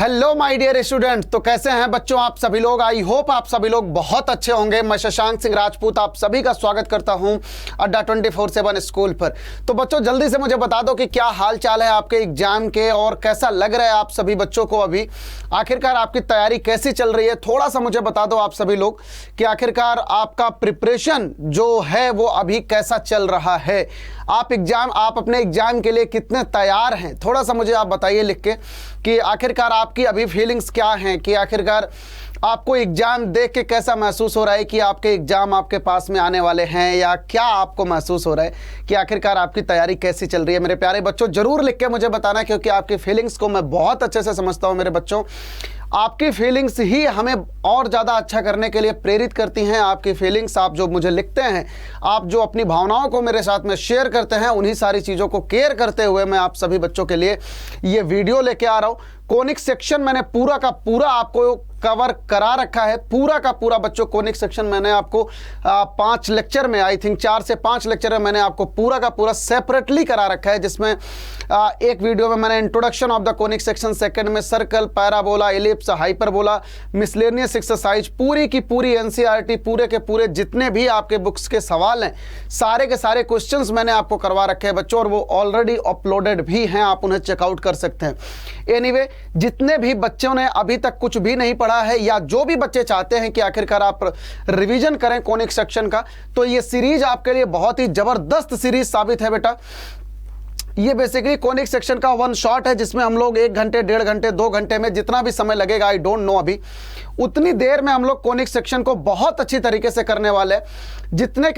Hello my dear student. तो कैसे हैं बच्चों आप सभी लोग। आई होप आप सभी लोग बहुत अच्छे होंगे। मैं शशांक सिंह राजपूत आप सभी का स्वागत करता हूं अड्डा 24/7 स्कूल पर। तो बच्चों जल्दी से मुझे बता दो कि क्या हाल चाल है आपके एग्जाम के और कैसा लग रहा है आप सभी बच्चों को। अभी आखिरकार आपकी तैयारी कैसी चल रही है, थोड़ा सा मुझे बता दो आप सभी लोग कि आखिरकार आपका प्रिपरेशन जो है वो अभी कैसा चल रहा है। आप अपने एग्जाम के लिए कितने तैयार हैं, थोड़ा सा मुझे आप बताइए लिख के कि आखिरकार आपकी अभी फीलिंग्स क्या हैं, कि आखिरकार आपको एग्जाम देख के कैसा महसूस हो रहा है कि आपके एग्जाम आपके पास में आने वाले हैं, या क्या आपको महसूस हो रहा है कि आखिरकार आपकी तैयारी कैसी चल रही है। मेरे प्यारे बच्चों जरूर लिख के मुझे बताना, क्योंकि आपकी फीलिंग्स को मैं बहुत अच्छे से समझता हूं। मेरे बच्चों आपकी फीलिंग्स ही हमें और ज़्यादा अच्छा करने के लिए प्रेरित करती हैं। आपकी फीलिंग्स, आप जो मुझे लिखते हैं, आप जो अपनी भावनाओं को मेरे साथ में शेयर करते हैं, उन्हीं सारी चीज़ों को केयर करते हुए मैं आप सभी बच्चों के लिए ये वीडियो लेके आ रहा हूँ। कोनिक सेक्शन मैंने पूरा का पूरा आपको कवर करा रखा है, पूरा का पूरा बच्चों। कोनिक सेक्शन मैंने आपको 5 लेक्चर में, आई थिंक 4 से 5 लेक्चर में मैंने आपको पूरा का पूरा सेपरेटली करा रखा है, जिसमें एक वीडियो में मैंने introduction of the conic section, second में circle, parabola, ellipse, hyperbola, miscellaneous exercise, पूरी की पूरी एनसीईआरटी, पूरे के पूरे जितने भी आपके बुक्स के सवाल हैं, सारे के सारे क्वेश्चंस मैंने आपको करवा रखे हैं बच्चों, और वो ऑलरेडी अपलोडेड भी हैं, आप उन्हें चेकआउट कर सकते हैं। एनीवे, जितने भी बच्चों ने अभी तक कुछ भी नहीं पढ़ा है, या जो भी बच्चे चाहते हैं कि आखिरकार आप रिवीजन करें कोनिक सेक्शन का, तो ये सीरीज आपके लिए बहुत ही जबरदस्त सीरीज साबित है बेटा। ये बेसिकली कोनिक सेक्शन का वन शॉट है, जिसमें हम लोग 1 घंटे, 1.5 घंटे, 2 घंटे में जितना भी समय लगेगा, आई डोंट नो, अभी उतनी देर में हम लोग कोनिक सेक्शन को बहुत अच्छी तरीके से करने वाले हैं। जितने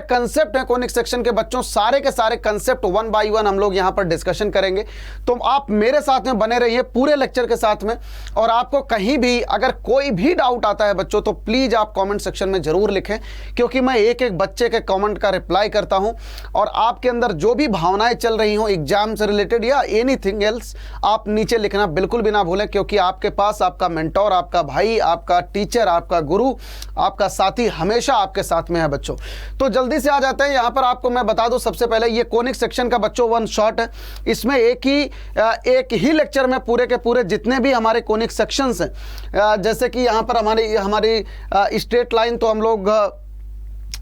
कंसेप्ट हैं कोनिक सेक्शन के बच्चों, सारे के सारे कंसेप्ट 1 बाय 1 हम लोग यहाँ पर डिस्कशन करेंगे। तो आप मेरे साथ में बने रहिए पूरे लेक्चर के साथ में, और आपको कहीं भी अगर कोई भी डाउट आता है बच्चों, तो प्लीज आप कमेंट सेक्शन में जरूर लिखें, क्योंकि मैं एक एक बच्चे के कमेंट का रिप्लाई करता हूं। और आपके अंदर जो भी भावनाएं चल रही हो एग्जाम से रिलेटेड या एनीथिंग एल्स, आप नीचे लिखना बिल्कुल भी ना भूलें, क्योंकि आपके पास आपका मेंटोर, आपका भाई, आपका टीचर, आपका गुरु, आपका साथी हमेशा आपके साथ में है बच्चों। तो जल्दी से आ जाते हैं। यहां पर आपको मैं बता दूं, सबसे पहले ये कोनिक सेक्शन का बच्चों वन शॉट है। इसमें एक ही लेक्चर में पूरे के पूरे जितने भी हमारे कोनिक सेक्शंस हैं, जैसे कि यहां पर हमारी स्ट्रेट लाइन तो हम लोग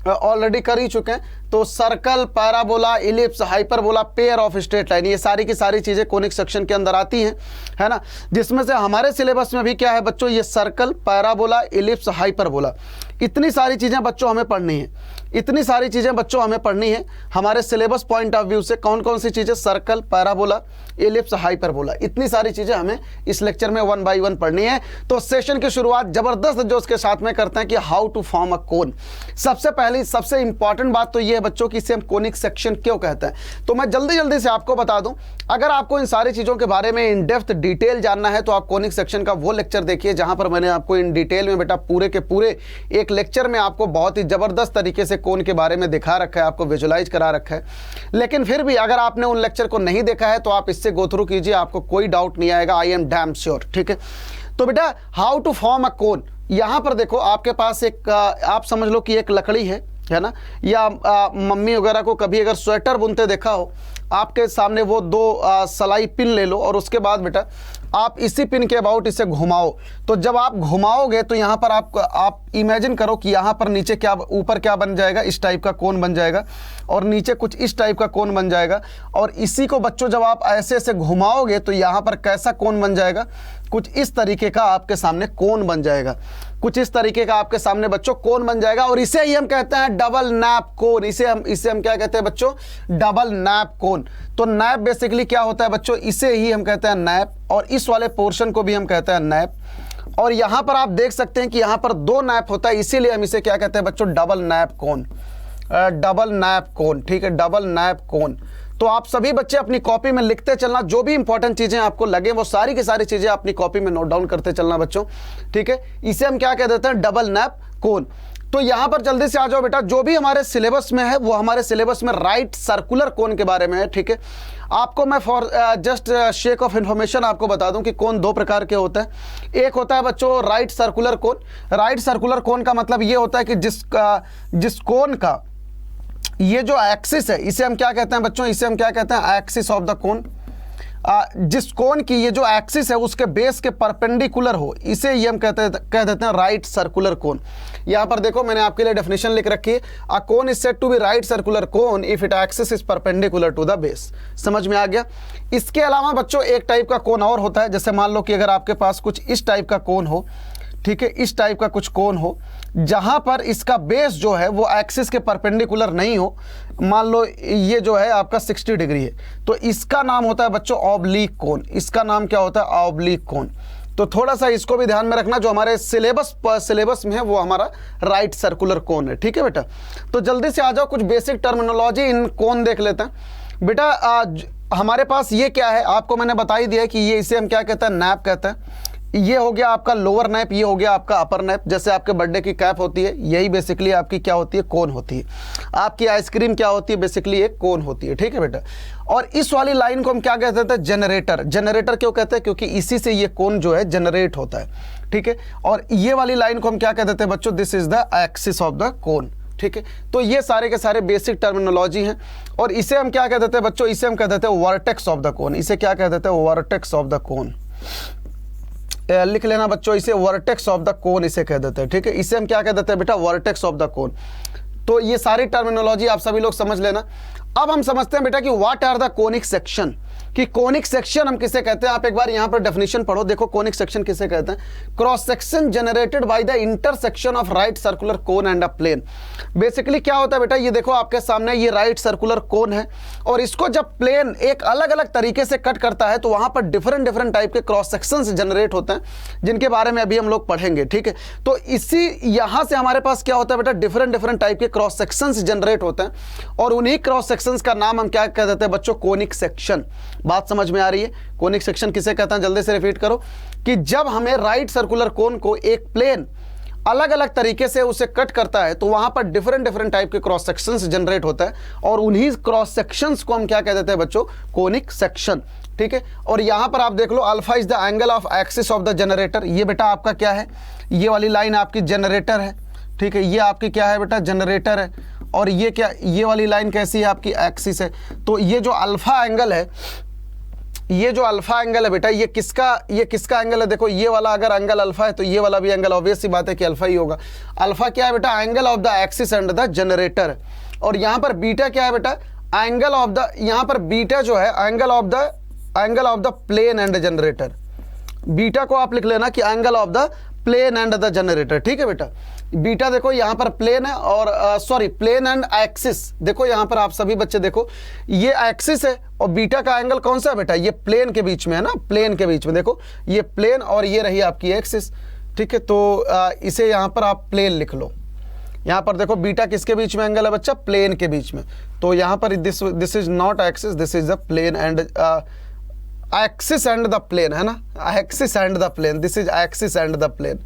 ऑलरेडी कर ही चुके हैं। तो circle, parabola, ellipse, hyperbola, pair of straight line, ये सारी की सारी चीज़ें कोनिक सेक्शन के अंदर आती हैं, है ना। जिसमें से हमारे सिलेबस में भी क्या है बच्चों, ये सर्कल, पैराबोला, इलिप्स, हाइपरबोला, इतनी सारी चीज़ें बच्चों हमें पढ़नी है। इतनी सारी चीज़ें बच्चों हमें पढ़नी है हमारे सिलेबस पॉइंट ऑफ व्यू से। कौन कौन सी चीज़ें, सर्कल, पैराबोला, इलिप्स, हाइपरबोला, इतनी सारी चीज़ें हमें इस लेक्चर में 1 बाय 1 पढ़नी है। तो सेशन की शुरुआत ज़बरदस्त जो उसके साथ में करते हैं कि हाउ टू फॉर्म अ कोन। सबसे पहली सबसे इंपॉर्टेंट बात तो ये है बच्चों कि इसे हम कोनिक सेक्शन क्यों कहते हैं। तो मैं जल्दी से आपको बता दूं, अगर आपको इन सारी चीज़ों के बारे में इन डेप्थ डिटेल जानना है, तो आप कोनिक सेक्शन का वो लेक्चर देखिए जहां पर मैंने आपको इन डिटेल में बेटा पूरे के पूरे एक लेक्चर में आपको बहुत ही ज़बरदस्त तरीके से कोन के बारे में दिखा रखा है, आपको विजुलाइज करा रखा है। लेकिन फिर भी अगर आपने उन लेक्चर को नहीं देखा है, तो आप इससे गो थ्रू कीजिए, आपको कोई डाउट नहीं आएगा, आई एम डैम श्योर। ठीक है, तो बेटा हाउ टू फॉर्म अ कोन, यहां पर देखो आपके पास एक आप समझ लो कि एक लकड़ी है ना, या मम्मी वगैरह को कभी अगर स्वेटर बुनते देखा हो, आपके सामने वो 2 सलाई पिन ले लो, और उसके बाद बेटा आप इसी पिन के अबाउट इसे घुमाओ। तो जब आप घुमाओगे तो यहाँ पर आप इमेजिन करो कि यहाँ पर नीचे क्या, ऊपर क्या बन जाएगा, इस टाइप का कोन बन जाएगा, और नीचे कुछ इस टाइप का कोन बन जाएगा। और इसी को बच्चों जब आप ऐसे ऐसे घुमाओगे तो यहाँ पर कैसा कोन बन जाएगा, कुछ इस तरीके का आपके सामने कोन बन जाएगा, कुछ इस तरीके का आपके सामने बच्चों कोन बन जाएगा। और इसे ही हम कहते हैं डबल नैप कोन। इसे हम क्या कहते हैं बच्चों, डबल नैप कोन। तो नैप बेसिकली क्या होता है बच्चों, इसे ही हम कहते हैं नैप, और इस वाले पोर्शन को भी हम कहते हैं नैप। और यहां पर आप देख सकते हैं कि यहां पर 2 नैप होता है, इसीलिए हम इसे क्या कहते हैं बच्चों, डबल नैप कोन। डबल नैप कोन, ठीक है, डबल नैप कोन। तो आप सभी बच्चे अपनी कॉपी में लिखते चलना, जो भी इंपॉर्टेंट चीजें आपको लगे वो सारी की सारी चीजें अपनी कॉपी में नोट डाउन करते चलना बच्चों। ठीक है, इसे हम क्या कह देते हैं, डबल नैप कोन। तो यहां पर जल्दी से आ जाओ बेटा, जो भी हमारे सिलेबस में है वो हमारे सिलेबस में राइट सर्कुलर कोन के बारे में है। ठीक है, आपको मैं for just shake of information आपको बता दूं कि कोन 2 प्रकार के होते हैं। एक होता है बच्चों राइट सर्कुलर कोन। राइट सर्कुलर कोन का मतलब ये होता है कि जिस कोन का ये जो एक्सिस है, इसे हम क्या कहते हैं बच्चों, इसे हम क्या कहते हैं, एक्सिस ऑफ द कोन। जिस कोण की ये जो एक्सिस है उसके बेस के परपेंडिकुलर हो, इसे ये हम कह देते हैं राइट सर्कुलर कोन। यहाँ पर देखो मैंने आपके लिए डेफिनेशन लिख रखी है, a cone is said to be right circular cone if it axis is perpendicular to the base. समझ में आ गया। इसके अलावा बच्चों एक टाइप का कोन और होता है, जैसे मान लो कि अगर आपके पास कुछ इस टाइप का कोन हो, ठीक है, इस टाइप का कुछ कोन हो जहां पर इसका बेस जो है वो एक्सिस के परपेंडिकुलर नहीं हो, मान लो ये जो है आपका 60 डिग्री है, तो इसका नाम होता है बच्चों ऑब्लिक कोन। इसका नाम क्या होता है? ऑब्लिक कोन। तो थोड़ा सा इसको भी ध्यान में रखना, जो हमारे सिलेबस में है वो हमारा राइट सर्कुलर कोन है। ठीक है बेटा, तो जल्दी से आ जाओ, कुछ बेसिक टर्मिनोलॉजी इन कोन देख लेते हैं। बेटा हमारे पास ये क्या है, आपको मैंने बता ही दिया है कि ये इसे हम क्या कहते हैं? नैप कहते हैं। ये हो गया आपका लोअर नैप, ये हो गया आपका अपर नैप। जैसे आपके बर्थडे की कैप होती है, यही बेसिकली आपकी क्या होती है? कोन होती है। आपकी आइसक्रीम क्या होती है? बेसिकली एक कोन होती है। ठीक है बेटा, और इस वाली लाइन को हम क्या कहते हैं? जनरेटर। जनरेटर क्यों कहते हैं? क्योंकि इसी से ये कोन जो है जनरेट होता है। ठीक है, और ये वाली लाइन को हम क्या कह देते हैं बच्चों? This is the axis of the cone. ठीक है, तो ये सारे के सारे बेसिक टर्मिनोलॉजी हैं, और इसे हम क्या कह देते हैं बच्चों? इसे हम कह देते हैं वर्टेक्स ऑफ द कोन। इसे क्या कह देते हैं? Vertex of the cone. लिख लेना बच्चों, इसे वर्टेक्स ऑफ द कोन इसे कह देते हैं। ठीक है, इसे हम क्या कह देते हैं बेटा? Vertex of the cone. तो ये सारी टर्मिनोलॉजी आप सभी लोग समझ लेना। अब हम समझते हैं बेटा कि what are the conic section, कि कोनिक सेक्शन हम किसे कहते हैं। आप एक बार यहां पर डेफिनेशन पढ़ो, देखो कोनिक सेक्शन किसे कहते हैं? Cross section generated by the intersection of right circular cone and a plane. Basically क्या होता है बेटा, ये देखो आपके सामने ये राइट सर्कुलर कोन है, और इसको जब प्लेन एक अलग अलग तरीके से कट करता है तो वहां पर डिफरेंट टाइप के क्रॉस सेक्शन जनरेट होते हैं, जिनके बारे में अभी हम लोग पढ़ेंगे। ठीक है, तो इसी यहां से हमारे पास क्या होता है बेटा? डिफरेंट टाइप के क्रॉस सेक्शन जनरेट होते हैं, और उन्हीं क्रॉस सेक्शंस का नाम हम क्या कह देते हैं बच्चों? Conic section. बात समझ में आ रही है? कोनिक सेक्शन किसे कहते हैं? जल्दी से रिपीट करो, कि जब हमें राइट सर्कुलर कोन को एक प्लेन अलग अलग तरीके से उसे कट करता है तो वहां पर डिफरेंट टाइप के क्रॉस सेक्शंस जनरेट होता है, और उन्हीं क्रॉस सेक्शंस को हम क्या कह देते हैं बच्चों? Conic section. ठीक है, और यहां पर आप देख लो, alpha is the angle of axis of the generator. ये बेटा आपका क्या है? ये वाली लाइन आपकी जनरेटर है। ठीक है, ये आपकी क्या है बेटा? जनरेटर है। और ये क्या, ये वाली लाइन कैसी है? आपकी एक्सिस है। तो ये जो अल्फा एंगल है, ये जो अल्फा एंगल है बेटा, ये किसका एंगल है? देखो ये वाला अगर एंगल अल्फा है तो ये वाला भी एंगल ऑब्वियस सी बात है कि अल्फा ही होगा। अल्फा क्या है बेटा? Angle of the axis and the generator. और यहां पर बीटा क्या है बेटा? एंगल ऑफ द, यहां पर बीटा जो है angle of the plane and generator. Beta को आप लिख लेना कि angle of the plane and the generator. ठीक है बेटा, बीटा देखो यहां पर प्लेन है, और सॉरी प्लेन एंड एक्सिस। देखो यहां पर आप सभी बच्चे देखो, ये एक्सिस है और बीटा का एंगल कौन सा है बेटा? ये प्लेन के बीच में है ना, प्लेन के बीच में। देखो ये प्लेन और ये रही आपकी एक्सिस। ठीक है, तो इसे यहां पर आप प्लेन लिख लो। यहां पर देखो बीटा किसके बीच में एंगल है बच्चा? प्लेन के बीच में। तो यहां पर this is not axis, this is the plane and axis and the plane, है ना? Axis and the plane, this is axis and the plane.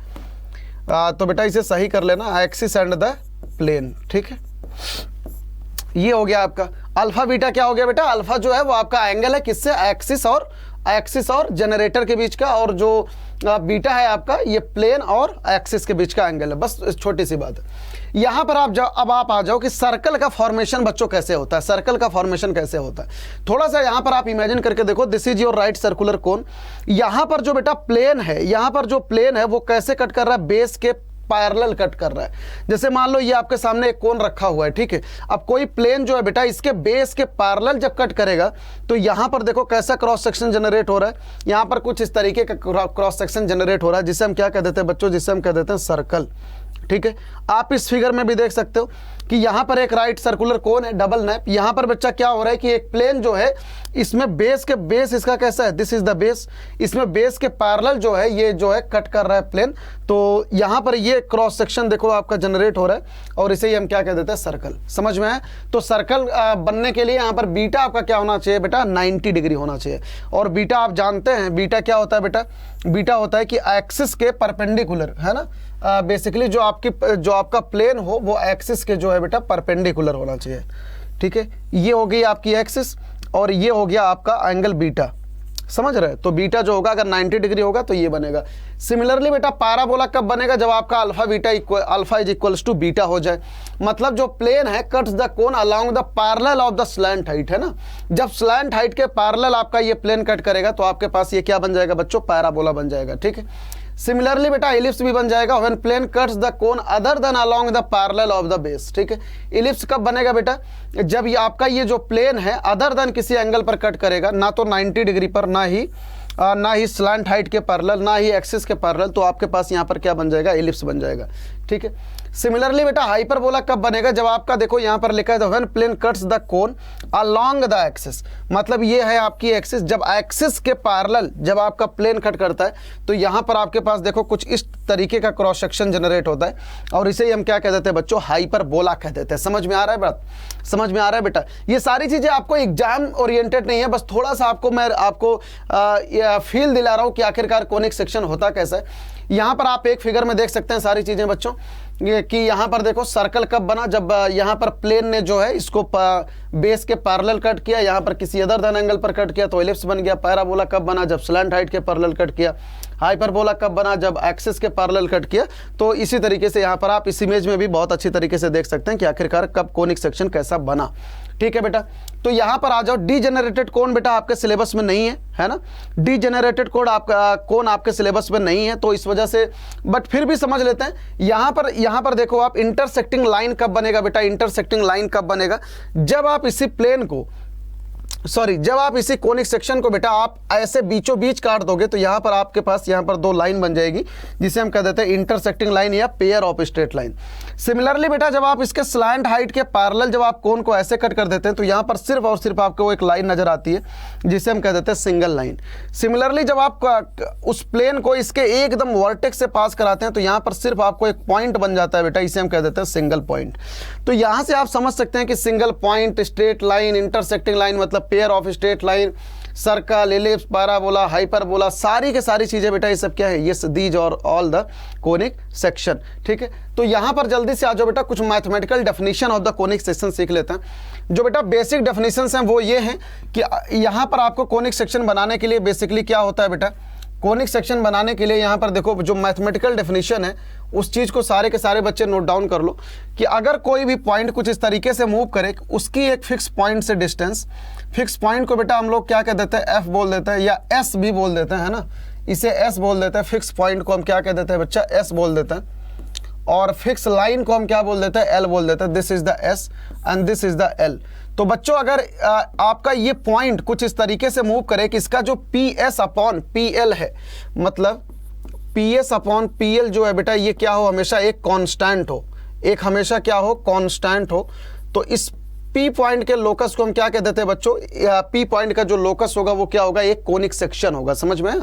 तो बेटा इसे सही कर लेना, एक्सिस एंड द प्लेन। ठीक है, ये हो गया आपका। अल्फा बीटा क्या हो गया बेटा? अल्फा जो है वो आपका एंगल है किससे? एक्सिस और जनरेटर के बीच का, और जो बीटा है आपका ये प्लेन और एक्सिस के बीच का एंगल है। बस छोटी सी बात है। यहां पर अब आप आ जाओ कि सर्कल का फॉर्मेशन बच्चों कैसे होता है? सर्कल का फॉर्मेशन कैसे होता है? थोड़ा सा यहां पर आप इमेजिन करके देखो, this is your right circular कोन। यहां पर जो बेटा प्लेन है, यहां पर जो प्लेन है वो कैसे कट कर रहा है? बेस के पैरेलल कट कर रहा है। जैसे मान लो ये आपके सामने एक कोन रखा हुआ है। ठीक है, अब कोई प्लेन जो है बेटा इसके बेस के पैरेलल जब कट करेगा तो यहां पर देखो कैसा क्रॉस सेक्शन जनरेट हो रहा है। यहां पर कुछ इस तरीके का क्रॉस सेक्शन जनरेट हो रहा है, जिसे हम क्या कह देते हैं बच्चों? जिसे हम कह देते हैं सर्कल। ठीक है, आप इस फिगर में भी देख सकते हो कि यहां पर एक राइट सर्कुलर कोन है, डबल नैप। यहां पर बच्चा क्या हो रहा है कि एक प्लेन जो है इसमें बेस इसका कैसा है? This is the base. इसमें बेस के पैरेलल जो है ये जो है कट कर रहा है प्लेन। तो यहां पर ये क्रॉस सेक्शन देखो आपका जनरेट हो रहा है, और इसे ही हम क्या कह देते हैं? सर्कल। समझ में है? तो सर्कल बनने के लिए यहां पर बीटा आपका क्या होना चाहिए बेटा? 90 डिग्री होना चाहिए। और बीटा आप जानते हैं बीटा क्या होता है बेटा? बीटा होता है कि एक्सिस के परपेंडिकुलर, है ना? बेसिकली जो आपका प्लेन हो वो एक्सिस के जो है बेटा परपेंडिकुलर होना चाहिए। ठीक है, ये हो गई आपकी एक्सिस और ये हो गया आपका एंगल बीटा। समझ रहे हैं? तो बीटा जो होगा अगर 90 डिग्री होगा तो ये बनेगा। सिमिलरली बेटा पैराबोला कब बनेगा? जब आपका alpha is equals to beta हो जाए। मतलब जो प्लेन है cuts the cone along the parallel of the slant height, है ना। जब स्लैंट हाइट के पैरेलल आपका ये प्लेन कट करेगा तो आपके पास ये क्या बन जाएगा बच्चों? पैराबोला बन जाएगा, ठीक है। सिमिलरली बेटा इलिप्स भी बन जाएगा when plane cuts the cone other than along the parallel of the base, ठीक है। इलिप्स कब बनेगा बेटा? जब ये आपका ये जो प्लेन है अदर देन किसी एंगल पर कट करेगा, ना तो 90 डिग्री पर, ना ही स्लैंट हाइट के पैरेलल, ना ही एक्सिस के पैरेलल, तो आपके पास यहाँ पर क्या बन जाएगा? इलिप्स बन जाएगा, ठीक है। सिमिलरली बेटा हाइपरबोला कब बनेगा? जब आपका देखो यहाँ पर लिखा है when plane cuts the cone along the axis, मतलब ये है आपकी एक्सिस, जब एक्सिस के पैरेलल जब आपका प्लेन कट करता है तो यहाँ पर आपके पास देखो कुछ इस तरीके का क्रॉस सेक्शन जनरेट होता है और इसे ही हम क्या कह देते हैं बच्चों? हाइपरबोला कह देते हैं। समझ में आ रहा है बात? समझ में आ रहा है बेटा? ये सारी चीजें आपको एग्जाम ओरिएंटेड नहीं है, बस थोड़ा सा मैं आपको फील दिला रहा हूँ कि आखिरकार कोनिक सेक्शन होता कैसा है। यहाँ पर आप एक फिगर में देख सकते हैं सारी चीजें बच्चों, ये कि यहाँ पर देखो सर्कल कब बना? जब यहाँ पर प्लेन ने जो है इसको बेस के पैरेलल कट किया, यहाँ पर किसी अदर देन एंगल पर कट किया तो इलिप्स बन गया। पैराबोला कब बना? जब स्लैंट हाइट के पैरेलल कट किया। हाइपरबोला कब बना? जब एक्सिस के पैरेलल कट किया। तो इसी तरीके से यहाँ पर आप इस इमेज में भी बहुत अच्छी तरीके से देख सकते हैं कि आखिरकार कब कोनिक सेक्शन कैसा बना, ठीक है बेटा। तो यहाँ पर आ जाओ, डीजेनरेटेड कोण बेटा आपके सिलेबस में नहीं है ना। डीजेनरेटेड कोण कोण आपके सिलेबस में नहीं है, तो इस वजह से, बट फिर भी समझ लेते हैं। यहाँ पर देखो आप, इंटरसेक्टिंग लाइन कब बनेगा बेटा? इंटरसेक्टिंग लाइन कब बनेगा? जब आप इसी प्लेन को जब आप इसी कोनिक सेक्शन को बेटा आप ऐसे बीचों बीच काट दोगे तो यहाँ पर आपके पास यहाँ पर दो लाइन बन जाएगी जिसे हम कह देते हैं इंटरसेक्टिंग लाइन या pair of straight line. Similarly बेटा जब आप इसके स्लैंट हाइट के पैरेलल जब आप कोन को ऐसे कट कर देते हैं तो यहाँ पर सिर्फ और सिर्फ आपको एक लाइन नजर आती है जिसे हम कह देते हैं सिंगल लाइन। सिमिलरली जब आप उस प्लेन को इसके एकदम वर्टेक्स से पास कराते हैं तो यहाँ पर सिर्फ आपको एक पॉइंट बन जाता है बेटा, इसे हम कह देते हैं सिंगल पॉइंट। तो यहाँ से आप समझ सकते हैं कि single point, straight line, intersecting line मतलब pair of straight line, circle, ellipse, parabola, hyperbola, सारी के सारी चीजें बेटा ये सब क्या है? ये दीज और ऑल द कोनिक सेक्शन, ठीक है। तो यहां पर जल्दी से आ जाओ बेटा, कुछ mathematical definition of the conic section सीख लेते हैं। जो बेटा बेसिक डेफिनेशंस हैं वो ये हैं कि यहां पर आपको कोनिक सेक्शन बनाने के लिए बेसिकली क्या होता है बेटा? कोनिक सेक्शन बनाने के लिए यहाँ पर देखो जो मैथमेटिकल डेफिनेशन है उस चीज़ को सारे के सारे बच्चे नोट डाउन कर लो कि अगर कोई भी पॉइंट कुछ इस तरीके से मूव करे, उसकी एक फिक्स पॉइंट से डिस्टेंस, फिक्स पॉइंट को बेटा हम लोग क्या कह देते हैं? एफ बोल देते हैं या एस भी बोल देते हैं, है ना। इसे एस बोल देते हैं। फिक्स पॉइंट को हम क्या कह देते हैं बच्चा? एस बोल देते हैं। और फिक्स लाइन को हम क्या बोल देते हैं? एल बोल देते हैं। This is the S and this is the L. तो बच्चों अगर आपका ये पॉइंट कुछ इस तरीके से मूव करे कि इसका जो P S upon P L है, मतलब P S upon P L जो है बेटा ये क्या हो? हमेशा एक कांस्टेंट हो, एक हमेशा क्या हो? कांस्टेंट हो। तो इस पी पॉइंट के लोकस को हम क्या कह देते हैं बच्चों? पी पॉइंट का जो लोकस होगा वो क्या होगा? एक कोनिक सेक्शन होगा। समझ में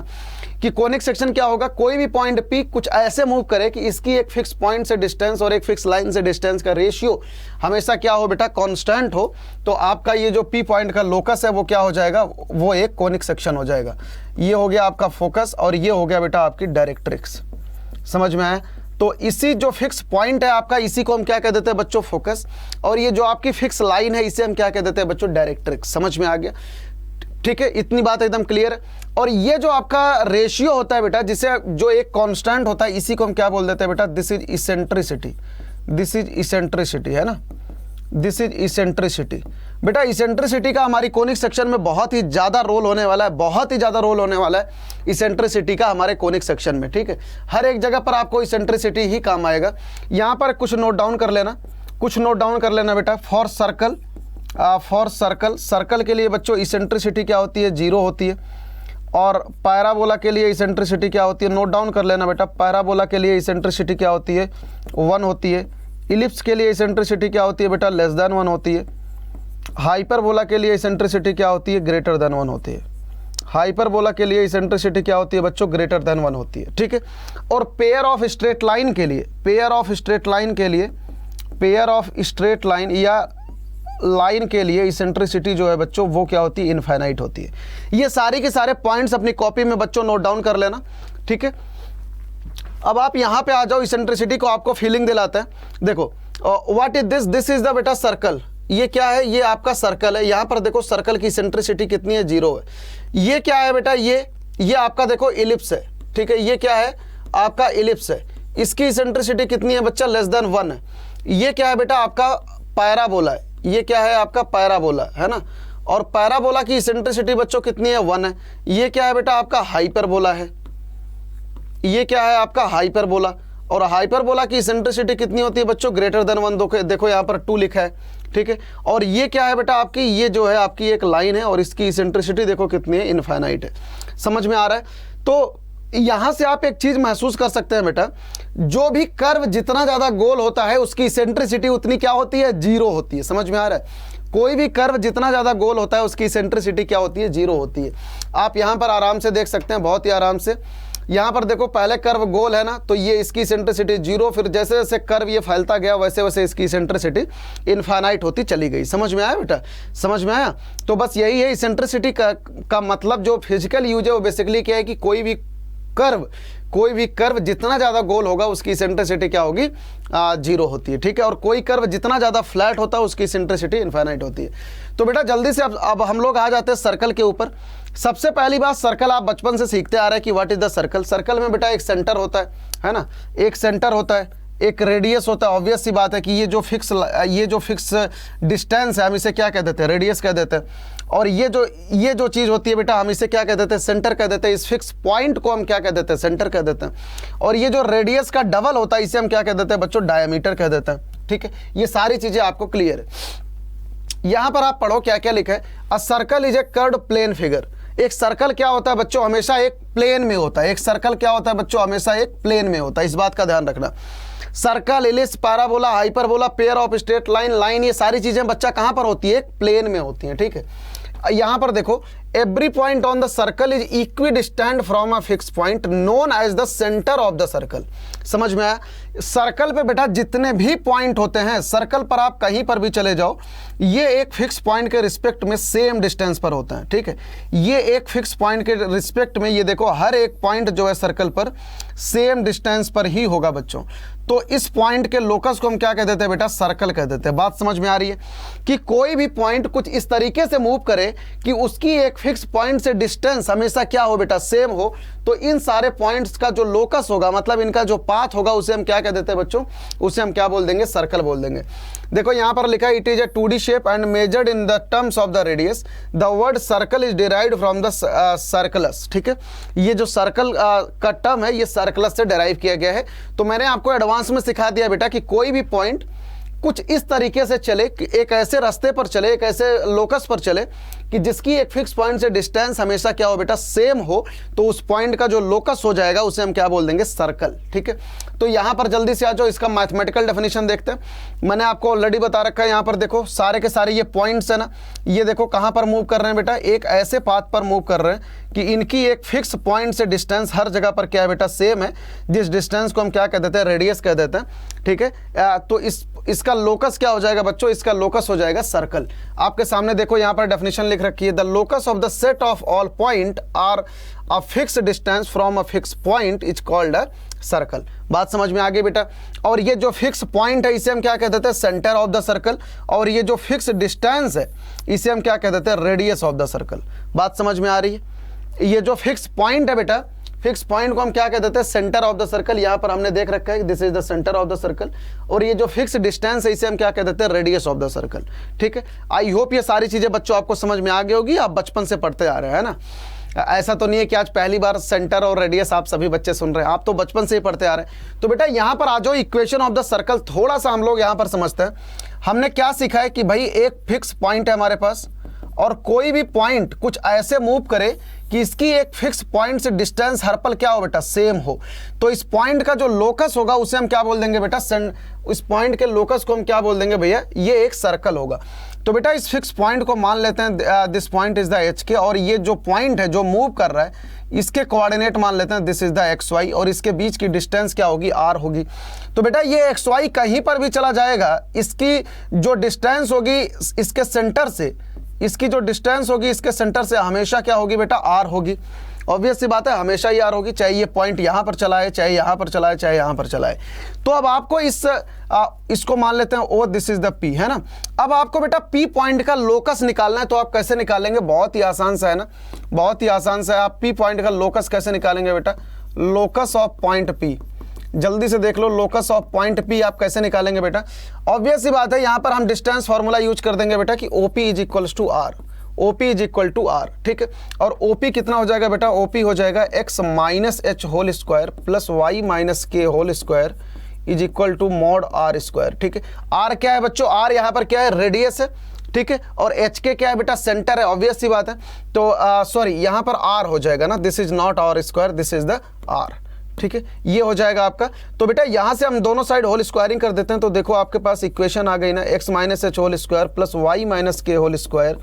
कि कोनिक सेक्शन क्या होगा? कोई भी पॉइंट पी कुछ ऐसे मूव करे कि इसकी एक फिक्स पॉइंट से डिस्टेंस और एक फिक्स लाइन से डिस्टेंस का रेशियो हमेशा क्या हो बेटा? कांस्टेंट हो। तो आपका ये जो पी पॉइंट का लोकस है वो क्या हो जाएगा? वो एक कोनिक सेक्शन हो जाएगा। ये हो गया आपका फोकस और ये हो गया बेटा आपकी डायरेक्ट्रिक्स। समझ में आया? तो इसी जो फिक्स पॉइंट है आपका, इसी को हम क्या कह देते हैं बच्चों? फोकस। और ये जो आपकी फिक्स लाइन है इसे हम क्या कह देते हैं बच्चों? डायरेक्ट्रिक्स। समझ में आ गया? ठीक है, इतनी बात एकदम क्लियर है। और ये जो आपका रेशियो होता है बेटा, जिसे जो एक कांस्टेंट होता है, इसी को हम क्या बोल देते हैं बेटा? This is eccentricity. This is eccentricity, है ना। This is eccentricity. बेटा इसेंट्रिसिटी का हमारी कोनिक सेक्शन में बहुत ही ज़्यादा रोल होने वाला है, बहुत ही ज़्यादा रोल होने वाला है इसेंट्रिसिटी का हमारे कोनिक सेक्शन में, ठीक है। हर एक जगह पर आपको इसेंट्रिसिटी ही काम आएगा। यहाँ पर कुछ नोट डाउन कर लेना, कुछ नोट डाउन कर लेना बेटा। फॉर सर्कल, सर्कल के लिए बच्चों इसेंट्रिसिटी क्या होती है? 0 होती है। और पैराबोला के लिए इसेंट्रिसिटी क्या होती है? नोट डाउन कर लेना बेटा। पैराबोला के लिए इसेंट्रिसिटी क्या होती है? 1 होती है। इलिप्स के लिए इसेंट्रिसिटी क्या होती है बेटा? लेस देन 1 होती है। हाइपरबोला के लिए इसेंट्रिसिटी क्या होती है? ग्रेटर देन 1 होती है। हाइपरबोला के लिए इसेंट्रिसिटी क्या होती है बच्चों? ग्रेटर देन 1 होती है, ठीक है। और पेयर ऑफ स्ट्रेट लाइन के लिए, पेयर ऑफ स्ट्रेट लाइन के लिए, पेयर ऑफ स्ट्रेट लाइन या लाइन के लिए इसेंट्रिसिटी जो है बच्चों वो क्या होती है? इनफाइनाइट होती है। ये सारे के सारे पॉइंट्स अपनी कॉपी में बच्चों नोट डाउन कर लेना, ठीक है। अब आप यहाँ पे आ जाओ, इसेंट्रिसिटी को आपको फीलिंग दिलाता है। देखो what is this? This is the बेटा सर्कल। ये क्या है? ये आपका सर्कल है। यहाँ पर देखो सर्कल की इसेंट्रिसिटी कितनी है? 0 है। ये क्या है बेटा, ये आपका देखो इलिप्स है, ठीक है, ये क्या है आपका इलिप्स है, इसकी इसेंट्रिसिटी कितनी है बच्चा, लेस देन 1 है। ये क्या है बेटा आपका पैराबोला है, ये क्या है आपका पैराबोला है ना, और पैराबोला की इसेंट्रिसिटी बच्चों कितनी है, 1 है। ये क्या है बेटा आपका हाइपरबोला है, ये क्या है आपका हाइपरबोला, और हाइपरबोला की इसेंट्रिसिटी कितनी होती है बच्चों, ग्रेटर देन 1। देखो यहाँ पर 2 लिखा है, ठीक है। और ये क्या है बेटा आपकी, ये जो है आपकी एक लाइन है और इसकी इसेंट्रिसिटी देखो कितनी है, इनफाइनाइट है। समझ में आ रहा है? तो यहां से आप एक चीज महसूस कर सकते हैं बेटा, जो भी कर्व जितना ज्यादा गोल होता है उसकी इसेंट्रिसिटी उतनी क्या होती है, 0 होती है। समझ में आ रहा है? कोई भी कर्व जितना ज्यादा गोल होता है उसकी इसेंट्रिसिटी क्या होती है, 0 होती है। आप यहां पर आराम से देख सकते हैं, बहुत ही आराम से। यहाँ पर देखो पहले कर्व गोल है ना, तो ये इसकी इसेंट्रिसिटी 0, फिर जैसे जैसे कर्व ये फैलता गया वैसे वैसे इसकी इसेंट्रिसिटी इनफाइनाइट होती चली गई। समझ में आया बेटा, समझ में आया? तो बस यही है इसेंट्रिसिटी का मतलब जो फिजिकल यूज है वो बेसिकली क्या है कि कोई भी कर्व जितना ज़्यादा गोल होगा उसकी इसेंट्रिसिटी क्या होगी, 0 होती है, ठीक है। और कोई कर्व जितना ज़्यादा फ्लैट होता है उसकी इसेंट्रिसिटी इनफाइनाइट होती है। तो बेटा जल्दी से अब हम लोग आ जाते हैं सर्कल के ऊपर। सबसे पहली बात, सर्कल आप बचपन से सीखते आ रहे हैं कि what is the circle. Circle में बेटा एक सेंटर होता है ना, एक सेंटर होता है, एक रेडियस होता है। ऑब्वियस सी बात है कि ये जो फिक्स डिस्टेंस है हम इसे क्या कह देते हैं, रेडियस कह देते हैं। और ये जो चीज़ होती है बेटा हम इसे क्या कह देते हैं, सेंटर कह देते हैं। इस फिक्स पॉइंट को हम क्या कह देते हैं, सेंटर कह देते हैं। और ये जो रेडियस का डबल होता है इसे हम क्या कह देते हैं बच्चों, डायमीटर कह देते हैं, ठीक है। ये सारी चीज़ें आपको क्लियर है। यहाँ पर आप पढ़ो क्या क्या लिखा है, a circle is a curved plane figure. एक सर्कल क्या होता है बच्चों, हमेशा एक प्लेन में होता है। एक सर्कल क्या होता है बच्चों, हमेशा एक प्लेन में होता है, इस बात का ध्यान रखना। Circle, ellipse, parabola, hyperbola, pair of straight line, ये सारी चीजें बच्चा कहां पर होती है, एक प्लेन में होती हैं, ठीक है। यहां पर देखो, every point on the circle is equidistant from a fix point known as the centre of the circle. समझ में आया? सर्कल पे बेटा जितने भी पॉइंट होते हैं, सर्कल पर आप कहीं पर भी चले जाओ, ये एक फिक्स पॉइंट के रिस्पेक्ट में सेम डिस्टेंस पर होता है, ठीक है। ये एक फिक्स पॉइंट के रिस्पेक्ट में, ये देखो हर एक पॉइंट जो है सर्कल पर सेम डिस्टेंस पर ही होगा बच्चों। तो इस पॉइंट के लोकस को हम क्या कह देते हैं बेटा, सर्कल कह देते हैं। बात समझ में आ रही है कि कोई भी पॉइंट कुछ इस तरीके से मूव करे कि उसकी एक फिक्स पॉइंट से डिस्टेंस हमेशा क्या हो बेटा, सेम हो, तो इन सारे पॉइंट्स का जो लोकस होगा, मतलब इनका जो पाथ होगा, उसे हम क्या कह देते हैं बच्चों, उसे हम क्या बोल देंगे, सर्कल बोल देंगे। देखो यहां पर लिखा है, it is a 2D shape and measured in the terms of the radius. The word circle is derived from the circulus, ठीक है। ये जो सर्कल का टर्म है ये सर्कलस से डिराइव किया गया है। तो मैंने आपको एडवांस में सिखा दिया बेटा कि कोई भी पॉइंट कुछ इस तरीके से चले, एक ऐसे रास्ते पर चले, एक ऐसे लोकस पर चले कि जिसकी एक फिक्स पॉइंट से डिस्टेंस हमेशा क्या हो बेटा, सेम हो, तो उस पॉइंट का जो लोकस हो जाएगा उसे हम क्या बोल देंगे, सर्कल, ठीक है। तो यहां पर जल्दी से आ जाओ, इसका मैथमेटिकल डेफिनेशन देखते हैं। मैंने आपको ऑलरेडी बता रखा है, यहां पर देखो सारे के सारे ये पॉइंट्स है ना, ये देखो कहां पर मूव कर रहे हैं बेटा, एक ऐसे पाथ पर मूव कर रहे हैं कि इनकी एक फिक्स पॉइंट से डिस्टेंस हर जगह पर क्या है बेटा, सेम है। जिस डिस्टेंस को हम क्या कह देते हैं, रेडियस कह देते हैं, ठीक है। तो इसका लोकस क्या हो जाएगा बच्चों, इसका लोकस हो जाएगा सर्कल। आपके सामने देखो यहां पर डेफिनेशन लिख रखी है, the locus of the set of all point are a fix distance from a fix point is called a circle. बात समझ में आ गई बेटा। और ये जो फिक्स पॉइंट है इसे हम क्या कह देते हैं, सेंटर ऑफ द सर्कल। और ये जो फिक्स डिस्टेंस है इसे हम क्या कह देते हैं, रेडियस ऑफ द सर्कल। बात समझ में आ रही है? ये जो फिक्स पॉइंट है बेटा, फिक्स पॉइंट को हम क्या कह देते हैं, सेंटर ऑफ द सर्कल। यहां पर हमने देख रखा है, this is the centre of the circle. और ये जो फिक्स डिस्टेंस है इसे हम क्या कह देते हैं, रेडियस ऑफ द सर्कल, ठीक है। आई होप ये सारी चीजें बच्चों आपको समझ में आ गई होगी, आप बचपन से पढ़ते आ रहे हैं, है ना। ऐसा तो नहीं है कि आज पहली बार सेंटर और रेडियस आप सभी बच्चे सुन रहे हैं, आप तो बचपन से ही पढ़ते आ रहे हैं। तो बेटा यहां पर आ जाओ, इक्वेशन ऑफ द सर्कल थोड़ा सा हम लोग यहां पर समझते हैं। हमने क्या सीखा है कि भाई एक फिक्स पॉइंट है हमारे पास, और कोई भी पॉइंट कुछ ऐसे मूव करे कि इसकी एक फिक्स पॉइंट से डिस्टेंस हर पल क्या हो बेटा, सेम हो। तो इस पॉइंट का जो लोकस होगा उसे हम क्या बोल देंगे बेटा, इस पॉइंट के लोकस को हम क्या बोल देंगे भैया, ये एक सर्कल होगा। तो बेटा इस फिक्स पॉइंट को मान लेते हैं, this point is the H के, और ये जो पॉइंट है जो मूव कर रहा है इसके कोऑर्डिनेट मान लेते हैं, this is the x y, और इसके बीच की डिस्टेंस क्या होगी, आर होगी। तो बेटा ये एक्स वाई कहीं पर भी चला जाएगा, इसकी जो डिस्टेंस होगी इसके सेंटर से, इसकी जो डिस्टेंस होगी इसके सेंटर से हमेशा क्या होगी बेटा, आर होगी। ऑब्वियस सी बात है हमेशा ही आर होगी, चाहे ये पॉइंट यहाँ पर चला है, चाहे यहाँ पर चला है, चाहे यहाँ पर चला है। तो अब आपको इसको मान लेते हैं ओ, दिस इज द पी, है ना। अब आपको बेटा पी पॉइंट का लोकस निकालना है, तो आप कैसे निकालेंगे, बहुत ही आसान सा है ना, बहुत ही आसान सा है। आप पी पॉइंट का लोकस कैसे निकालेंगे बेटा, लोकस ऑफ पॉइंट पी, जल्दी से देख लो, लोकस ऑफ पॉइंट पी आप कैसे निकालेंगे बेटा। ऑब्वियस सी बात है यहाँ पर हम डिस्टेंस फार्मूला यूज कर देंगे बेटा कि OP is equals to r, OP is equal to r, ठीक है। और ओपी कितना हो जाएगा बेटा, ओपी हो जाएगा x minus h whole square plus y minus k whole square is equal to mod r square, ठीक है। आर क्या है बच्चों, आर यहाँ पर क्या है, रेडियस है, ठीक है। और एच के क्या है बेटा, सेंटर है, ऑब्वियस सी बात है। तो सॉरी यहाँ पर आर हो जाएगा ना, this is not r square, this is the r, ठीक है, ये हो जाएगा आपका। तो बेटा यहाँ से हम दोनों साइड होल स्क्वायरिंग कर देते हैं, तो देखो आपके पास इक्वेशन आ गई ना, x minus h whole square plus y minus k whole square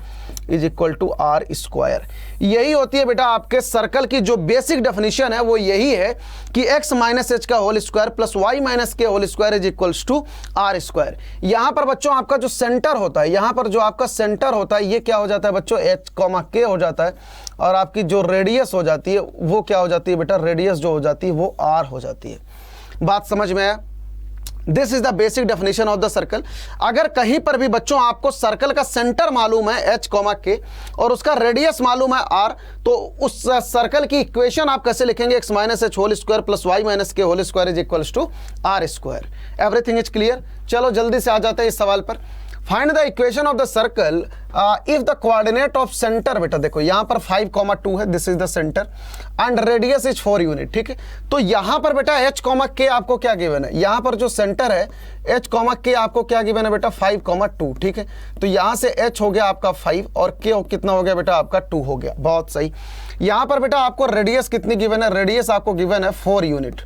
is equal to r square. यही होती है बेटा आपके सर्कल की जो बेसिक डेफिनेशन है, वो यही है कि एक्स माइनस एच का whole square plus y minus k whole square is equals to r square. यहाँ पर बच्चों आपका जो सेंटर होता है, यहाँ पर जो आपका सेंटर होता है, ये क्या हो जाता है बच्चों, एच कॉमा के हो जाता है, और आपकी जो रेडियस हो जाती है वो क्या हो जाती है बेटा, रेडियस जो हो जाती है वो आर हो जाती है। बात समझ में आया। This is the basic definition of the circle. अगर कहीं पर भी बच्चों आपको सर्कल का सेंटर मालूम है एच कॉमा के और उसका रेडियस मालूम है आर, तो उस सर्कल की इक्वेशन आप कैसे लिखेंगे, x minus h whole square plus y minus k whole square is equals to r square. Everything is clear. चलो जल्दी से आ जाते हैं इस सवाल पर। Find the equation of the circle if the coordinate of centre, बेटा देखो यहाँ पर 5,2 है, this is the centre and radius is 4 unit, ठीक है। तो यहाँ पर बेटा h, k आपको क्या गिवन है, यहाँ पर जो सेंटर है h, k आपको क्या गिवन है बेटा 5,2, ठीक है। तो यहाँ से h हो गया आपका 5 और k कितना हो गया बेटा आपका 2 हो गया, बहुत सही। यहाँ पर बेटा आपको रेडियस कितनी गिवन है, रेडियस आपको गिवन है 4 यूनिट,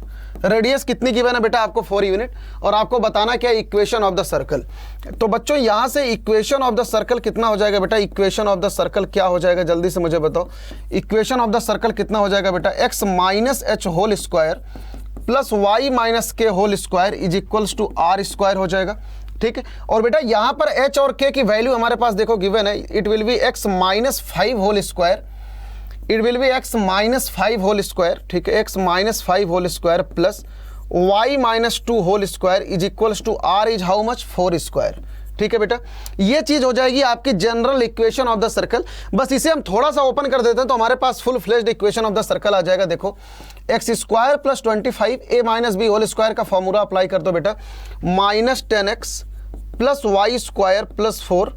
रेडियस कितनी गिवन है बेटा आपको 4 यूनिट, और आपको बताना क्या इक्वेशन ऑफ द सर्कल। तो बच्चों यहाँ से इक्वेशन ऑफ द सर्कल कितना हो जाएगा बेटा, इक्वेशन ऑफ द सर्कल क्या हो जाएगा, जल्दी से मुझे बताओ। इक्वेशन ऑफ द सर्कल कितना हो जाएगा बेटा, x minus h whole square plus y minus k whole square is equals to r square हो जाएगा, ठीक है। और बेटा यहाँ पर h और k की वैल्यू हमारे पास देखो गिवन है, it will be x minus 5 whole square, it will be x minus 5 whole square, ठीक है, x minus 5 whole square plus y minus 2 whole square is equals to r is how much 4 square, ठीक है बेटा। ये चीज हो जाएगी आपकी general equation of the circle. बस इसे हम थोड़ा सा ओपन कर देते हैं तो हमारे पास full fledged equation of the circle आ जाएगा। देखो x square plus 25 a minus b whole square का फॉर्मूला अप्लाई कर दो बेटा, minus 10x plus y square plus 4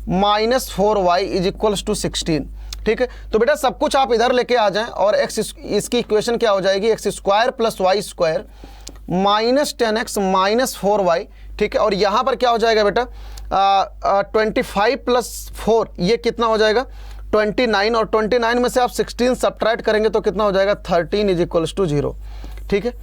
minus 4y is equals to 16, ठीक है। तो बेटा सब कुछ आप इधर लेके आ जाएं और एक्स, इसकी इक्वेशन क्या हो जाएगी, x square plus y square minus 10x minus 4y, ठीक है। और यहाँ पर क्या हो जाएगा बेटा 25 प्लस 4 ये कितना हो जाएगा 29, और 29 में से आप 16 सब्ट्रैक्ट करेंगे तो कितना हो जाएगा 13 इज इक्वल्स टू 0, ठीक है।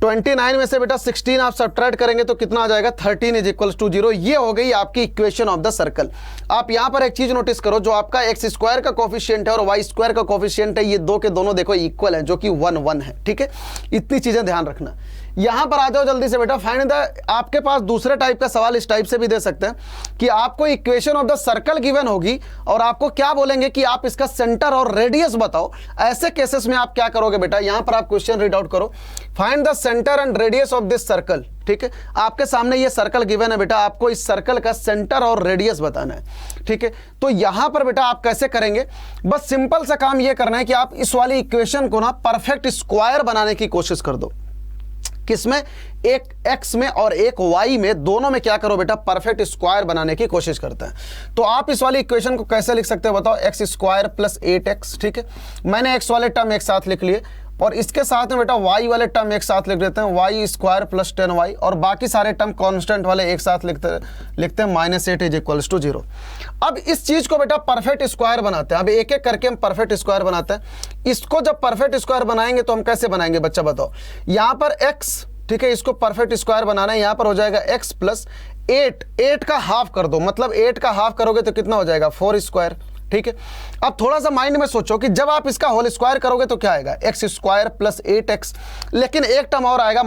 29 में से बेटा 16 आप सब्ट्रैक्ट करेंगे तो कितना आ जाएगा 13 इज इक्वल्स टू 0। ये हो गई आपकी इक्वेशन ऑफ द सर्कल। आप यहाँ पर एक चीज नोटिस करो, जो आपका एक्स स्क्वायर का कोफिशिएंट है और वाई स्क्वायर का कोफिशिएंट है, ये दो के दोनों देखो इक्वल है, जो कि 1 1 है, ठीक है। इतनी चीजें ध्यान रखना। यहां पर आ जाओ जल्दी से बेटा, फाइंड द, आपके पास दूसरे टाइप का सवाल इस टाइप से भी दे सकते हैं कि आपको equation of the circle given होगी और आपको क्या बोलेंगे कि आप इसका सेंटर और रेडियस बताओ। ऐसे केसेस में आप क्या करोगे बेटा, यहां पर आप क्वेश्चन रीड आउट करो, find the centre and radius of this circle, ठीक है। आपके सामने ये सर्कल गिवन है बेटा, आपको इस सर्कल का सेंटर और रेडियस बताना है, ठीक है। तो यहां पर बेटा आप कैसे करेंगे, बस सिंपल सा काम ये करना है कि आप इस वाली इक्वेशन को ना परफेक्ट स्क्वायर बनाने की कोशिश कर दो। किसमें, एक x में और एक y में, दोनों में क्या करो बेटा परफेक्ट स्क्वायर बनाने की कोशिश करते हैं। तो आप इस वाली इक्वेशन को कैसे लिख सकते हो बताओ, एक्स स्क्वायर प्लस 8x, ठीक है। मैंने x वाले टर्म एक साथ लिख लिए और इसके साथ में बेटा y वाले टर्म एक साथ लिख देते हैं, वाई स्क्वायर प्लस 10y, और बाकी सारे टर्म कांस्टेंट वाले एक साथ लिखते हैं माइनस 8 इज इक्वल्स टू 0। अब इस चीज को बेटा परफेक्ट स्क्वायर बनाते हैं। अब एक एक करके हम परफेक्ट स्क्वायर बनाते हैं। इसको जब परफेक्ट स्क्वायर बनाएंगे तो हम कैसे बनाएंगे बच्चा बताओ, यहाँ पर x, ठीक है, इसको परफेक्ट स्क्वायर बनाना है, यहाँ पर हो जाएगा x प्लस 8 का हाफ कर दो, मतलब 8 का हाफ करोगे तो कितना हो जाएगा 4 स्क्वायर, ठीक है। अब थोड़ा सा माइंड में सोचो कि जब आप इसका होल स्क्वायर करोगे तो क्या आएगा, एक्स स्क्वायर प्लस 8x, लेकिन एक टर्म और आएगा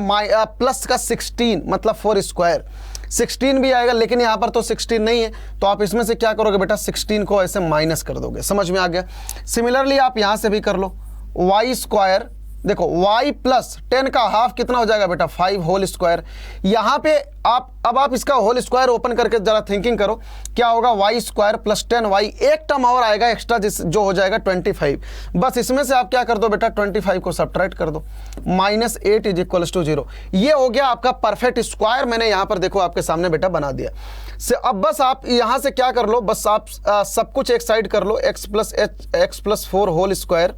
प्लस का 16, मतलब 4 स्क्वायर, 16 भी आएगा, लेकिन यहाँ पर तो 16 नहीं है, तो आप इसमें से क्या करोगे बेटा 16 को ऐसे माइनस कर दोगे। समझ में आ गया। सिमिलरली आप यहाँ से भी कर लो, वाई स्क्वायर, देखो y प्लस 10 का हाफ कितना हो जाएगा बेटा 5 होल स्क्वायर। यहाँ पे आप इसका होल स्क्वायर ओपन करके जरा थिंकिंग करो क्या होगा, y स्क्वायर प्लस 10y, एक टर्म और आएगा एक्स्ट्रा जो हो जाएगा 25। बस इसमें से आप क्या कर दो बेटा 25 को सब्ट्रैक्ट कर दो, -8 इज इक्वल्स टू 0। ये हो गया आपका परफेक्ट स्क्वायर, मैंने यहाँ पर देखो आपके सामने बेटा बना दिया। से अब बस आप यहाँ से क्या कर लो, बस आप सब कुछ एक साइड कर लो, x plus 4 whole square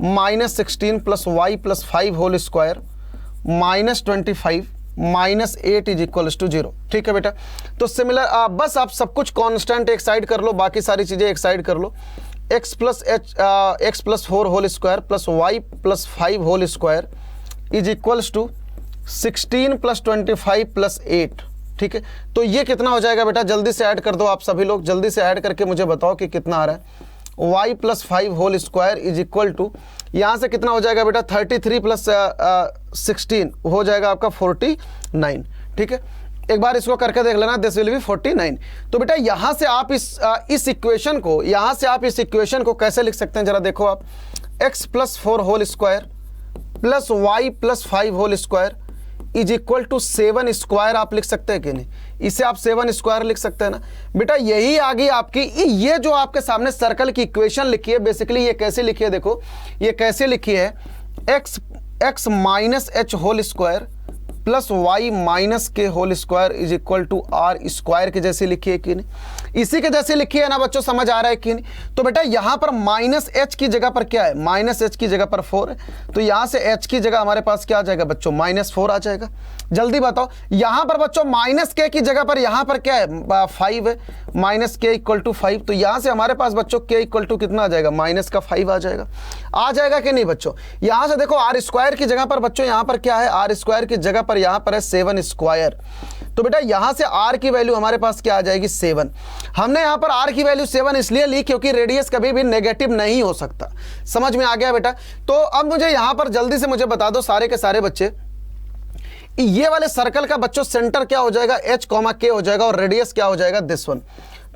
-16 plus y plus 5 whole square -25 -8 is equals to 0। ठीक है बेटा, तो सिमिलर बस आप सब कुछ कांस्टेंट एक साइड कर लो, बाकी सारी चीज़ें एक साइड कर लो। x plus 4 whole square plus y plus 5 whole square is equals to 16 plus 25 plus 8। ठीक है, तो ये कितना हो जाएगा बेटा, जल्दी से ऐड कर दो आप सभी लोग, जल्दी से ऐड करके मुझे बताओ कि कितना आ रहा है। y plus 5 whole square is equal to, यहाँ से कितना हो जाएगा बेटा 33 प्लस 16 हो जाएगा आपका 49। ठीक है, एक बार इसको करके देख लेना, दिस विल बी 49। तो बेटा यहाँ से आप इस इक्वेशन को, यहाँ से आप इस इक्वेशन को कैसे लिख सकते हैं जरा देखो आप, x plus 4 whole square plus y plus 5 whole square is equal to 7 square आप लिख सकते हैं कि नहीं, इसे आप 7 स्क्वायर लिख सकते हैं ना बेटा। यही आ गई आपकी, ये जो आपके सामने सर्कल की इक्वेशन लिखी है, बेसिकली ये कैसे लिखी है, देखो ये कैसे लिखी है, x minus h whole square plus y minus k whole square is equal to r square के जैसे लिखी है कि नहीं, इसी के जैसे लिखी है ना बच्चों, समझ आ रहा है कि नहीं। तो बेटा यहाँ पर माइनस एच की जगह पर क्या है, माइनस एच की जगह पर 4 है, तो यहाँ से एच की जगह हमारे पास क्या आ जाएगा बच्चों, -4 आ जाएगा। जल्दी बताओ, यहाँ पर बच्चों माइनस के की जगह पर यहाँ पर क्या है 5 है, माइनस के इक्वल टू 5, तो यहाँ से हमारे पास बच्चों के इक्वल टू कितना आ जाएगा, माइनस का 5 आ जाएगा कि नहीं बच्चों। यहाँ से देखो आर स्क्वायर की जगह पर बच्चों यहाँ पर क्या है, आर स्क्वायर की जगह पर यहाँ पर है 7 स्क्वायर, तो बेटा यहाँ से आर की वैल्यू हमारे पास क्या आ जाएगी 7। हमने यहाँ पर आर की वैल्यू 7 इसलिए ली क्योंकि रेडियस कभी भी नेगेटिव नहीं हो सकता, समझ में आ गया बेटा। तो अब मुझे यहाँ पर जल्दी से मुझे बता दो सारे के सारे बच्चे, ये वाले सर्कल का बच्चों सेंटर क्या हो जाएगा, h, k हो जाएगा, और रेडियस क्या हो जाएगा दिस वन।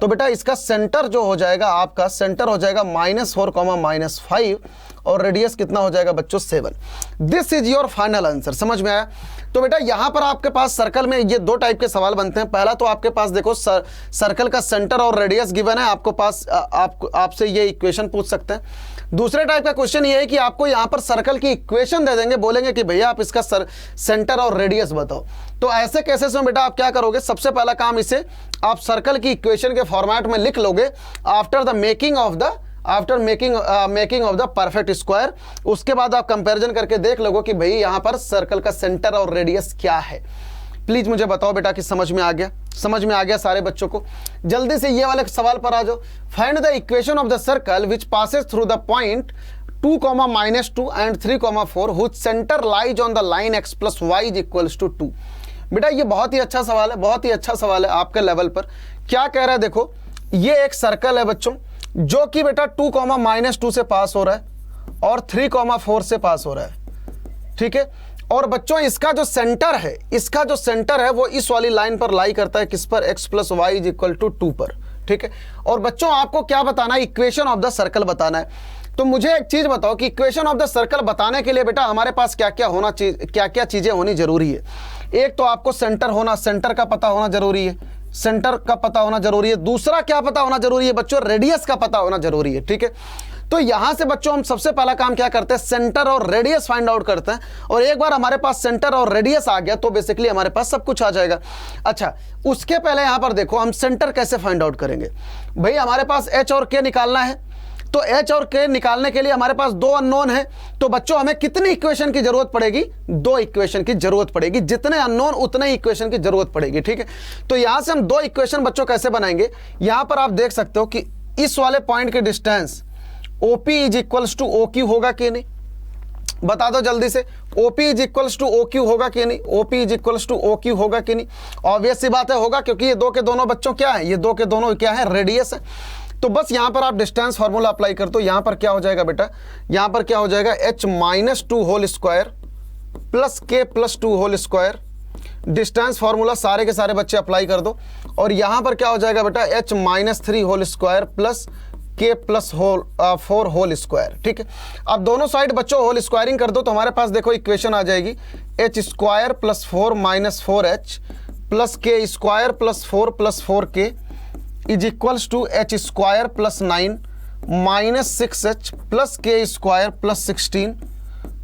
तो बेटा इसका सेंटर जो हो जाएगा, आपका सेंटर हो जाएगा -4, -5, और रेडियस कितना हो जाएगा बच्चों 7। This is your final answer, समझ में आया। तो बेटा यहाँ पर आपके पास सर्कल में ये 2 टाइप के सवाल बनते हैं। पहला तो आपके पास देखो सर्कल का सेंटर और रेडियस गिवन है, आपको पास आपसे ये इक्वेशन पूछ सकते हैं। दूसरे टाइप का क्वेश्चन ये है कि आपको यहाँ पर सर्कल की इक्वेशन दे देंगे, बोलेंगे कि भैया आप इसका सेंटर और रेडियस बताओ। तो ऐसे केसेस में बेटा आप क्या करोगे, सबसे पहला काम इसे आप सर्कल की इक्वेशन के फॉर्मेट में लिख लोगे after making of the perfect square. उसके बाद आप कंपैरिजन करके देख लोगे कि भाई यहाँ पर सर्कल का सेंटर और रेडियस क्या है। प्लीज मुझे बताओ बेटा कि समझ में आ गया सारे बच्चों को। जल्दी से ये वाले सवाल पर आ जाओ। Find the equation of the circle which passes through the point 2, -2 and 3, 4 whose centre lies on the line x plus y is equals to 2। बेटा ये बहुत ही अच्छा सवाल है, बहुत ही अच्छा सवाल है आपके लेवल पर। क्या कह रहा है देखो, ये एक सर्कल है बच्चों जो कि बेटा 2, -2 से पास हो रहा है और 3, 4 से पास हो रहा है। ठीक है, और बच्चों इसका जो सेंटर है वो इस वाली लाइन पर लाई करता है, किस पर, x plus y is equal to 2 पर। ठीक है, और बच्चों आपको क्या बताना है, इक्वेशन ऑफ द सर्कल बताना है। तो मुझे एक चीज बताओ कि इक्वेशन ऑफ द सर्कल बताने के लिए बेटा हमारे पास क्या क्या चीजें होनी जरूरी है। एक तो आपको सेंटर का पता होना जरूरी है, सेंटर का पता होना जरूरी है। दूसरा क्या पता होना जरूरी है बच्चों, रेडियस का पता होना जरूरी है। ठीक है, तो यहां से बच्चों हम सबसे पहला काम क्या करते हैं, सेंटर और रेडियस फाइंड आउट करते हैं। और एक बार हमारे पास सेंटर और रेडियस आ गया तो बेसिकली हमारे पास सब कुछ आ जाएगा। अच्छा, उसके पहले यहां पर देखो हम सेंटर कैसे फाइंड आउट करेंगे। भाई हमारे पास h और k निकालना है, तो h और k निकालने के लिए हमारे पास 2 अननोन है। तो बच्चों हमें कितनी इक्वेशन की जरूरत पड़ेगी, 2 इक्वेशन की जरूरत पड़ेगी। जितने अननोन उतने ही इक्वेशन की जरूरत पड़ेगी। ठीक है, तो यहां से हम 2 इक्वेशन बच्चों कैसे बनाएंगे, यहां पर आप देख सकते हो कि इस वाले पॉइंट के distance OP is equals to OQ होगा कि नहीं, बता दो जल्दी से। OP is equals to OQ होगा कि नहीं, OP is equals to OQ होगा कि नहीं। ऑब्वियस सी बात है होगा, क्योंकि ये 2 के दोनों बच्चों क्या है, ये 2 के दोनों क्या है, रेडियस है। तो बस यहां पर आप डिस्टेंस फार्मूला अप्लाई कर दो। यहां पर क्या हो जाएगा बेटा, यहां पर क्या हो जाएगा, h-2 whole square plus k plus 2 whole square. Distance formula सारे के सारे बच्चे अप्लाई कर दो। और यहां पर क्या हो जाएगा बेटा, h-3 होल स्क्वायर प्लस के प्लस होल 4 होल स्क्वायर। ठीक है, अब दोनों साइड बच्चों होल स्क्वायरिंग कर दो तो हमारे पास देखो इक्वेशन आ जाएगी h square plus 4 minus 4h plus k square plus 4 is equals to h square plus 9 minus 6h plus k square plus 16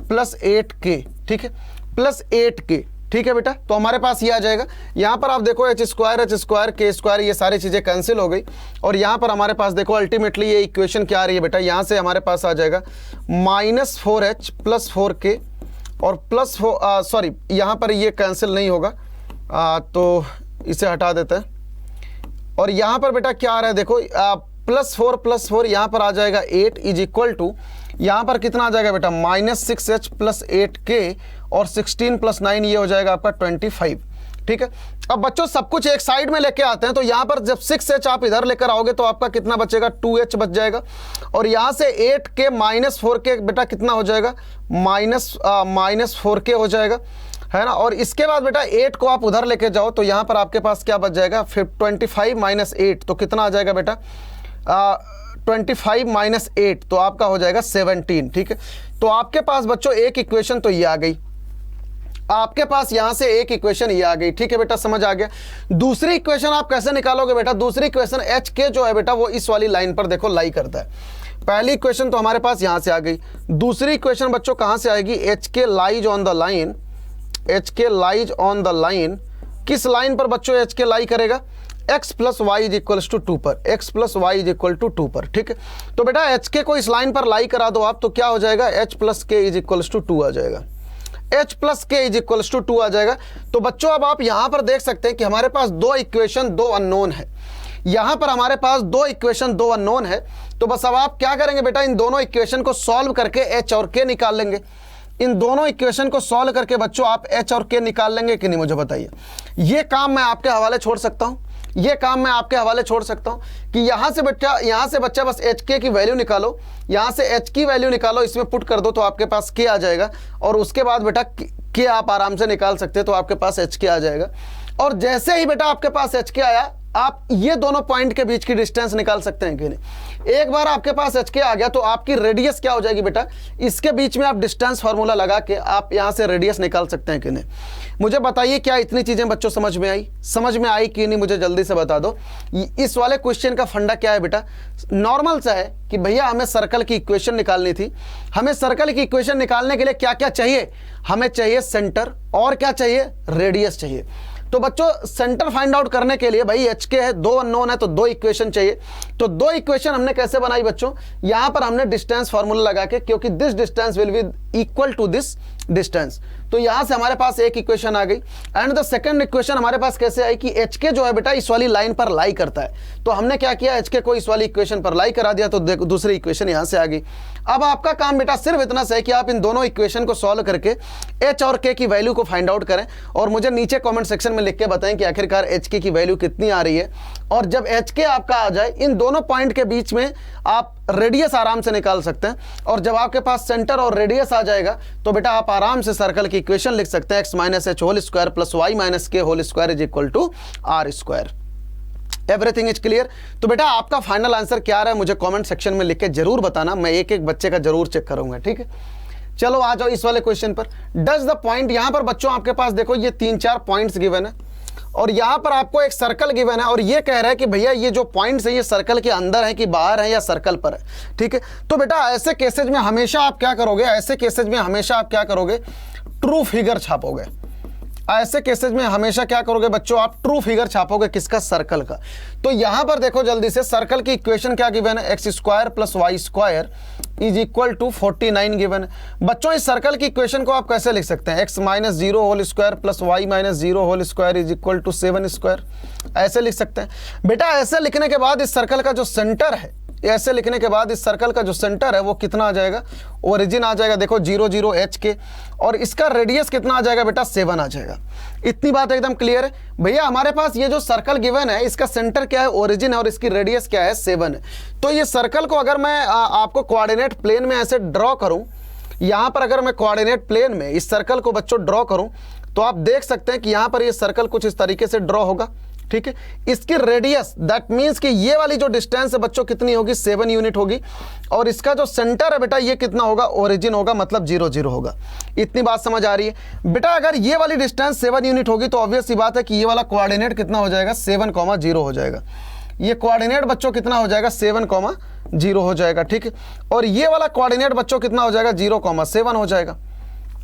plus 8k। ठीक है, प्लस 8k। ठीक है बेटा, तो हमारे पास ये आ जाएगा। यहाँ पर आप देखो एच स्क्वायर के स्क्वायर ये सारी चीज़ें कैंसिल हो गई और यहाँ पर हमारे पास देखो अल्टीमेटली ये इक्वेशन क्या आ रही है बेटा, यहाँ से हमारे पास आ जाएगा माइनस 4h प्लस 4k और प्लस सॉरी यहाँ पर ये कैंसिल नहीं होगा तो इसे हटा देते हैं। और यहाँ पर बेटा क्या आ रहा है देखो प्लस 4 यहाँ पर आ जाएगा 8 इज इक्वल टू यहाँ पर कितना आ जाएगा बेटा माइनस 6h प्लस 8k और 16 प्लस 9 ये हो जाएगा आपका 25। ठीक है, अब बच्चों सब कुछ एक साइड में लेके आते हैं तो यहाँ पर जब 6h आप इधर लेकर आओगे तो आपका कितना बचेगा 2h बच जाएगा और यहाँ से 8k माइनस 4k बेटा कितना हो जाएगा माइनस 4k हो जाएगा, है ना। और इसके बाद बेटा 8 को आप उधर लेके जाओ तो यहाँ पर आपके पास क्या बच जाएगा 25 माइनस 8 तो कितना आ जाएगा बेटा 25 माइनस 8 तो आपका हो जाएगा 17। ठीक है, तो आपके पास बच्चों एक इक्वेशन तो ये आ गई, आपके पास यहां से एक इक्वेशन ये आ गई। ठीक है बेटा, समझ आ गया। दूसरी इक्वेशन आप कैसे निकालोगे बेटा, दूसरी इक्वेशन एच के जो है बेटा वो इस वाली लाइन पर देखो लाई करता है। पहली इक्वेशन तो हमारे पास यहां से आ गई, दूसरी इक्वेशन बच्चों कहां से आएगी, h k lies on the line, h k lies on the line, किस लाइन पर बच्चों एच के लाई करेगा, x plus y is equals to 2 पर, x plus y is equal to 2 पर। ठीक है, तो बेटा एच के को इस लाइन पर लाई करा दो आप तो क्या हो जाएगा h प्लस के इज इक्वल्स टू 2 आ जाएगा, h प्लस के इज इक्वल्स टू 2 आ जाएगा। तो बच्चों अब आप यहां पर देख सकते हैं कि हमारे पास दो इक्वेशन दो अननोन है, यहां पर हमारे पास दो इक्वेशन दो अननोन है। तो बस अब आप क्या करेंगे बेटा, इन दोनों इक्वेशन को सॉल्व करके h और k निकाल लेंगे। इन दोनों इक्वेशन को सॉल्व करके बच्चों आप h और k निकाल लेंगे कि नहीं, मुझे बताइए। ये काम मैं आपके हवाले छोड़ सकता हूं, ये काम मैं आपके हवाले छोड़ सकता हूं कि यहां से बच्चा बस एच के की वैल्यू निकालो, यहां से एच की वैल्यू निकालो, इसमें पुट कर दो तो आपके पास के आ जाएगा और उसके बाद बेटा के आप आराम से निकाल सकते हैं तो आपके पास एच के आ जाएगा। और जैसे ही बेटा आपके पास एच के आया आप ये दोनों पॉइंट के बीच की डिस्टेंस निकाल सकते हैं कि नहीं। एक बार आपके पास एच के आ गया तो आपकी रेडियस क्या हो जाएगी बेटा, इसके बीच में आप डिस्टेंस फार्मूला लगा के आप यहां से रेडियस निकाल सकते हैं कि नहीं। मुझे बताइए क्या इतनी चीजें बच्चों समझ में आई कि नहीं, मुझे जल्दी से बता दो। इस वाले क्वेश्चन का फंडा क्या है बेटा, नॉर्मल सा है कि भैया हमें सर्कल की इक्वेशन निकालनी थी। हमें सर्कल की इक्वेशन निकालने के लिए क्या क्या चाहिए, हमें चाहिए सेंटर और क्या चाहिए, रेडियस चाहिए। तो बच्चों सेंटर फाइंड आउट करने के लिए भाई एच के है, दो अननोन है तो दो इक्वेशन चाहिए। तो दो इक्वेशन हमने कैसे बनाई बच्चों, यहां पर हमने डिस्टेंस फार्मूला लगा के, क्योंकि this distance will be equal to this distance, तो यहां से हमारे पास एक इक्वेशन आ गई। एंड द सेकंड इक्वेशन हमारे पास कैसे आई कि एच के जो है बेटा इस वाली लाइन पर लाई करता है, तो हमने क्या किया, एच के को इस वाली इक्वेशन पर लाई करा दिया तो दूसरी इक्वेशन यहां से आ गई। अब आपका काम बेटा सिर्फ इतना सा है कि आप इन दोनों इक्वेशन को सॉल्व करके एच और के की वैल्यू को फाइंड आउट करें और मुझे नीचे कमेंट सेक्शन में लिख के बताएं कि आखिरकार एच के की वैल्यू कितनी आ रही है। और जब एच के आपका आ जाए, इन दोनों पॉइंट के बीच में आप रेडियस आराम से निकाल सकते हैं। और जब आपके पास सेंटर और रेडियस आ जाएगा तो बेटा आप आराम से सर्कल की इक्वेशन लिख सकते हैं, x minus h whole square plus y minus k whole square is equal to r square. Everything is clear. तो बेटा आपका फाइनल आंसर क्या आ रहा है मुझे कमेंट सेक्शन में लिख के जरूर बताना, मैं एक एक बच्चे का जरूर चेक करूंगा। ठीक है, चलो आ जाओ इस वाले क्वेश्चन पर। डज द पॉइंट, यहां पर बच्चों आपके पास देखो ये 3-4 पॉइंट्स गिवन है और यहां पर आपको एक सर्कल गिवन है और ये कह रहा है कि भैया ये जो पॉइंट्स है ये सर्कल के अंदर है कि बाहर है या सर्कल पर है। ठीक है, तो बेटा ऐसे केसेज में हमेशा आप क्या करोगे, ऐसे केसेज में हमेशा आप क्या करोगे, ट्रू फिगर छापोगे। ऐसे केसेज में हमेशा क्या करोगे बच्चों, आप ट्रू फिगर छापोगे, किसका, सर्कल का। तो यहां पर देखो जल्दी से, सर्कल की इक्वेशन क्या गिवन है, x square plus y square is equal to 49 given है। बच्चों इस सर्कल की इक्वेशन को आप कैसे लिख सकते हैं, x minus 0 whole square plus y minus 0 whole square is equal to 7 square, ऐसे लिख सकते हैं। बेटा ऐसे लिखने के बाद इस सर्कल का जो सेंटर है, ऐसे लिखने के बाद इस सर्कल का जो सेंटर है वो कितना आ जाएगा, ओरिजिन आ जाएगा देखो 0 0 एच के, और इसका रेडियस कितना आ जाएगा बेटा, 7 आ जाएगा। इतनी बात एकदम क्लियर है भैया। हमारे पास ये जो सर्कल गिवन है इसका सेंटर क्या है, ओरिजिन है, और इसकी रेडियस क्या है, 7 है। तो ये सर्कल को अगर मैं आपको कोऑर्डिनेट प्लेन में ऐसे ड्रॉ करूं, यहां पर अगर मैं कोऑर्डिनेट प्लेन में इस सर्कल को बच्चों ड्रॉ करूं तो आप देख सकते हैं कि यहां पर ये सर्कल कुछ इस तरीके से ड्रॉ होगा। ठीक है। इसकी रेडियस दैट मीन्स कि ये वाली जो डिस्टेंस है बच्चों कितनी होगी, 7 यूनिट होगी। और इसका जो सेंटर है बेटा ये कितना होगा, ओरिजिन होगा, मतलब 0 0 होगा। इतनी बात समझ आ रही है बेटा। अगर ये वाली डिस्टेंस 7 यूनिट होगी तो ऑब्वियस सी बात है कि ये वाला कोऑर्डिनेट कितना हो जाएगा, 7,0 हो जाएगा। ये कोऑर्डिनेट बच्चों कितना हो जाएगा, 7,0 हो जाएगा, ठीक है। और ये वाला कोऑर्डिनेट बच्चों कितना हो जाएगा, 0,7 हो जाएगा।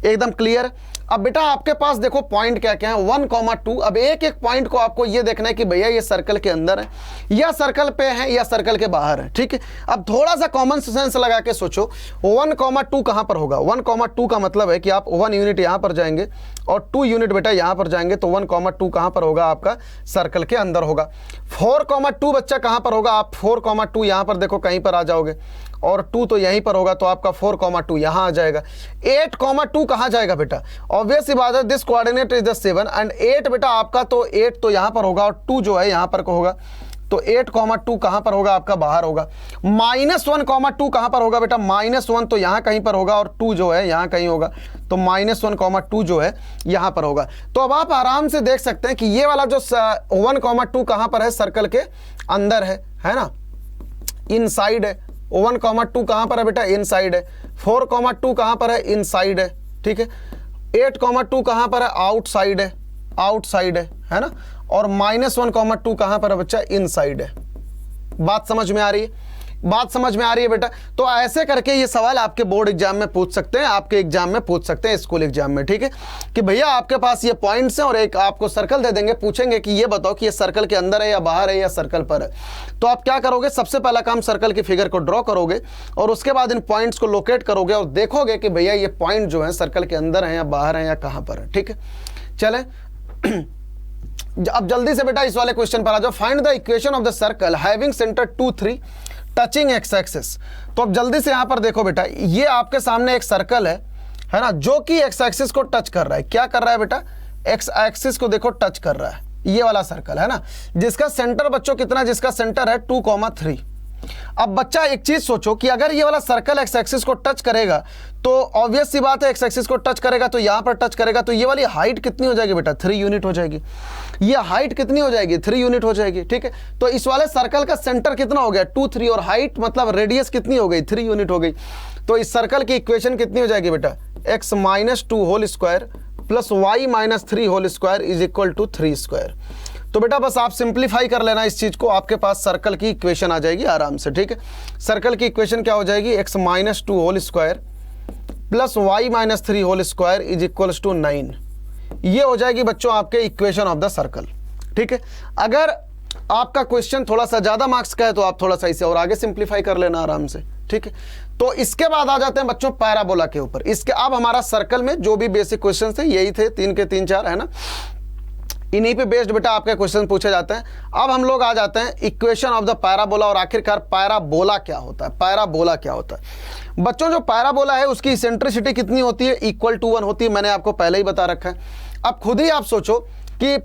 एकदम क्लियर। अब बेटा आपके पास देखो पॉइंट क्या क्या है, 1,2। अब एक एक पॉइंट को आपको ये देखना है कि भैया ये सर्कल के अंदर है या सर्कल पे है या सर्कल के बाहर है, ठीक है। अब थोड़ा सा कॉमन सेंस लगा के सोचो, 1,2 कहां पर होगा। 1,2 का मतलब है कि आप 1 यूनिट यहां पर जाएंगे और 2 यूनिट बेटा यहां पर जाएंगे, तो 1,2 कहां पर होगा, आपका सर्कल के अंदर होगा। 4,2 बच्चा कहां पर होगा, आप 4,2 यहां पर देखो कहीं पर आ जाओगे और 2 तो यहीं पर होगा, तो आपका 4,2 यहां आ जाएगा। 8,2 कहां जाएगा बेटा, ऑब्वियस सी बात है, this coordinate is the 7 and 8 बेटा आपका, तो 8 तो यहां पर होगा और 2 जो है यहां पर को होगा, तो 8,2 कहां पर होगा, आपका बाहर होगा। -1,2 कहां पर होगा बेटा, -1 तो यहां कहीं पर होगा और 2 जो है यहां कहीं होगा, तो -1,2 जो है यहां पर होगा। तो अब आप आराम से देख सकते हैं कि ये वाला जो 1,2 कहां पर है, सर्कल के अंदर है ना, इनसाइड है। 1,2 कहां पर है बेटा, इनसाइड है। 4,2 कहां पर है, इनसाइड है, ठीक है। 8,2 कहां पर है, आउटसाइड है, आउटसाइड है ना। और -1,2 कहां पर है बच्चा, इनसाइड है। बात समझ में आ रही है, बात समझ में आ रही है बेटा। तो ऐसे करके ये सवाल आपके बोर्ड एग्जाम में पूछ सकते हैं, आपके एग्जाम में पूछ सकते हैं, स्कूल एग्जाम में, ठीक है। कि भैया आपके पास ये पॉइंट्स हैं और एक आपको सर्कल दे देंगे, पूछेंगे कि ये बताओ कि ये सर्कल के अंदर है या बाहर है या सर्कल पर है। तो आप क्या करोगे, सबसे पहला काम सर्कल की फिगर को ड्रॉ करोगे और उसके बाद इन पॉइंट्स को लोकेट करोगे और देखोगे कि भैया ये पॉइंट जो है सर्कल के अंदर है या बाहर है या कहां पर है, ठीक है। चले अब जल्दी से बेटा इस वाले क्वेश्चन पर आ जाओ। Find the equation of the circle having centre 2 3 touching x axis. तो अब जल्दी से यहां पर देखो बेटा, ये आपके सामने एक सर्कल है ना, जो कि एक्स एक्सिस को टच कर रहा है। क्या कर रहा है बेटा, एक्स एक्सिस को देखो टच कर रहा है, ये वाला सर्कल है ना, जिसका सेंटर बच्चों कितना, जिसका सेंटर है 2,3। अब बच्चा एक चीज सोचो कि अगर ये वाला सर्कल एक्स एक्सिस को टच करेगा तो ऑब्वियस सी बात है, एक्स एक्सिस को टच करेगा तो यहां पर टच करेगा, तो ये वाली हाइट कितनी हो जाएगी बेटा, 3 यूनिट हो जाएगी। ये हाइट कितनी हो जाएगी, 3 यूनिट हो जाएगी, ठीक है। तो इस वाले सर्कल का सेंटर कितना हो गया, 2 3, और हाइट मतलब रेडियस कितनी हो गई, 3 यूनिट हो गई। तो इस सर्कल की इक्वेशन कितनी हो जाएगी बेटा, x - 2 whole square plus y - 3 whole square is equal to 3 square. तो बेटा बस आप सिंप्लीफाई कर लेना इस चीज को, आपके पास सर्कल की इक्वेशन आ जाएगी आराम से, ठीक है। सर्कल की इक्वेशन क्या हो जाएगी, x - 2 whole square plus y - 3 whole square is equal to 9। ये हो जाएगी बच्चों आपके इक्वेशन ऑफ द सर्कल, ठीक है। अगर आपका क्वेश्चन थोड़ा सा ज्यादा मार्क्स का है तो आप थोड़ा सा इसे और आगे सिंप्लीफाई कर लेना आराम से, ठीक है। तो इसके बाद आ जाते हैं बच्चों पैराबोला के ऊपर। इसके अब हमारा सर्कल में जो भी बेसिक क्वेश्चन थे यही थे, 3 के 3 4 है ना, इन्हीं पे बेस्ड बेटा आपके क्वेश्चन पूछे जाते हैं। अब हम लोग आ जाते हैं इक्वेशन ऑफ द पैराबोला, और आखिरकार पैराबोला क्या होता है, पैराबोला क्या होता है बच्चों। जो पैराबोला है उसकी इसेंट्रिसिटी कितनी होती है, इक्वल टू 1 होती है, मैंने आपको पहले ही बता रखा है। अब खुद ही आप सोचो कि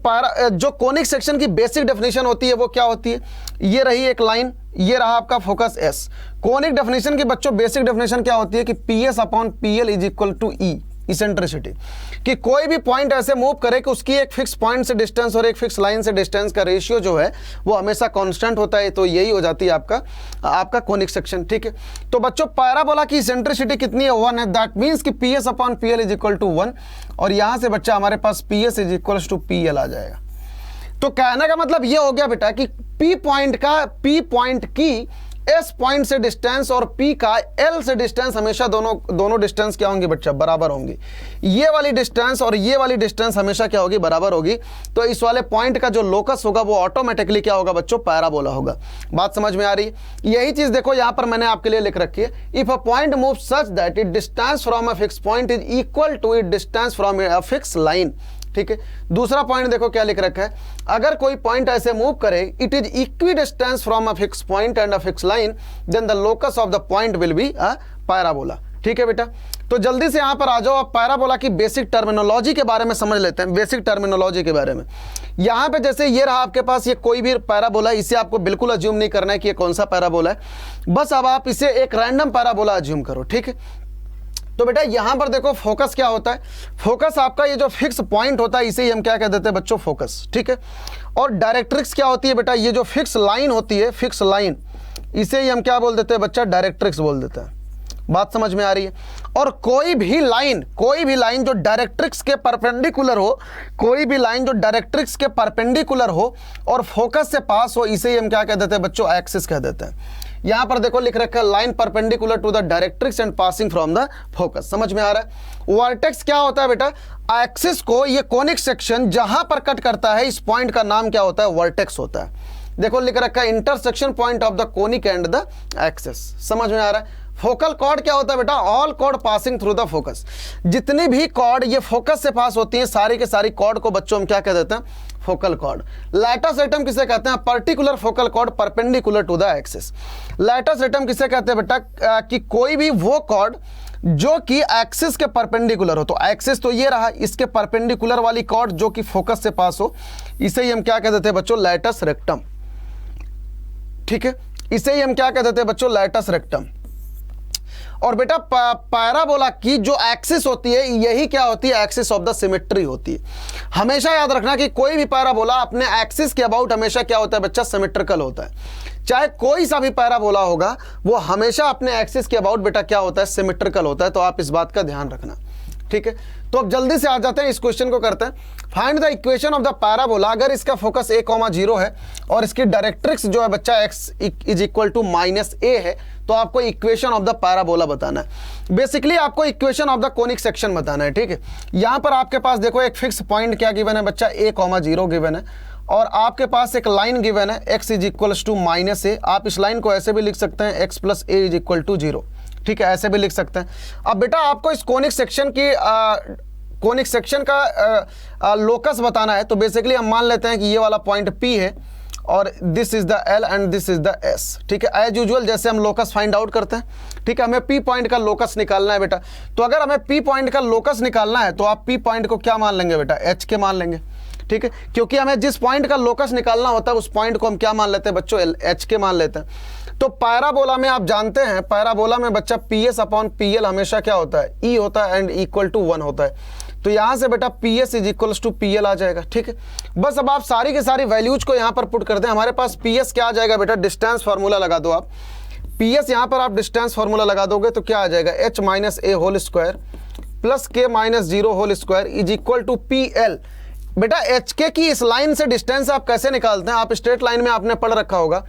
जो कोनिक सेक्शन की बेसिक डेफिनेशन होती है वो क्या होती है, ये रही एक लाइन, ये रहा आपका फोकस एस। कोनिक डेफिनेशन की बच्चों बेसिक डेफिनेशन क्या होती है कि PS/PL is equal to E, eccentricity. कि कोई भी पॉइंट ऐसे मूव करे कि उसकी एक फिक्स पॉइंट से डिस्टेंस और एक फिक्स लाइन से डिस्टेंस का रेशियो जो है वो हमेशा कांस्टेंट होता है, तो यही हो जाती है आपका कोनिक सेक्शन, ठीक है। तो बच्चों पैराबोला की इसेंट्रिसिटी कितनी है, 1 है। दैट मींस कि PS/PL इज इक्वल टू 1, और यहां से बच्चा हमारे पास PS is equal to PL आ जाएगा। तो कहने का मतलब ये हो गया बेटा कि P पॉइंट की S पॉइंट से डिस्टेंस और P का L से डिस्टेंस हमेशा दोनों डिस्टेंस क्या होंगे बच्चा, बराबर होंगी। ये वाली डिस्टेंस और ये वाली डिस्टेंस हमेशा क्या होगी, बराबर होगी। तो इस वाले पॉइंट का जो लोकस होगा वो ऑटोमेटिकली क्या होगा बच्चों, पैराबोला होगा। बात समझ में आ रही है। यही चीज देखो यहां पर मैंने आपके लिए लिख रखी है, if a point move such that it distance from a fix point is equal to it distance from a fix line, ठीक है। दूसरा पॉइंट देखो क्या लिख रखा है, अगर कोई पॉइंट ऐसे मूव करे, it is equidistance from a fix point and a fix line, then the locus of the point will be a parabola, ठीक है बेटा। तो जल्दी से यहां पर आ जाओ, अब पैराबोला की बेसिक टर्मिनोलॉजी के बारे में समझ लेते हैं, बेसिक टर्मिनोलॉजी के बारे में। यहां पे जैसे ये रहा आपके पास, ये कोई भी पैराबोला, इसे आपको बिल्कुल अज्यूम नहीं करना है कि ये कौन सा पैराबोला है, बस अब आप इसे एक रैंडम पैराबोला अज्यूम करो, ठीक है। तो बेटा यहां पर देखो फोकस क्या होता है, फोकस आपका ये जो फिक्स पॉइंट होता है इसे ही हम क्या कह देते हैं बच्चों, फोकस, ठीक है। और डायरेक्ट्रिक्स क्या होती है बेटा, ये जो फिक्स लाइन होती है, फिक्स लाइन, इसे ही हम क्या बोल देते हैं बच्चा, डायरेक्ट्रिक्स बोल देते हैं। बात समझ में आ रही है। और कोई भी लाइन जो डायरेक्ट्रिक्स के परपेंडिकुलर हो, कोई भी लाइन जो डायरेक्ट्रिक्स के परपेंडिकुलर हो और फोकस से पास हो, इसे ही हम क्या कह देते हैं बच्चों, एक्सिस कह देते हैं। यहां पर देखो लिख रखा है line perpendicular to the directrix and passing from the focus. समझ में आ रहा है। वर्टेक्स क्या होता है बेटा, एक्सिस को ये कोनिक सेक्शन जहां पर कट करता है, इस पॉइंट का नाम क्या होता है, वर्टेक्स होता है। देखो लिख रखा है intersection point of the conic and the axis. समझ में आ रहा है। फोकल कॉर्ड क्या होता है बेटा, all cord passing through the focus. जितनी भी कॉर्ड ये फोकस से पास होती हैं, सारी के सारी कॉर्ड को बच्चों हम क्या कह देते हैं, फोकल कॉर्ड। लैटस एटम किसे कहते हैं, particular focal chord perpendicular to the axis. Latus rectum किसे कहते हैं बेटा, कि कोई भी वो कॉर्ड जो कि एक्सिस के परपेंडिकुलर हो। तो एक्सिस तो ये रहा, इसके परपेंडिकुलर वाली कॉर्ड जो कि फोकस से पास हो, इसे ही हम क्या कह देते हैं बच्चों, लैटस रेक्टम, ठीक है। इसे ही हम क्या कह देते हैं बच्चों, लैटस रेक्टम। और बेटा पैराबोला की जो एक्सिस होती है, यही क्या होती है, एक्सिस ऑफ द सिमेट्री होती है। हमेशा याद रखना कि कोई भी पैराबोला अपने एक्सिस के अबाउट हमेशा क्या होता है बच्चा, सिमेट्रिकल होता है। चाहे कोई सा भी पैराबोला होगा, वो हमेशा अपने एक्सिस के अबाउट बेटा क्या होता है, सिमेट्रिकल होता है। तो आप इस बात का ध्यान रखना, ठीक है। तो अब जल्दी से आ जाते हैं, इस क्वेश्चन को करते हैं। Find the equation of the parabola. अगर इसका फोकस a,0 है और इसकी डायरेक्ट्रिक्स जो है बच्चा x is equal to -a है, तो आपको इक्वेशन ऑफ द पैराबोला बताना है। बेसिकली आपको equation of the conic section बताना है, ठीक है। यहां पर आपके पास देखो एक फिक्स पॉइंट क्या गिवन है बच्चा, a,0 गिवन है, और आपके पास एक लाइन गिवन है x is equal to -a। आप इस लाइन को ऐसे भी लिख सकते हैं x plus a is equal to 0, ठीक है, ऐसे भी लिख सकते हैं। अब बेटा आपको इस कोनिक सेक्शन का लोकस बताना है। तो बेसिकली हम मान लेते हैं कि ये वाला पॉइंट P है और this is the L and this is the S, ठीक है। एज यूजुअल जैसे हम लोकस फाइंड आउट करते हैं, ठीक है। हमें P पॉइंट का लोकस निकालना है बेटा। तो अगर हमें P पॉइंट का लोकस निकालना है तो आप P पॉइंट को क्या मान लेंगे बेटा, H के मान लेंगे, ठीक है। क्योंकि हमें जिस पॉइंट का लोकस निकालना होता है उस पॉइंट को हम क्या मान लेते हैं बच्चों, H के मान लेते हैं। तो पैराबोला में आप जानते हैं, पैराबोला में बच्चा PS अपॉन PL हमेशा क्या होता है, E होता है एंड इक्वल टू 1 होता है। तो यहां से बेटा PS is equal to PL आ जाएगा, ठीक है। बस अब आप सारी की सारी वैल्यूज को यहां पर पुट कर दें। हमारे पास PS क्या आ जाएगा बेटा, डिस्टेंस फार्मूला लगा दो आप। PS यहां पर आप डिस्टेंस फार्मूला लगा दोगे तो क्या आ जाएगा, h minus a whole square plus k minus 0 whole square is equal to PL। बेटा HK की इस लाइन से डिस्टेंस आप कैसे निकालते हैं, आप स्ट्रेट लाइन में आपने पढ़ रखा होगा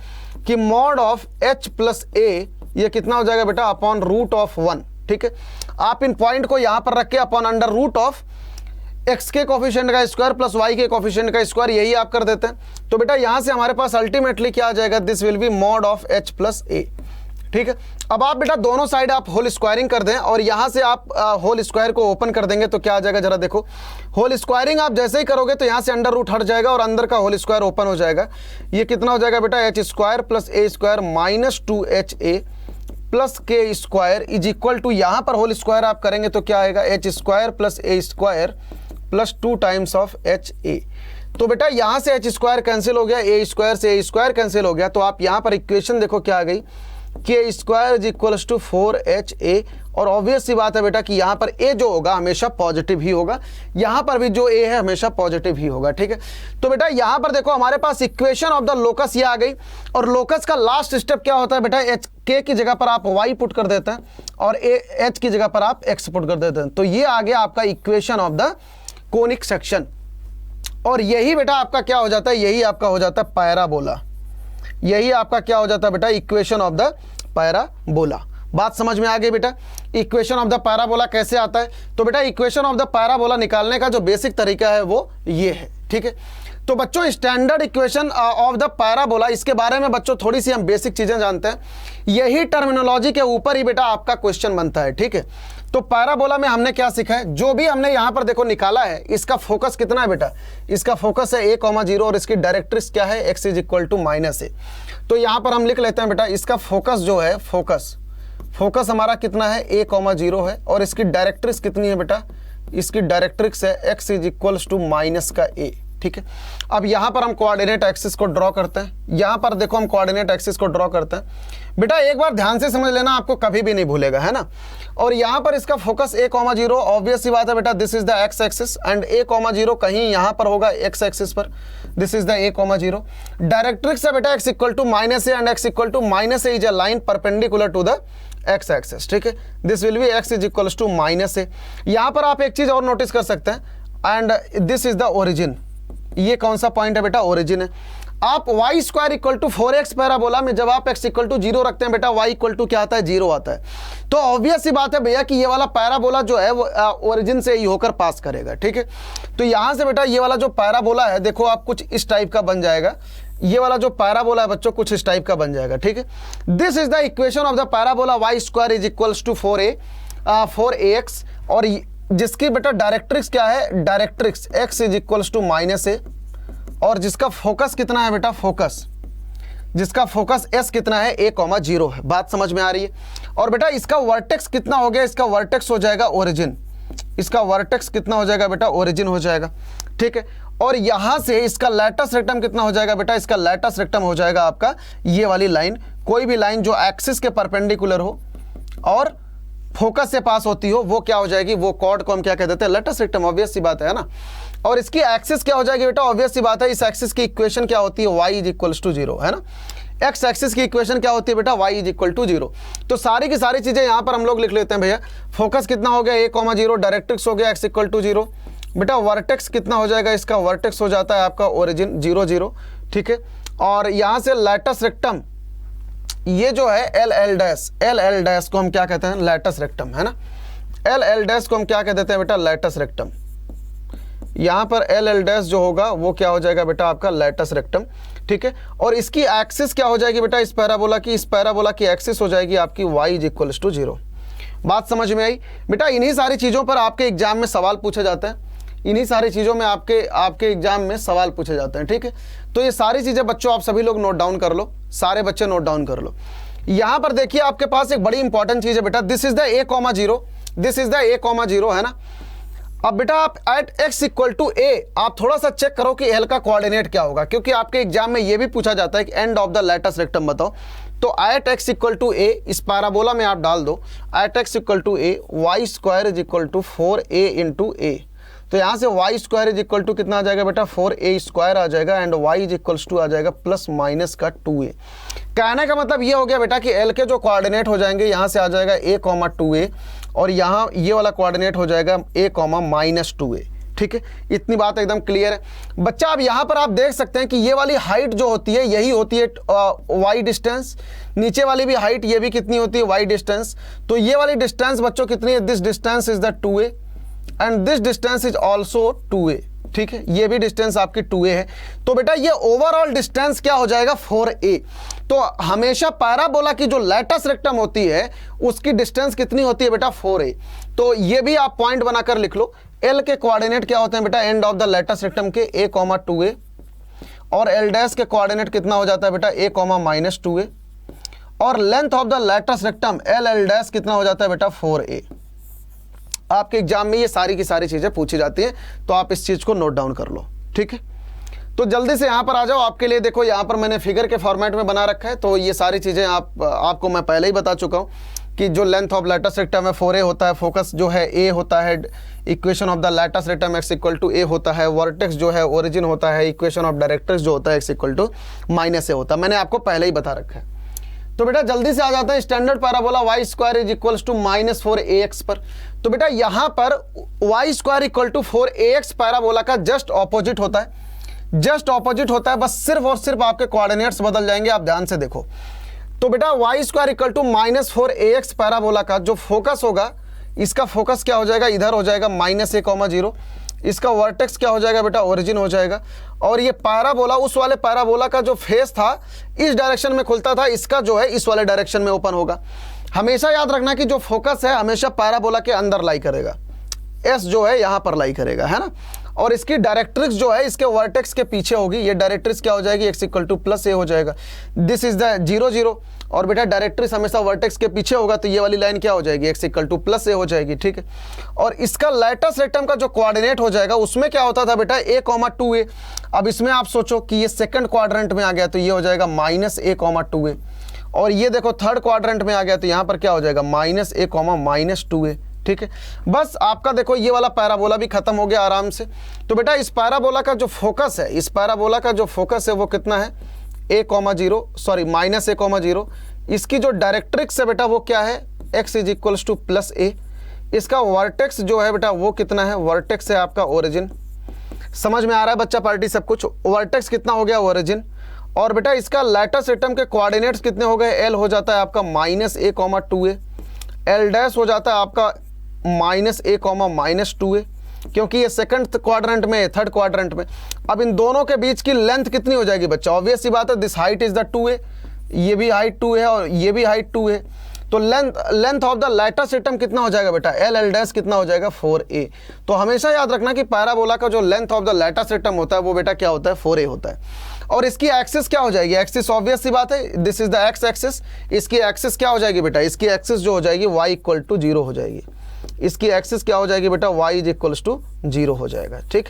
कि mod of h plus a ये कितना हो जाएगा बेटा, अपॉन रूट ऑफ 1, ठीक है। आप इन पॉइंट को यहां पर रख के upon under root of x के कोफिशिएंट का स्क्वायर प्लस y के कोफिशिएंट का स्क्वायर, यही आप कर देते हैं। तो बेटा यहां से हमारे पास अल्टीमेटली क्या आ जाएगा, this will B mod of h plus a, ठीक है। अब आप बेटा दोनों साइड आप होल स्क्वायरिंग कर दें और यहां से आप होल स्क्वायर को ओपन कर देंगे तो क्या आ जाएगा, जरा देखो। होल स्क्वायरिंग आप जैसे ही करोगे तो यहां से अंडर रूट हट जाएगा और अंदर का होल स्क्वायर ओपन हो जाएगा। ये कितना हो जाएगा बेटा, h square plus a square minus 2ha plus k square is equal to, यहां पर होल स्क्वायर आप करेंगे तो क्या आएगा, h square plus a square plus 2 times of ha। तो बेटा यहां से h स्क्वायर कैंसिल हो गया, a स्क्वायर से a स्क्वायर कैंसिल हो गया। तो आप यहां पर इक्वेशन देखो क्या आ गई, k square is equal to 4ha। और ऑब्वियस सी बात है बेटा कि यहां पर a जो होगा हमेशा पॉजिटिव ही होगा, यहां पर भी जो a है हमेशा पॉजिटिव ही होगा, ठीक है। तो बेटा यहां पर देखो हमारे पास इक्वेशन ऑफ द लोकस ये आ गई। और लोकस का लास्ट स्टेप क्या होता है बेटा, k की जगह पर आप y पुट कर देते हैं और h की जगह पर आप x पुट कर देते हैं। तो ये आ गया आपका equation of the conic section. और यही बेटा आपका क्या हो जाता है, यही आपका हो जाता है पैराबोला। यही आपका क्या हो जाता है बेटा, इक्वेशन ऑफ द पैराबोला। बात समझ में आ गई बेटा। इक्वेशन ऑफ द पैराबोला कैसे आता है, तो बेटा इक्वेशन ऑफ द पैराबोला निकालने का जो बेसिक तरीका है वो ये है, ठीक है। तो बच्चों standard equation of the parabola, इसके बारे में बच्चों थोड़ी सी हम बेसिक चीजें जानते हैं। यही टर्मिनोलॉजी के ऊपर ही बेटा आपका क्वेश्चन बनता है, ठीक है। तो पैराबोला में हमने क्या सीखा है, जो भी हमने यहां पर देखो निकाला है, इसका फोकस कितना है बेटा, इसका फोकस है a,0 और इसकी डायरेक्ट्रिक्स क्या है, x is equal to -a। तो यहां पर हम लिख लेते हैं बेटा, इसका फोकस जो है, फोकस हमारा कितना है, a,0 है और इसकी डायरेक्ट्रिक्स कितनी है बेटा, इसकी डायरेक्ट्रिक्स है x is equal to minus का a, ठीक है। अब यहाँ पर हम कोऑर्डिनेट एक्सिस को ड्रॉ करते हैं, यहाँ पर देखो हम कोऑर्डिनेट एक्सिस को ड्रॉ करते हैं। बेटा एक बार ध्यान से समझ लेना, आपको कभी भी नहीं भूलेगा, है ना। और यहाँ पर इसका फोकस a, 0 ऑब्वियस सी बात है बेटा, this is the x axis and a, 0 कहीं यहाँ पर होगा एक्स एक्सिस पर, this is the a, 0। Directrix है बेटा x equal to -a and x equal to -a is a line perpendicular to the x axis, ठीक है। This will be x is equal to -a। यहाँ पर आप एक चीज और नोटिस कर सकते हैं, and this is the origin. ये कौन सा पॉइंट है बेटा, ओरिजिन है। आप y square equal to 4x parabola में जब आप x इक्वल टू 0 रखते हैं बेटा, y इक्वल टू क्या आता है, 0 आता है। तो ऑब्वियस सी बात है भैया कि ये वाला पैराबोला जो है वो ओरिजिन से ही होकर पास करेगा, ठीक है। तो यहां से बेटा ये वाला जो पैराबोला है, देखो आप कुछ इस टाइप का बन जाएगा। ये वाला जो पैराबोला है बच्चों कुछ इस टाइप का बन जाएगा, ठीक है। This is the equation of the parabola y square is equals to 4ax, और जिसकी बेटा डायरेक्ट्रिक्स क्या है, directrix x is equals to -a, और जिसका फोकस कितना है बेटा, फोकस जिसका फोकस s कितना है, a, 0 है। बात समझ में आ रही है। और बेटा इसका वर्टेक्स कितना हो गया, इसका वर्टेक्स हो जाएगा ओरिजिन, इसका वर्टेक्स कितना हो जाएगा बेटा, ओरिजिन हो जाएगा, ठीक है। और यहां से इसका लैटस रेक्टम कितना हो जाएगा बेटा, इसका लैटस रेक्टम हो जाएगा आपका ये वाली लाइन, कोई भी लाइन जो एक्सिस के परपेंडिकुलर हो और फोकस से पास होती हो, वो क्या हो जाएगी, वो कॉर्ड को हम क्या कह देते हैं, लैटस रेक्टम, ऑब्वियस सी बात है ना। और इसकी एक्सिस क्या हो जाएगी बेटा, ऑब्वियस सी बात है, इस एक्सिस की इक्वेशन क्या होती है, y इज इक्वल्स टू 0, है ना। एक्स एक्सिस की इक्वेशन क्या होती है बेटा, y इज इक्वल टू 0। तो सारी की सारी चीजें यहां पर हम लोग लिख लेते हैं भैया। फोकस कितना हो गया, a, 0, डायरेक्ट्रिक्स हो गया x इक्वल टू 0। बेटा वर्टेक्स कितना हो जाएगा, इसका वर्टेक्स हो जाता है आपका ओरिजिन 0, 0, ठीक है। और यहां से लैटस रेक्टम, ये जो है एल डैश को हम क्या कहते हैं, लैटस रेक्टम, है ना। एल डैश को हम क्या कह देते हैं बेटा, लैटस रेक्टम। यहां पर एल डैश जो होगा वो क्या हो जाएगा बेटा, आपका लैटस रेक्टम, ठीक है। और इसकी एक्सिस क्या हो जाएगी बेटा, इस पैराबोला की एक्सिस हो जाएगी आपकी y इज इक्वल्स टू 0। बात समझ में आई बेटा। इन्हीं सारी चीजों पर आपके एग्जाम में सवाल पूछे जाते हैं, इन्हीं सारी चीज़ों में आपके एग्जाम में सवाल पूछे जाते हैं, ठीक है। तो ये सारी चीज़ें बच्चों आप सभी लोग नोट डाउन कर लो, सारे बच्चे नोट डाउन कर लो। यहाँ पर देखिए आपके पास एक बड़ी इंपॉर्टेंट चीज़ है बेटा, this is the a, 0, this is the a, 0, है ना। अब बेटा आप at x equal to a, आप थोड़ा सा चेक करो कि l का कोऑर्डिनेट क्या होगा, क्योंकि आपके एग्जाम में ये भी पूछा जाता है कि end of the latus rectum बताओ। तो at x equal to a, इस पैराबोला में आप डाल दो at x equal to a, y square is equal to 4a into a। तो यहाँ से y square is equal to कितना आ जाएगा बेटा, 4a स्क्वायर आ जाएगा, and y is equals to आ जाएगा प्लस माइनस का 2a। कहने का मतलब ये हो गया बेटा कि l के जो कोऑर्डिनेट हो जाएंगे, यहाँ से आ जाएगा a, 2a, और यहाँ ये वाला कोऑर्डिनेट हो जाएगा a, -2a, ठीक है। इतनी बात एकदम क्लियर है बच्चा। अब यहाँ पर आप देख सकते हैं कि ये वाली हाइट जो होती है यही होती है y डिस्टेंस, नीचे वाली भी हाइट ये भी कितनी होती है, y डिस्टेंस। तो ये वाली डिस्टेंस बच्चों कितनी है, this distance is the 2a and this distance is also 2a, ठीक है। ये भी डिस्टेंस आपकी 2a है। तो बेटा ये ओवरऑल डिस्टेंस क्या हो जाएगा, 4a। तो हमेशा पैराबोला की जो लैटस रेक्टम होती है उसकी डिस्टेंस कितनी होती है बेटा, 4a। तो ये भी आप पॉइंट बनाकर लिख लो। l के कोऑर्डिनेट क्या होते हैं बेटा, and of the latus rectum के a, 2a, और l डैश के कोऑर्डिनेट कितना हो जाता है बेटा, a, -2a, और length of the latus rectum l dash कितना हो जाता है बेटा, 4a। आपके एग्जाम में ये सारी की सारी चीजें पूछी जाती हैं, तो आप इस चीज को नोट डाउन कर लो, ठीक है। तो जल्दी से यहाँ पर आ जाओ। आपके लिए देखो यहाँ पर मैंने फिगर के फॉर्मेट में बना रखा है, तो ये सारी चीजें आपको मैं पहले ही बता चुका हूँ कि जो लेंथ ऑफ लैटस रेक्टम है 4a होता है, फोकस जो है a होता है, equation of the latus rectum x equal to a होता है, वर्टेक्स जो है ओरिजिन होता है, इक्वेशन ऑफ डायरेक्ट्रिक्स जो होता है x इक्वल टू -a होता है। मैंने आपको पहले ही बता रखा है। तो बेटा जल्दी से आ जाता है standard parabola y square is equals to -4ax पर। तो बेटा यहां पर y square equal to 4ax parabola का जस्ट ऑपोजिट होता है, जस्ट ऑपोजिट होता है, बस सिर्फ और सिर्फ आपके कोऑर्डिनेट्स बदल जाएंगे। आप ध्यान से देखो। तो बेटा y square equal to -4ax parabola का जो फोकस होगा, इसका फोकस क्या हो जाएगा, इधर हो जाएगा -a, 0। इसका वर्टेक्स क्या हो जाएगा बेटा, ओरिजिन हो जाएगा। और ये पैराबोला, उस वाले पैराबोला का जो फेस था इस डायरेक्शन में खुलता था, इसका जो है इस वाले डायरेक्शन में ओपन होगा। हमेशा याद रखना कि जो फोकस है हमेशा पैराबोला के अंदर लाई करेगा, एस जो है यहाँ पर लाई करेगा, है ना। और इसकी डायरेक्ट्रिक्स जो है इसके वर्टेक्स के पीछे होगी, ये डायरेक्ट्रिक्स क्या हो जाएगी, एक्स इक्वल टू प्लस ए हो जाएगा। दिस इज द 0 0, और बेटा डायरेक्ट्रिक्स हमेशा वर्टेक्स के पीछे होगा, तो ये वाली लाइन क्या हो जाएगी, एक्स इक्वल टू प्लस ए हो जाएगी, ठीक है। और इसका लैटिस रेक्टम का जो कोऑर्डिनेट हो जाएगा उसमें क्या होता था बेटा, a, 2a। अब इसमें आप सोचो कि ये सेकंड क्वाड्रेंट में आ गया तो ये हो जाएगा -a, 2a। और ये देखो थर्ड क्वाड्रेंट में आ गया तो यहाँ पर क्या हो जाएगा, -a, -2a, ठीक है। बस आपका देखो ये वाला पैराबोला भी खत्म हो गया आराम से। तो बेटा इस पैराबोला का जो फोकस है, इस पैराबोला का जो फोकस है वो कितना है, -a, -0। इसकी जो डायरेक्ट्रिक्स है बेटा वो क्या है, x is equals to plus a. इसका वर्टेक्स जो है बेटा वो कितना है, वर्टेक्स है आपका ओरिजिन। समझ में आ रहा है बच्चा पार्टी सब कुछ, वर्टेक्स कितना हो गया, ओरिजिन। और बेटा इसका लैटिस रेक्टम के कोऑर्डिनेट्स कितने हो गए, l हो जाता है आपका -a, 2a। l डैश हो जाता है आपका -a, -2a, क्योंकि ये सेकंड क्वाड्रेंट में है, थर्ड क्वाड्रेंट में। अब इन दोनों के बीच की लेंथ कितनी हो जाएगी बच्चा, ऑब्वियस सी बात है, this height is the 2a, ये भी हाइट 2 है और ये भी हाइट 2 है। तो length of the latus rectum कितना हो जाएगा बेटा, l डैश कितना हो जाएगा, 4a। तो हमेशा याद रखना कि पैराबोला का जो length of the latus rectum होता है वो बेटा क्या होता है, 4a होता है। और इसकी एक्सिस क्या हो जाएगी, एक्सिस ऑब्वियस सी बात है, this is the x axis. इसकी एक्सिस क्या हो जाएगी बेटा, इसकी एक्सिस जो हो जाएगी y इक्वल टू 0 हो जाएगी। इसकी एक्सिस क्या हो जाएगी बेटा, y इज इक्वल्स टू 0 हो जाएगा, ठीक।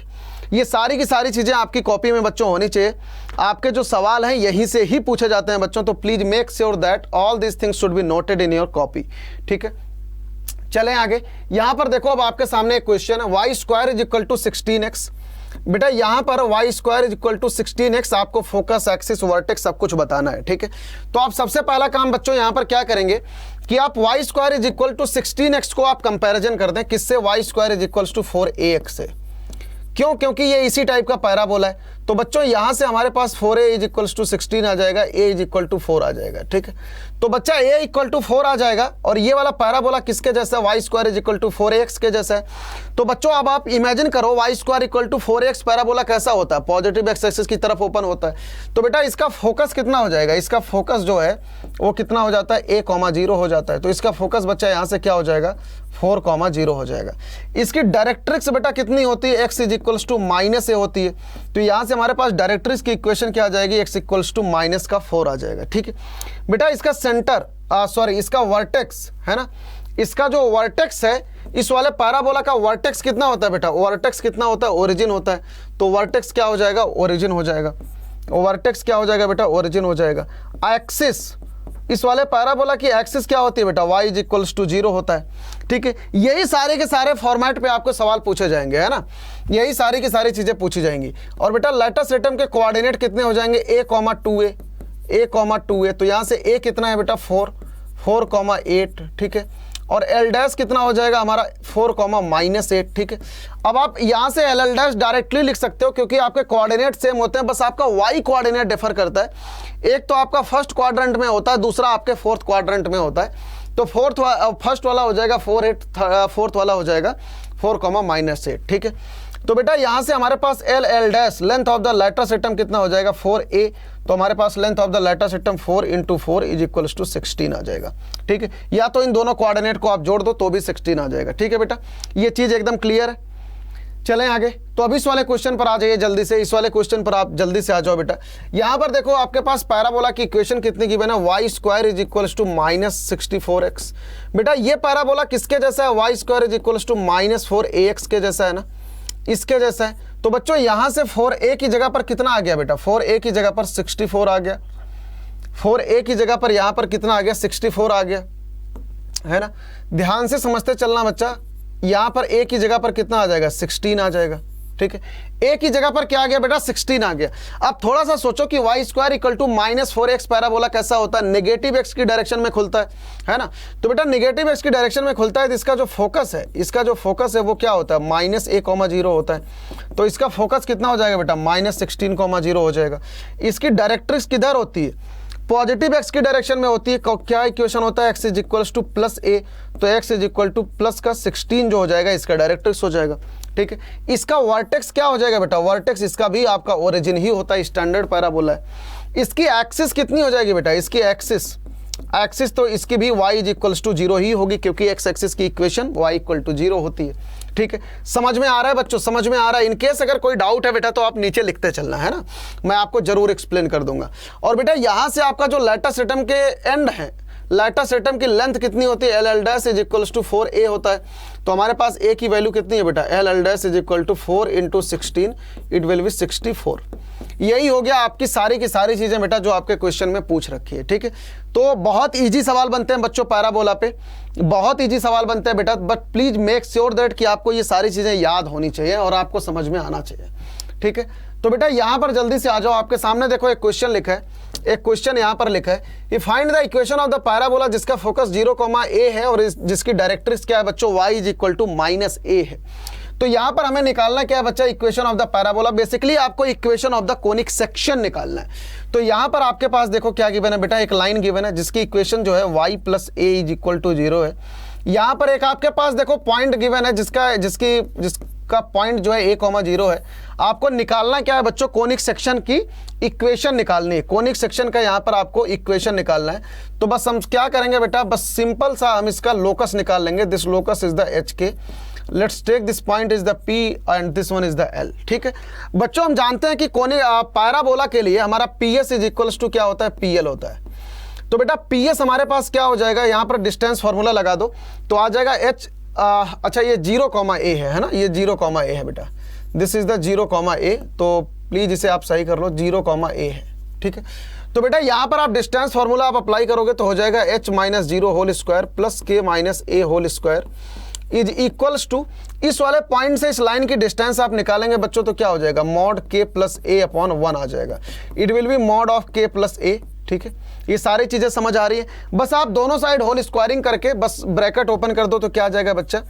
ये सारी की सारी चीज़ें आपकी कॉपी में बच्चों होनी चाहिए। आपके जो सवाल हैं यहीं से ही पूछे जाते हैं बच्चों, तो please make sure that all this things should be noted in your copy, ठीक है। चलें आगे। यहाँ पर देखो अब आपके सामने एक क्वेश्चन है, y square is equal to 16x। बेटा यहाँ पर y square is equal to 16x, आपको फोकस, एक्सिस, वर्टेक्स सब कुछ बताना है, ठीक है। तो आप सबसे पहला काम बच्चों यहाँ पर क्या करेंगे कि आप y square is equal to 16x को आप कंपैरिजन कर दें किससे, y square is equal to 4ax से। क्यों, क्योंकि ये इसी टाइप का पैराबोला है। तो बच्चों यहाँ से हमारे पास 4a इज इक्वल्स टू 16 आ जाएगा, a इज इक्वल टू 4 आ जाएगा, ठीक है। तो बच्चा a इक्वल टू 4 आ जाएगा, और ये वाला पैराबोला किसके जैसा है, y square is equal to 4ax के जैसा है। तो बच्चों अब आप इमेजिन करो y square equal to 4ax parabola कैसा होता है, पॉजिटिव एक्स एक्सिस की तरफ ओपन होता है। तो बेटा इसका फोकस कितना हो जाएगा, इसका फोकस जो है वो कितना हो जाता है, a, 0 हो जाता है। तो इसका फोकस बच्चा यहाँ से क्या हो जाएगा, 4, 0 हो जाएगा। इसकी डायरेक्ट्रिक्स बेटा कितनी होती है, x is equals to -a होती है। तो यहाँ से हमारे पास डायरेक्ट्रिक्स की इक्वेशन क्या आ जाएगी, x इक्वल्स टू -4 आ जाएगा, ठीक है। बेटा इसका सेंटर इसका वर्टेक्स है ना, इसका जो वर्टेक्स है इस वाले पैराबोला का वर्टेक्स कितना होता है बेटा, वर्टेक्स कितना होता है, ओरिजिन होता है। तो वर्टेक्स क्या हो जाएगा, ओरिजिन हो जाएगा। वर्टेक्स क्या हो जाएगा बेटा, ओरिजिन हो जाएगा। एक्सिस, इस वाले पैराबोला की एक्सिस क्या होती है बेटा, y इज इक्वल्स टू 0 होता है, ठीक है। यही सारे के सारे फॉर्मेट पे आपको सवाल पूछे जाएंगे, है ना, यही सारी की सारी चीज़ें पूछी जाएंगी। और बेटा लैटिस रेक्टम के कोऑर्डिनेट कितने हो जाएंगे, a, 2a। तो यहाँ से a कितना है बेटा, 4, 8, ठीक है। और l डैश कितना हो जाएगा हमारा, 4, -8, ठीक है। अब आप यहाँ से l डैश डायरेक्टली लिख सकते हो क्योंकि आपके कोऑर्डिनेट सेम होते हैं, बस आपका y कोऑर्डिनेट डिफर करता है। एक तो आपका फर्स्ट क्वाड्रेंट में होता है, दूसरा आपके फोर्थ क्वाड्रेंट में होता है। तो फर्स्ट वाला हो जाएगा 4, 8, फोर्थ वाला हो जाएगा 4, -8, ठीक है। तो बेटा यहाँ से हमारे पास l dash length of the latus rectum कितना हो जाएगा, 4a। तो हमारे पास length of the latus rectum 4 × 4 is equals to 16 आ जाएगा, ठीक है। या तो इन दोनों कोऑर्डिनेट को आप जोड़ दो तो भी 16 आ जाएगा, ठीक है बेटा। ये चीज़ एकदम क्लियर है। चलें आगे। तो अब इस वाले क्वेश्चन पर आ जाइए जल्दी से, इस वाले क्वेश्चन पर आप जल्दी से आ जाओ बेटा। यहाँ पर देखो आपके पास पैराबोला की इक्वेशन कितनी की बना, y square is equals to -64x। बेटा ये पैराबोला किसके जैसा है, y square is equals to -4ax के जैसा है ना, इसके जैसा है। तो बच्चों यहाँ से 4a की जगह पर कितना आ गया बेटा, 4a की जगह पर 64 आ गया। 4a की जगह पर यहाँ पर कितना आ गया, 64 आ गया, है ना। ध्यान से समझते चलना बच्चा, यहाँ पर a की जगह पर कितना आ जाएगा, 16 आ जाएगा, ठीक है। a की जगह पर क्या आ गया बेटा, 16 आ गया। अब थोड़ा सा सोचो कि y square equal to -4x parabola कैसा होता है, नेगेटिव x की डायरेक्शन में खुलता है ना। तो बेटा नेगेटिव x की डायरेक्शन में खुलता है तो इसका जो फोकस है वो क्या होता है, -a, 0 होता है। तो इसका फोकस कितना हो जाएगा बेटा, -16, 0 हो जाएगा। इसकी डायरेक्ट्रिक्स किधर होती है, पॉजिटिव x की डायरेक्शन में होती है। क्या इक्वेशन होता है, x is equals to +a। तो x is equal to plus का 16 जो हो जाएगा इसका डायरेक्ट्रिक्स हो जाएगा, ठीक है। इसका वर्टेक्स क्या हो जाएगा बेटा, वर्टेक्स इसका भी आपका ओरिजिन ही होता है, स्टैंडर्ड पैराबोला है। इसकी एक्सिस कितनी हो जाएगी बेटा, इसकी एक्सिस तो इसकी भी y इज इक्वल्स टू 0 ही होगी क्योंकि x एक्सिस की इक्वेशन y इक्वल टू 0 होती है, ठीक है, समझ में आ रहा है बच्चों, समझ में आ रहा है? इनकेस अगर कोई डाउट है बेटा तो आप नीचे लिखते चलना है ना, मैं आपको जरूर एक्सप्लेन कर दूंगा। और बेटा यहाँ से आपका जो लेटस एटम के एंड है, लेटस एटम की लेंथ कितनी होती है, L dash is equal to 4a होता है। तो हमारे पास a की वैल्यू कितनी है बेटा, L dash is equal to 4 into 16, it will be 64। यही हो गया आपकी सारी की सारी चीजें बेटा जो आपके क्वेश्चन में पूछ रखी है। ठीक है, तो बहुत इजी सवाल बनते हैं बच्चों पैराबोला पे, बहुत इजी सवाल बनते हैं बेटा, but please make sure that कि आपको ये सारी चीजें याद होनी चाहिए और आपको समझ में आना चाहिए। ठीक है, तो बेटा यहां पर जल्दी से आ जाओ, आपके सामने देखो एक क्वेश्चन लिखा है, एक क्वेश्चन यहां पर लिखा है, ये find the equation of the parabola जिसका फोकस 0,a है और जिसकी डायरेक्ट्रिक्स क्या है बच्चों, y is equal to -a है। तो यहां पर हमें निकालना क्या है बच्चा, equation of the parabola. Basically आपको equation of the conic section निकालना है। तो यहां पर आपके पास देखो क्या गिवन है बेटा, एक लाइन गिवन है जिसकी इक्वेशन जो है y plus a is equal to 0 है। यहां पर एक आपके पास देखो पॉइंट गिवन है जिसका पॉइंट जो है a,0 है। आपको निकालना क्या है बच्चों, कोनिक सेक्शन की इक्वेशन निकालनी है। कोनिक सेक्शन का यहां पर आपको इक्वेशन निकालना है। तो बस हम क्या करेंगे बेटा, बस सिंपल सा हम इसका लोकस निकाल लेंगे। This locus is the HK, let's take this point is the P and this one is the L। ठीक है बच्चों, हम जानते हैं कि कोनिक पैराबोला के लिए हमारा PS इज इक्वल्स टू क्या होता है, PL होता है। तो बेटा PS हमारे पास क्या हो जाएगा, यहां पर डिस्टेंस फॉर्मूला लगा दो तो आ जाएगा H, अच्छा ये 0,a है ना, ये 0,a है बेटा, दिस इज द 0,a। तो प्लीज इसे आप सही कर लो, 0,a है। ठीक है, तो बेटा यहां पर आप डिस्टेंस फॉर्मूला आप अप्लाई करोगे तो हो जाएगा h minus 0 whole square plus k minus a whole square is equals to, इस वाले पॉइंट से इस लाइन की डिस्टेंस आप निकालेंगे बच्चों तो क्या हो जाएगा, mod k plus a upon 1 आ जाएगा। It will B mod of k plus a। ठीक है, ये सारी चीजें समझ आ रही है। बस आप दोनों साइड होल स्क्वायरिंग करके बस ब्रैकेट ओपन कर दो तो क्या आ जाएगा बच्चा,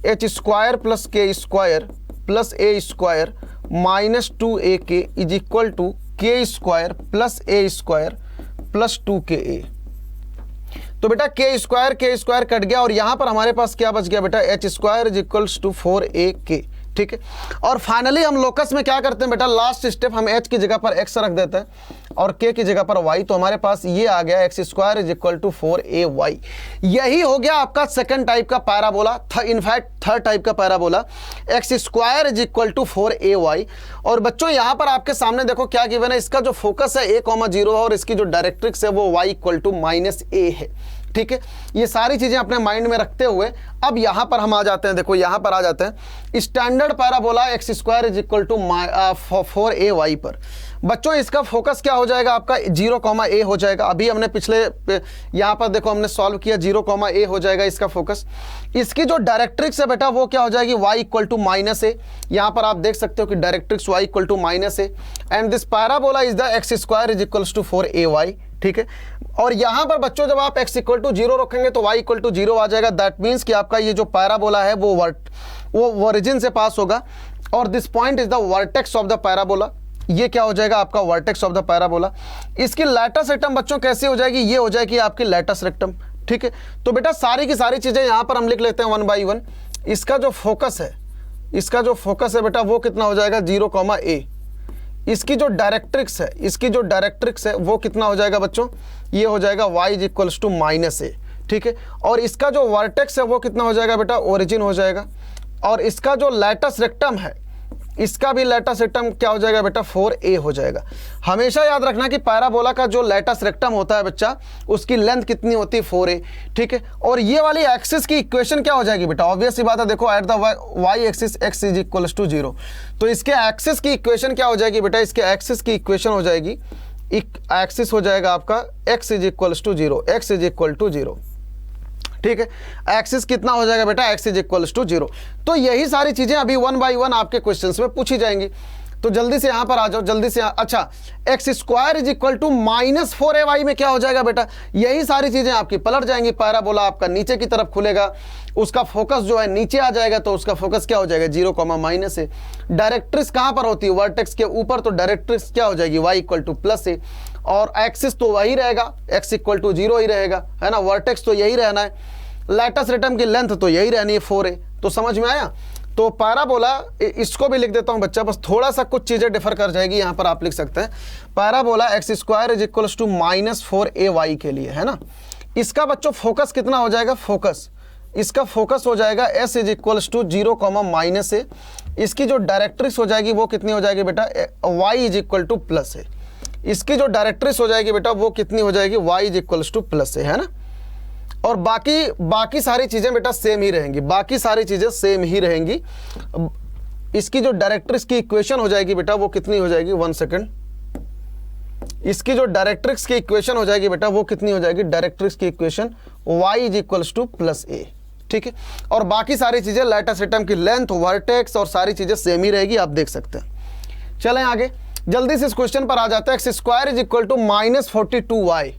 h square plus k square plus a square minus 2ak is equal to k square plus a square plus 2ka। तो बेटा k स्क्वायर कट गया और यहां पर हमारे पास क्या बच गया बेटा, h square is equals to 4ak। ठीक है, और फाइनली हम लोकस में क्या करते हैं बेटा, लास्ट स्टेप हम h की जगह पर x रख देते हैं और k की जगह पर y। तो हमारे पास ये आ गया x square is equal to 4ay। यही हो गया आपका सेकंड टाइप का पैराबोला, इनफैक्ट थर्ड टाइप का parabola, x square is equal to 4ay। और बच्चों यहां पर आपके सामने देखो क्या गिवन है, इसका जो फोकस है a,0 है और इसकी जो डायरेक्ट्रिक्स है वो y इक्वल टू -a है। ठीक है, ये सारी चीजें अपने माइंड में रखते हुए अब यहां पर हम आ जाते हैं, देखो यहां पर आ जाते हैं standard parabola x square is equal to 4ay पर। बच्चों इसका फोकस क्या हो जाएगा आपका, 0,a हो जाएगा। अभी हमने पिछले यहां पर देखो हमने सॉल्व किया, 0,a हो जाएगा इसका फोकस। इसकी जो डायरेक्ट्रिक्स है बेटा वो क्या हो जाएगी, y इक्वल टू -a। यहां पर आप देख सकते हो कि directrix y equal to -a and this parabola is the x square is equal to 4ay। ठीक है, और यहां पर बच्चों जब आप x इक्वल टू 0 रखेंगे तो y इक्वल टू 0 आ जाएगा। दैट मीन्स कि आपका ये जो पैराबोला है वो ओरिजिन से पास होगा और this point is the vertex of the parabola. ये क्या हो जाएगा आपका, वर्टेक्स ऑफ द पैराबोला। इसकी लैटस रेक्टम बच्चों कैसी हो जाएगी, ये हो जाएगी आपकी लैटस रेक्टम। ठीक है, तो बेटा सारी की सारी चीजें यहां पर हम लिख लेते हैं 1 बाई 1। इसका जो फोकस है बेटा वो कितना हो जाएगा, 0,a। इसकी जो डायरेक्ट्रिक्स है वो कितना हो जाएगा बच्चों, ये हो जाएगा y is equals to -a। ठीक है, और इसका जो वर्टेक्स है वो कितना हो जाएगा बेटा, ओरिजिन हो जाएगा। और इसका जो लैटस रेक्टम है, इसका भी लैटस रेक्टम क्या हो जाएगा बेटा, 4a हो जाएगा। हमेशा याद रखना कि पैराबोला का जो लैटस रेक्टम होता है बच्चा, उसकी लेंथ कितनी होती है, 4a। ठीक है, और ये वाली एक्सिस की इक्वेशन क्या हो जाएगी बेटा, ऑब्वियस सी बात है, देखो at the y axis x is equals to 0। तो इसके एक्सिस की इक्वेशन क्या हो जाएगी बेटा, इसके एक्सिस की इक्वेशन हो जाएगी, एक्सिस हो जाएगा आपका x is equals to 0, x is equal to 0। ठीक है, एक्सिस कितना हो जाएगा बेटा, x इज इक्वल्स टू 0। तो यही सारी चीजें अभी 1 बाई 1 आपके क्वेश्चंस में पूछी जाएंगी। तो जल्दी से यहां पर आ जाओ, जल्दी से। अच्छा, x square is equal to -4ay में क्या हो जाएगा बेटा, यही सारी चीजें आपकी पलट जाएंगी। पैराबोला आपका नीचे की तरफ खुलेगा, उसका फोकस जो है नीचे आ जाएगा, तो उसका फोकस क्या हो जाएगा, 0,-a। डायरेक्ट्रिक्स कहां पर होती है, वर्टेक्स के ऊपर, तो डायरेक्ट्रिक्स क्या हो जाएगी, y इक्वल टू +a। और एक्सिस तो वही रहेगा, x इक्वल टू 0 ही रहेगा, है ना, वर्टेक्स तो यही रहना है, लैटस रेक्टम की लेंथ तो यही रहनी है 4a। तो समझ में आया। तो पैराबोला, इसको भी लिख देता हूं बच्चा, बस थोड़ा सा कुछ चीजें डिफर कर जाएगी, यहां पर आप लिख सकते हैं parabola x square is equals to -4ay के लिए, है ना। इसका बच्चों फोकस कितना हो जाएगा, फोकस इसका फोकस हो जाएगा S is equals to 0 comma minus a. इसकी जो डायरेक्ट्रिक्स हो जाएगी वो कितनी हो जाएगी बेटा, y is equal to plus a. इसकी जो डायरेक्ट्रिक्स हो जाएगी बेटा वो कितनी हो जाएगी, y is equals to plus a, है ना। और बाकी सारी चीज़ें बेटा सेम ही रहेंगी, बाकी सारी चीज़ें सेम ही रहेंगी। इसकी जो डायरेक्ट्रिक्स की इक्वेशन हो जाएगी बेटा वो कितनी हो जाएगी, 1 सेकेंड। इसकी जो डायरेक्ट्रिक्स की इक्वेशन हो जाएगी बेटा वो कितनी हो जाएगी, डायरेक्ट्रिक्स की equation y is equals to plus a, ठीक है। और बाकी सारी चीज़ें लैटिस एटम की लेंथ, वर्टेक्स और सारी चीज़ें सेम ही रहेगी, आप देख सकते हैं। चलें आगे, जल्दी से इस क्वेश्चन पर आ जाता है। X square is equal to -42y,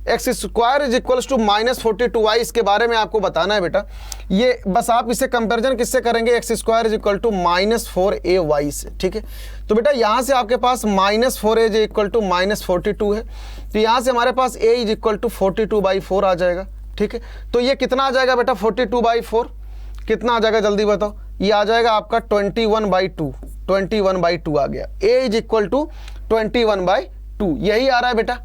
X square is equals to -42y। इसके बारे में आपको बताना है बेटा, ये बस आप इसे कंपैरिजन किससे करेंगे, X square is equal to -4ay से, ठीक है। तो बेटा यहाँ से आपके पास -4a इज इक्वल टू -42 है, तो यहाँ से हमारे पास a इज इक्वल टू 42/4 आ जाएगा, ठीक है। तो ये कितना आ जाएगा बेटा, 42/4 कितना आ जाएगा, जल्दी बताओ। ये आ जाएगा आपका 21/2 आ गया। a इज इक्वल टू 21/2, यही आ रहा है बेटा,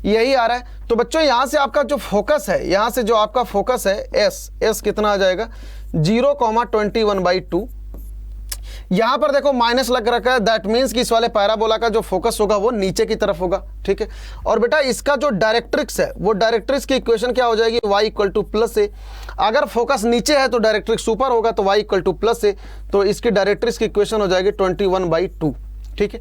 यही आ रहा है। तो बच्चों यहाँ से आपका जो फोकस है, यहाँ से जो आपका फोकस है एस कितना आ जाएगा, 0,21/2। यहाँ पर देखो माइनस लग रखा है, दैट मीन्स कि इस वाले पैराबोला का जो फोकस होगा वो नीचे की तरफ होगा, ठीक है। और बेटा इसका जो डायरेक्ट्रिक्स है, वो डायरेक्ट्रिक्स की इक्वेशन क्या हो जाएगी, y इक्वल टू प्लस ए। अगर फोकस नीचे है तो डायरेक्ट्रिक्स ऊपर होगा, तो y इक्वल टू प्लस ए, तो इसकी डायरेक्ट्रिक्स की इक्वेशन हो जाएगी 21/2, ठीक है।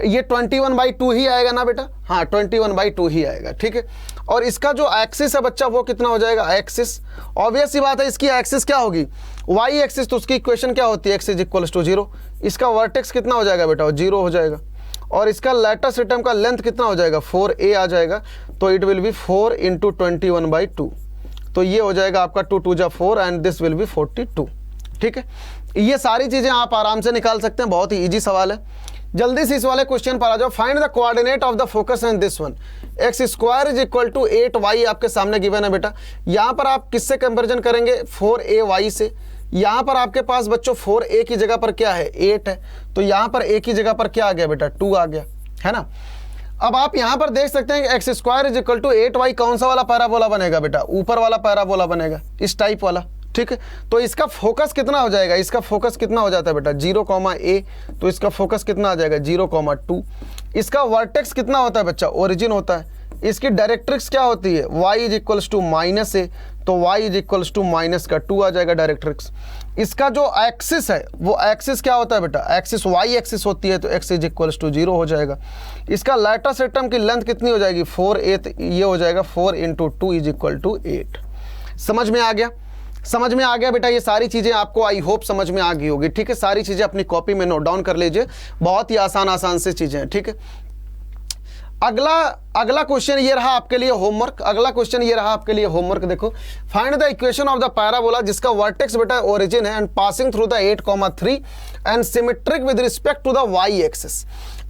ये 21/2 ही आएगा ना बेटा, हाँ 21/2 ही आएगा, ठीक है। और इसका जो एक्सिस है बच्चा वो कितना हो जाएगा, एक्सिस, ऑब्वियस सी बात है इसकी एक्सिस क्या होगी, वाई एक्सिस, तो उसकी इक्वेशन क्या होती है, एक्स इज इक्वल्स टू 0। इसका वर्टेक्स कितना हो जाएगा बेटा, 0 हो जाएगा। और इसका लैटिस एटम का लेंथ कितना हो जाएगा, 4a आ जाएगा, तो इट विल बी 4 × 21/2, तो ये हो जाएगा आपका 2 × 2 = 4 एंड दिस विल बी 42, ठीक है। ये सारी चीज़ें आप आराम से निकाल सकते हैं, बहुत ही ईजी सवाल है। जल्दी से इस वाले क्वेश्चन पर आ जाओ। Find the coordinate of the focus and this one, X square is equal to 8y आपके सामने गिवन है बेटा। यहाँ पर आप किससे कंपैरिजन करेंगे, 4ay से। यहाँ पर आपके पास बच्चों 4a की जगह पर क्या है, 8 है, तो यहाँ पर a की जगह पर क्या आ गया बेटा, 2 आ गया, है ना। अब आप यहाँ पर देख सकते हैं कि x square is equal to 8y कौन सा वाला पैराबोला बनेगा बेटा, ऊपर वाला पैराबोला बनेगा, इस टाइप वाला, ठीक है। तो इसका फोकस कितना हो जाएगा, इसका फोकस कितना हो जाता है बेटा, 0,a, तो इसका फोकस कितना आ जाएगा, 0,2। इसका वर्टेक्स कितना होता है बच्चा, ओरिजिन होता है। इसकी डायरेक्ट्रिक्स क्या होती है, y is equals to -a, तो y इज इक्वल्स टू -2 आ जाएगा डायरेक्ट्रिक्स। इसका जो एक्सिस है वो एक्सिस क्या होता है बेटा, एक्सिस y एक्सिस होती है, तो x इज इक्वल्स टू 0 हो जाएगा। इसका लैटिस एटम की लेंथ कितनी हो जाएगी, 4a, ये हो जाएगा 4 × 2 इज इक्वल टू 8। समझ में आ गया, समझ में आ गया बेटा। ये सारी चीज़ें आपको आई होप समझ में आ गई होगी, ठीक है। सारी चीज़ें अपनी कॉपी में नोट डाउन कर लीजिए, बहुत ही आसान से चीज़ें हैं, ठीक है। अगला क्वेश्चन ये रहा आपके लिए होमवर्क, अगला क्वेश्चन ये रहा आपके लिए होमवर्क। देखो, find the equation of the parabola जिसका वर्टेक्स बेटा ओरिजिन है and passing through the 8,3 and symmetric with respect to the Y axis.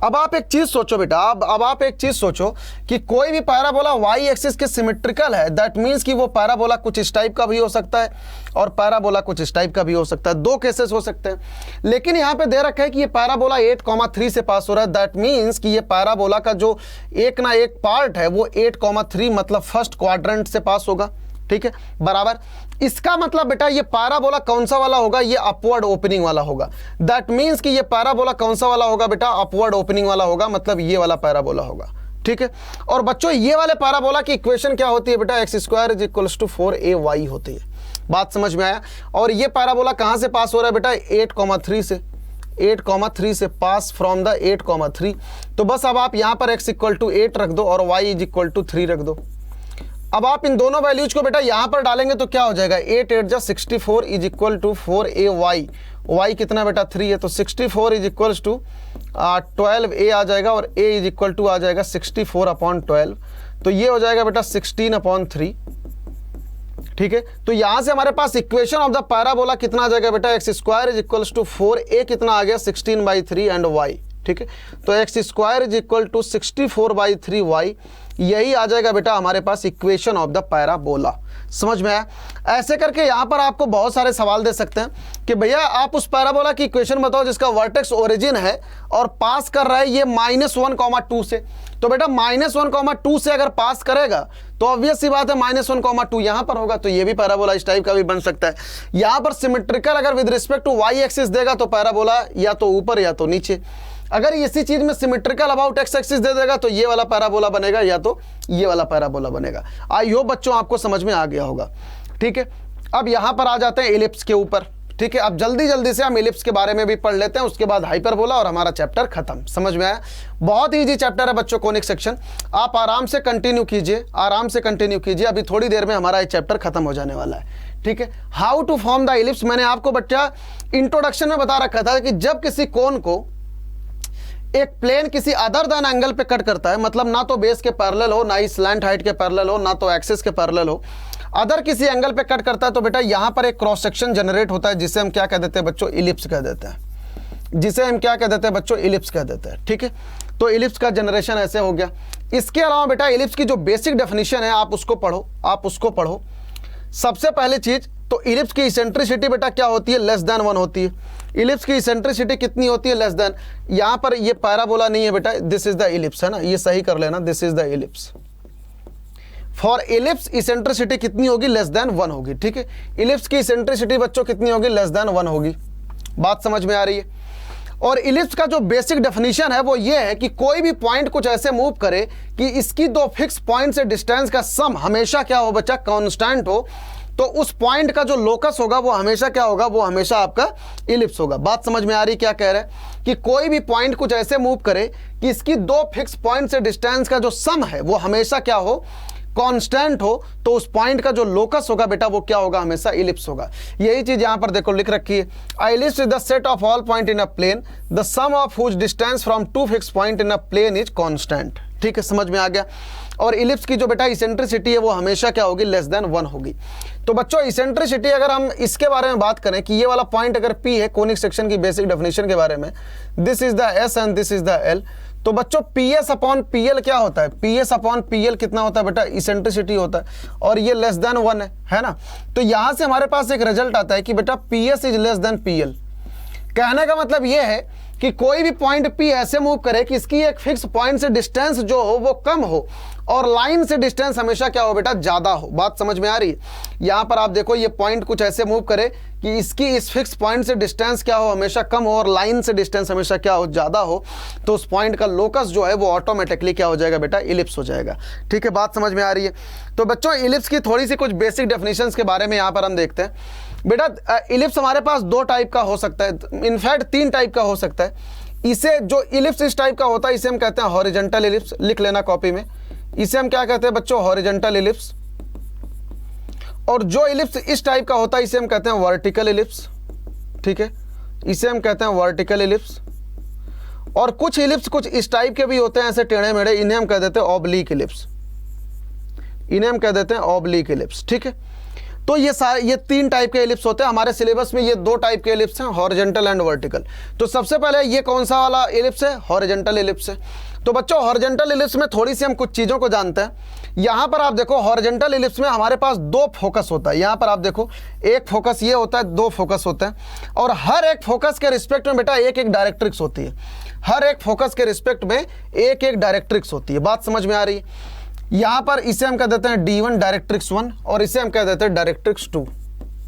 अब आप एक चीज सोचो बेटा, अब आप एक चीज सोचो कि कोई भी पैराबोला वाई एक्सिस के सिमेट्रिकल है, दैट मीन्स कि वो पैराबोला कुछ इस टाइप का भी हो सकता है और पैराबोला कुछ इस टाइप का भी हो सकता है, दो केसेस हो सकते हैं। लेकिन यहाँ पे दे रखा है कि ये पैराबोला 8,3 से पास हो रहा है, दैट मीन्स कि ये पैराबोला का जो एक ना एक पार्ट है वो 8,3 मतलब फर्स्ट क्वाड्रेंट से पास होगा, ठीक है, बराबर। इसका मतलब बेटा ये पैराबोला कौन सा वाला होगा, ये अपवर्ड ओपनिंग वाला होगा। दैट मीन्स कि ये पैराबोला कौन सा वाला होगा बेटा, अपवर्ड ओपनिंग वाला होगा, मतलब ये वाला पैराबोला होगा, ठीक है। और बच्चों ये वाले पैराबोला की इक्वेशन क्या होती है बेटा, x square is equals to 4ay होती है। बात समझ में आया। और ये पैराबोला कहाँ से पास हो रहा है बेटा, 8,3 से, 8,3 से पास फ्रॉम द 8,3। तो बस अब आप यहाँ पर x इक्वल टू 8 रख दो और y इज इक्वल टू 3 रख दो। अब आप इन दोनों वैल्यूज को बेटा यहाँ पर डालेंगे तो क्या हो जाएगा, 8 8 जा 64 is equal to 4ay, y कितना बेटा 3 है, तो 64 इज इक्वल्स टू 12a आ जाएगा और a इज इक्वल टू आ जाएगा 64/12, तो ये हो जाएगा बेटा 16/3, ठीक है। तो यहाँ से हमारे पास इक्वेशन ऑफ द पैराबोला कितना आ जाएगा बेटा, x square is equals to 4a कितना आ गया 16/3 एंड y, ठीक है। तो X square is equal to 64/3y, यही आ जाएगा बेटा हमारे पास इक्वेशन ऑफ द पैराबोला। समझ में आया। ऐसे करके यहाँ पर आपको बहुत सारे सवाल दे सकते हैं कि भैया आप उस पैराबोला की इक्वेशन बताओ जिसका वर्टेक्स ओरिजिन है और पास कर रहा है ये -1,2 से। तो बेटा -1,2 से अगर पास करेगा तो ऑब्वियस सी बात है -1,2 यहां पर होगा, तो ये भी पैराबोला इस टाइप का भी बन सकता है। यहां पर सिमेट्रिकल अगर with respect to Y axis देगा तो पैराबोला या तो ऊपर या तो नीचे। अगर इसी चीज में सिमेट्रिकल अबाउट एक्स एक्सिस दे देगा तो ये वाला पैराबोला बनेगा या तो ये वाला पैराबोला बनेगा। आई होप बच्चों आपको समझ में आ गया होगा। ठीक है, अब यहां पर आ जाते हैं इलिप्स के ऊपर। ठीक है, अब जल्दी जल्दी से हम इलिप्स के बारे में भी पढ़ लेते हैं, उसके बाद हाइपरबोला और हमारा चैप्टर खत्म। समझ में आया? बहुत इजी चैप्टर है बच्चों कोनिक सेक्शन, आप आराम से कंटिन्यू कीजिए, आराम से कंटिन्यू कीजिए। अभी थोड़ी देर में हमारा ये चैप्टर खत्म हो जाने वाला है। ठीक है, how to form the ellipse मैंने आपको बच्चा इंट्रोडक्शन में बता रखा था कि जब किसी कोन को एक प्लेन किसी अदर देन एंगल पे कट करता है, मतलब ना तो बेस के पैरेलल हो, ना ही स्लैंट हाइट के पैरेलल हो, ना तो एक्सिस के पैरेलल हो, अदर किसी एंगल पे कट करता है, तो बेटा यहां पर एक क्रॉस सेक्शन जनरेट होता है जिसे हम क्या कह देते हैं बच्चों? इलिप्स कह देते हैं। जिसे हम क्या कह देते हैं बच्चों? इलिप्स कह देते हैं। ठीक है, तो इलिप्स का जनरेशन ऐसे हो गया। इसके अलावा बेटा इलिप्स की जो बेसिक डेफिनेशन है आप उसको पढ़ो, आप उसको पढ़ो। सबसे पहली चीज तो इलिप्स की इसेंट्रिसिटी बेटा क्या होती है? लेस देन 1 होती है। इलिप्स की इसेंट्रिसिटी कितनी होती है? Less than. यहां पर ये पैराबोला नहीं है बेटा, दिस इज द इलिप्स, है ना, ये सही कर लेना, this is the ellipse. For ellipse eccentricity कितनी होगी? लेस देन 1 होगी। ठीक है, इलिप्स की इसेंट्रिसिटी बच्चों कितनी होगी? लेस देन 1 होगी। बात समझ में आ रही है? और इलिप्स का जो बेसिक डेफिनेशन है वो ये है कि कोई भी पॉइंट कुछ ऐसे मूव करे कि इसकी दो फिक्स पॉइंट से डिस्टेंस का सम हमेशा क्या हो बच्चा? कांस्टेंट हो, तो उस पॉइंट का जो लोकस होगा वो हमेशा क्या होगा? वो हमेशा आपका इलिप्स होगा। बात समझ में आ रही? क्या कह रहे हैं कि कोई भी पॉइंट कुछ ऐसे मूव करे कि इसकी दो फिक्स पॉइंट से डिस्टेंस का जो सम है वो हमेशा क्या हो? कांस्टेंट हो, तो उस पॉइंट का जो लोकस होगा बेटा वो क्या होगा? हमेशा इलिप्स होगा। यही चीज यहां पर देखो लिख रखी है, a ellipse is the set of all point in a plane the sum of whose distance from two fix point in a plane is constant. ठीक है, समझ में आ गया? और इलिप्स की जो बेटा इसेंट्रिसिटी है वो हमेशा क्या होगी? लेस देन 1 होगी। तो बच्चों इसेंट्रिसिटी अगर हम इसके बारे में बात करें कि ये वाला पॉइंट अगर P है, कोनिक सेक्शन की बेसिक डेफिनेशन के बारे में, this is the S and this is the L, तो बच्चों PS अपॉन PL क्या होता है? PS अपॉन PL कितना होता है बेटा? इसेंट्रिसिटी होता है, और ये लेस देन 1 है ना। तो यहां से हमारे पास एक रिजल्ट आता है कि बेटा PS is less than PL। कहने का मतलब ये है कि कोई भी पॉइंट P ऐसे मूव करे कि इसकी एक फिक्स पॉइंट से डिस्टेंस जो हो वो कम हो और लाइन से डिस्टेंस हमेशा क्या हो बेटा? ज्यादा हो। बात समझ में आ रही है? यहां पर आप देखो ये पॉइंट कुछ ऐसे मूव करे कि इसकी इस फिक्स पॉइंट से डिस्टेंस क्या हो? हमेशा कम हो, और लाइन से डिस्टेंस हमेशा क्या हो? ज्यादा हो, तो उस पॉइंट का लोकस जो है वो ऑटोमेटिकली क्या हो जाएगा बेटा? इलिप्स हो जाएगा। ठीक है, बात समझ में आ रही है? तो बच्चों इलिप्स की थोड़ी सी कुछ बेसिक डेफिनेशंस के बारे में यहां पर हम देखते हैं। बेटा इलिप्स हमारे पास 2 टाइप का हो सकता है, इनफैक्ट 3 टाइप का हो सकता है। इसे जो इलिप्स इस टाइप का होता है इसे हम कहते हैं हॉरिजॉन्टल इलिप्स, लिख लेना कॉपी में। इसे हम क्या कहते हैं बच्चों? Horizontal ellipse. और जो इलिप्स इस टाइप का होता है इसे हम कहते हैं वर्टिकल इलिप्स। ठीक है, इसे हम कहते हैं वर्टिकल इलिप्स। और कुछ इलिप्स कुछ इस टाइप के भी होते हैं ऐसे टेढ़े मेढ़े, इन्हें हम कह देते हैं ऑब्लिक इलिप्स। इन्हें हम कह देते हैं ऑब्लिक इलिप्स। ठीक है, तो ये 3 टाइप के इलिप्स होते हैं। हमारे सिलेबस में ये 2 टाइप के इलिप्स हैं, हॉरिजॉन्टल एंड वर्टिकल। तो सबसे पहले ये कौन सा वाला इलिप्स है? हॉरिजॉन्टल इलिप्स है। तो बच्चों हॉरिजॉन्टल इलिप्स में थोड़ी सी हम कुछ चीज़ों को जानते हैं। यहाँ पर आप देखो हॉरिजॉन्टल इलिप्स में हमारे पास 2 फोकस होता है। यहाँ पर आप देखो एक फोकस ये होता है, 2 फोकस होते हैं, और हर एक फोकस के रिस्पेक्ट में बेटा एक एक डायरेक्ट्रिक्स होती है। हर एक फोकस के रिस्पेक्ट में एक एक डायरेक्ट्रिक्स होती है। बात समझ में आ रही है? यहां पर इसे हम कह देते हैं D1 डायरेक्ट्रिक्स 1 और इसे हम कह देते हैं डायरेक्ट्रिक्स 2।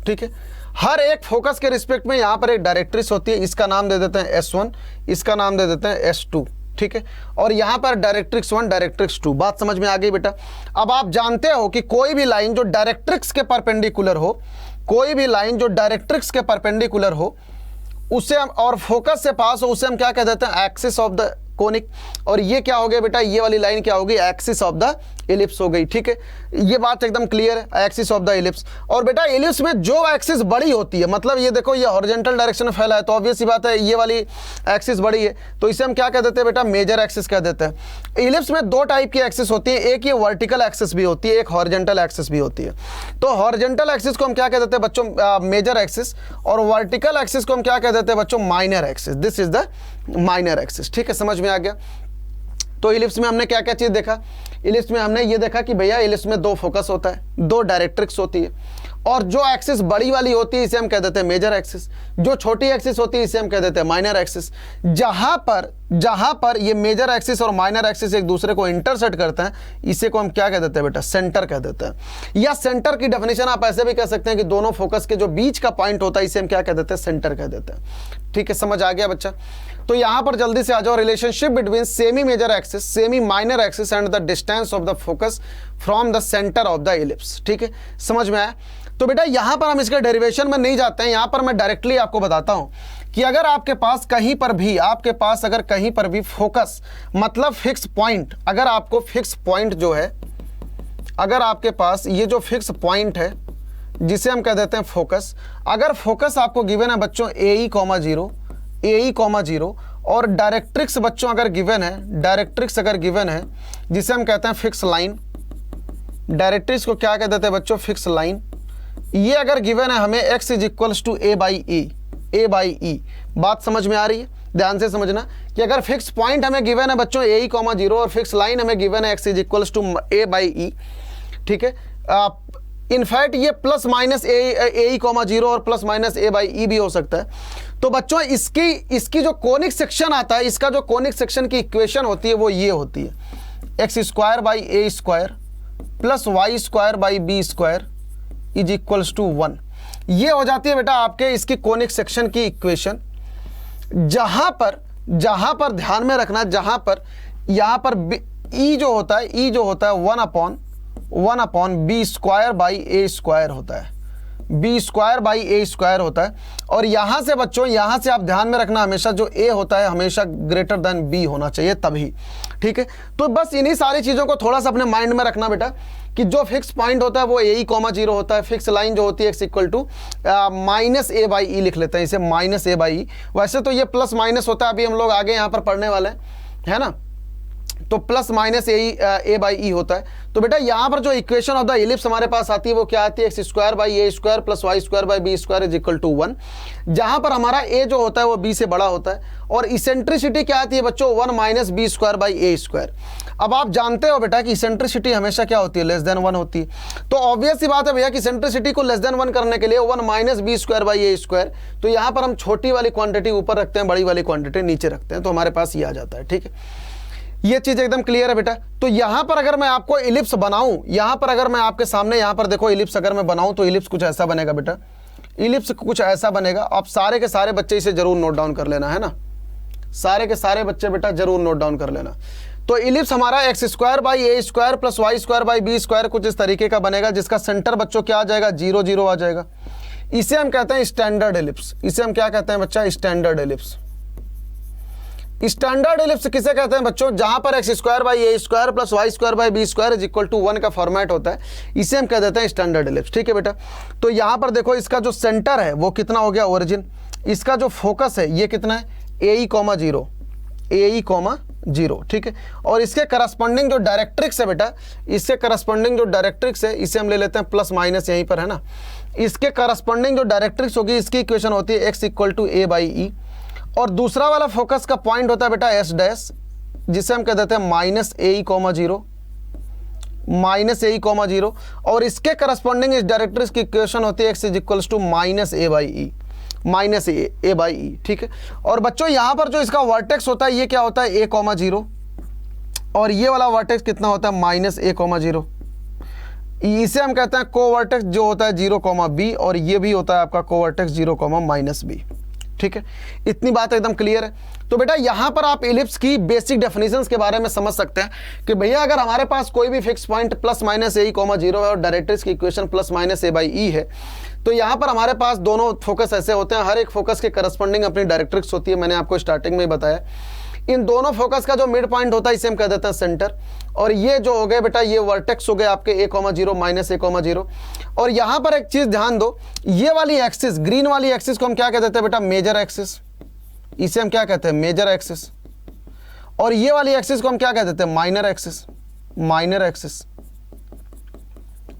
ठीक है, हर एक फोकस के रिस्पेक्ट में यहां पर एक डायरेक्ट्रिक्स होती है, इसका नाम दे देते हैं S1, इसका नाम दे देते हैं S2। ठीक है, और यहां पर डायरेक्ट्रिक्स 1 डायरेक्ट्रिक्स 2। बात समझ में आ गई बेटा? अब आप जानते हो कि कोई भी लाइन जो डायरेक्ट्रिक्स के परपेंडिकुलर हो, कोई भी लाइन जो डायरेक्ट्रिक्स के परपेंडिकुलर हो उसे हम, और फोकस से पास हो, उसे हम क्या कह देते हैं? Axis of the conic. और ये क्या हो गया बेटा? ये वाली लाइन क्या होगी? एक्सिस ऑफ द इलिप्स हो गई। ठीक है, ये बात एकदम क्लियर है, एक्सिस ऑफ द इलिप्स। और बेटा इलिप्स में जो एक्सिस बड़ी होती है, मतलब ये देखो ये हॉरिजॉन्टल डायरेक्शन में फैला है, तो ऑब्वियस सी बात है ये वाली एक्सिस बड़ी है, तो इसे हम क्या कह देते हैं बेटा? मेजर एक्सिस कह देते हैं। इलिप्स में 2 टाइप की एक्सिस होती है, एक ये वर्टिकल एक्सिस भी होती है, एक हॉरिजॉन्टल एक्सिस भी होती है। तो हॉरिजॉन्टल एक्सिस को हम क्या कह देते हैं बच्चों? Major axis. और वर्टिकल एक्सिस को हम क्या कह देते हैं बच्चों? Minor axis. This is the minor axis. ठीक है, समझ में आ गया? तो इलिप्स में हमने क्या क्या चीज देखा? इलिप्स में हमने ये देखा कि भैया इलिप्स में 2 फोकस होता है, 2 डायरेक्ट्रिक्स होती है, और जो एक्सिस बड़ी वाली होती है इसे हम कह देते हैं मेजर एक्सिस, जो छोटी एक्सिस होती है इसे हम कह देते हैं माइनर एक्सिस। जहां पर जहां पर ये मेजर एक्सिस और माइनर एक्सिस एक दूसरे को इंटरसेक्ट करते हैं, इसे को हम क्या कह देते हैं बेटा, सेंटर कह देते हैं। या सेंटर की डेफिनेशन आप ऐसे भी कह सकते हैं कि दोनों फोकस के जो बीच का पॉइंट होता है इसे हम क्या कह देते हैं, सेंटर कह देते हैं। ठीक है, समझ आ गया बच्चा? तो यहां पर जल्दी से आ जाओ, relationship between semi major axis, semi minor axis and the distance of the focus from the centre of the ellipse. ठीक है, समझ में आया? तो बेटा यहां पर हम इसके डेरिवेशन में नहीं जाते हैं, यहां पर मैं डायरेक्टली आपको बताता हूं कि अगर आपके पास कहीं पर भी, आपके पास अगर कहीं पर भी फोकस मतलब फिक्स पॉइंट, अगर आपको फिक्स पॉइंट जो है, अगर आपके पास ये जो फिक्स पॉइंट है जिसे हम कह देते हैं फोकस, अगर फोकस आपको गिवन है बच्चों AE, 0 और डायरेक्ट्रिक्स बच्चों अगर गिवन है, डायरेक्ट्रिक्स अगर गिवन है जिसे हम कहते हैं फिक्स लाइन, डायरेक्ट्रिक्स को क्या कह देते हैं बच्चों, फिक्स लाइन। ये अगर गिवन है हमें x is equals to a by e. बात समझ में आ रही है? ध्यान से समझना कि अगर फिक्स पॉइंट हमें गिवन है बच्चों AE, 0 और फिक्स लाइन हमें गिवन है x is equals to a by e. ठीक है, इनफैक्ट ये प्लस माइनस AE, 0 और plus minus a by e भी हो सकता है। तो बच्चों इसकी जो कोनिक सेक्शन आता है, इसका जो कोनिक सेक्शन की इक्वेशन होती है वो ये होती है, x square by a square plus y square by b square is equals to 1। ये हो जाती है बेटा आपके इसकी कोनिक सेक्शन की इक्वेशन। जहां पर ध्यान में रखना, जहां पर यहां पर E जो होता है 1 upon B square by A square होता है, B square by A square होता है। और यहां से बच्चों, यहां से आप ध्यान में रखना हमेशा जो ए होता है हमेशा ग्रेटर देन बी होना चाहिए तभी। ठीक है, तो बस इन्हीं सारी चीजों को थोड़ा सा अपने माइंड में रखना बेटा कि जो फिक्स पॉइंट होता है वो AE, 0 होता है। फिक्स लाइन जो होती है x equal to minus a by e लिख लेते हैं इसे, माइनस a बाई ई। वैसे तो ये प्लस माइनस होता है, अभी हम लोग आगे यहाँ पर पढ़ने वाले हैं, है ना? तो प्लस माइनस a बाई ई होता है। तो बेटा यहाँ पर जो इक्वेशन ऑफ द इलिप्स हमारे पास आती है वो क्या आती है, x square by a square plus y square by b square is equal to 1, जहां पर हमारा a जो होता है वो b से बड़ा होता है। और इसेंट्रिसिटी क्या आती है बच्चों, 1 minus b square by a square. अब आप जानते हो बेटा कि इसेंट्रिसिटी हमेशा क्या होती है, लेस देन 1 होती है। तो ऑब्वियस सी बात है भैया कि इसेंट्रिसिटी को लेस देन 1 करने के लिए 1 minus b square by a square, तो यहाँ पर हम छोटी वाली क्वांटिटी ऊपर रखते हैं, बड़ी वाली क्वांटिटी नीचे रखते हैं, तो हमारे पास ये आ जाता है। ठीक है, ये चीज एकदम क्लियर है बेटा। तो यहां पर अगर मैं आपको इलिप्स बनाऊं, यहां पर अगर मैं आपके सामने यहां पर देखो इलिप्स अगर मैं बनाऊं तो इलिप्स कुछ ऐसा बनेगा बेटा, इलिप्स कुछ ऐसा बनेगा। आप सारे के सारे बच्चे इसे जरूर नोट डाउन कर लेना, है ना? सारे के सारे बच्चे बेटा जरूर नोट डाउन कर लेना। तो इलिप्स हमारा x square by a square plus y square by b square कुछ इस तरीके का बनेगा, जिसका सेंटर बच्चों क्या आ जाएगा, 0 0 आ जाएगा। इसे हम कहते हैं स्टैंडर्ड इलिप्स। इसे हम क्या कहते हैं बच्चा, स्टैंडर्ड इलिप्स। स्टैंडर्ड इलिप्स किसे कहते हैं बच्चों, जहां पर x square by a square plus y square by b square is equal to 1 का फॉर्मेट होता है, इसे हम कह देते हैं स्टैंडर्ड इलिप्स। ठीक है बेटा, तो यहां पर देखो इसका जो सेंटर है वो कितना हो गया, ओरिजिन। इसका जो फोकस है ये कितना है, AE, 0। ठीक है, और इसके करस्पॉन्डिंग जो डायरेक्ट्रिक्स है बेटा, इसके करस्पॉन्डिंग जो डायरेक्ट्रिक्स है इसे हम ले लेते हैं प्लस माइनस यहीं पर, है ना? इसके करस्पॉन्डिंग जो डायरेक्ट्रिक्स होगी इसकी इक्वेशन होती है x equal to a by e. और दूसरा वाला फोकस का पॉइंट होता है बेटा S डैश, जिसे हम कह देते हैं माइनस AE, 0। और इसके करस्पॉन्डिंग इस डायरेक्ट्रिक्स की इक्वेशन होती है x is equals to minus a by e, minus a by e. ठीक है, और बच्चों यहाँ पर जो इसका वर्टेक्स होता है ये क्या होता है, a, 0। और ये वाला वर्टेक्स कितना होता है, माइनस a, 0। इसे हम कहते हैं कोवर्टेक्स जो होता है 0, b, और ये भी होता है आपका कोवर्टेक्स 0, माइनस b। ठीक है, इतनी बात एकदम क्लियर है। तो बेटा यहां पर आप इलिप्स की बेसिक डेफिनेशंस के बारे में समझ सकते हैं कि भैया अगर हमारे पास कोई भी fix point plus minus AE, 0 है और डायरेक्ट्रिक्स की equation plus minus a by e है, तो यहां पर हमारे पास दोनों फोकस ऐसे होते हैं, हर एक फोकस के करस्पॉन्डिंग अपनी डायरेक्ट्रिक्स होती है। मैंने आपको स्टार्टिंग में ही बताया। इन दोनों फोकस का जो मिड पॉइंट होता है इसे हम कह देते हैं सेंटर। और ये जो हो गए बेटा ये वर्टेक्स हो गए आपके a, 0 माइनस a, 0। और यहां पर एक चीज ध्यान दो, ये वाली एक्सिस, ग्रीन वाली एक्सिस को हम क्या कह देते हैं बेटा, मेजर एक्सिस। इसे हम क्या कहते हैं, मेजर एक्सिस। और ये वाली एक्सिस को हम क्या कह देते हैं, माइनर एक्सिस, माइनर एक्सिस।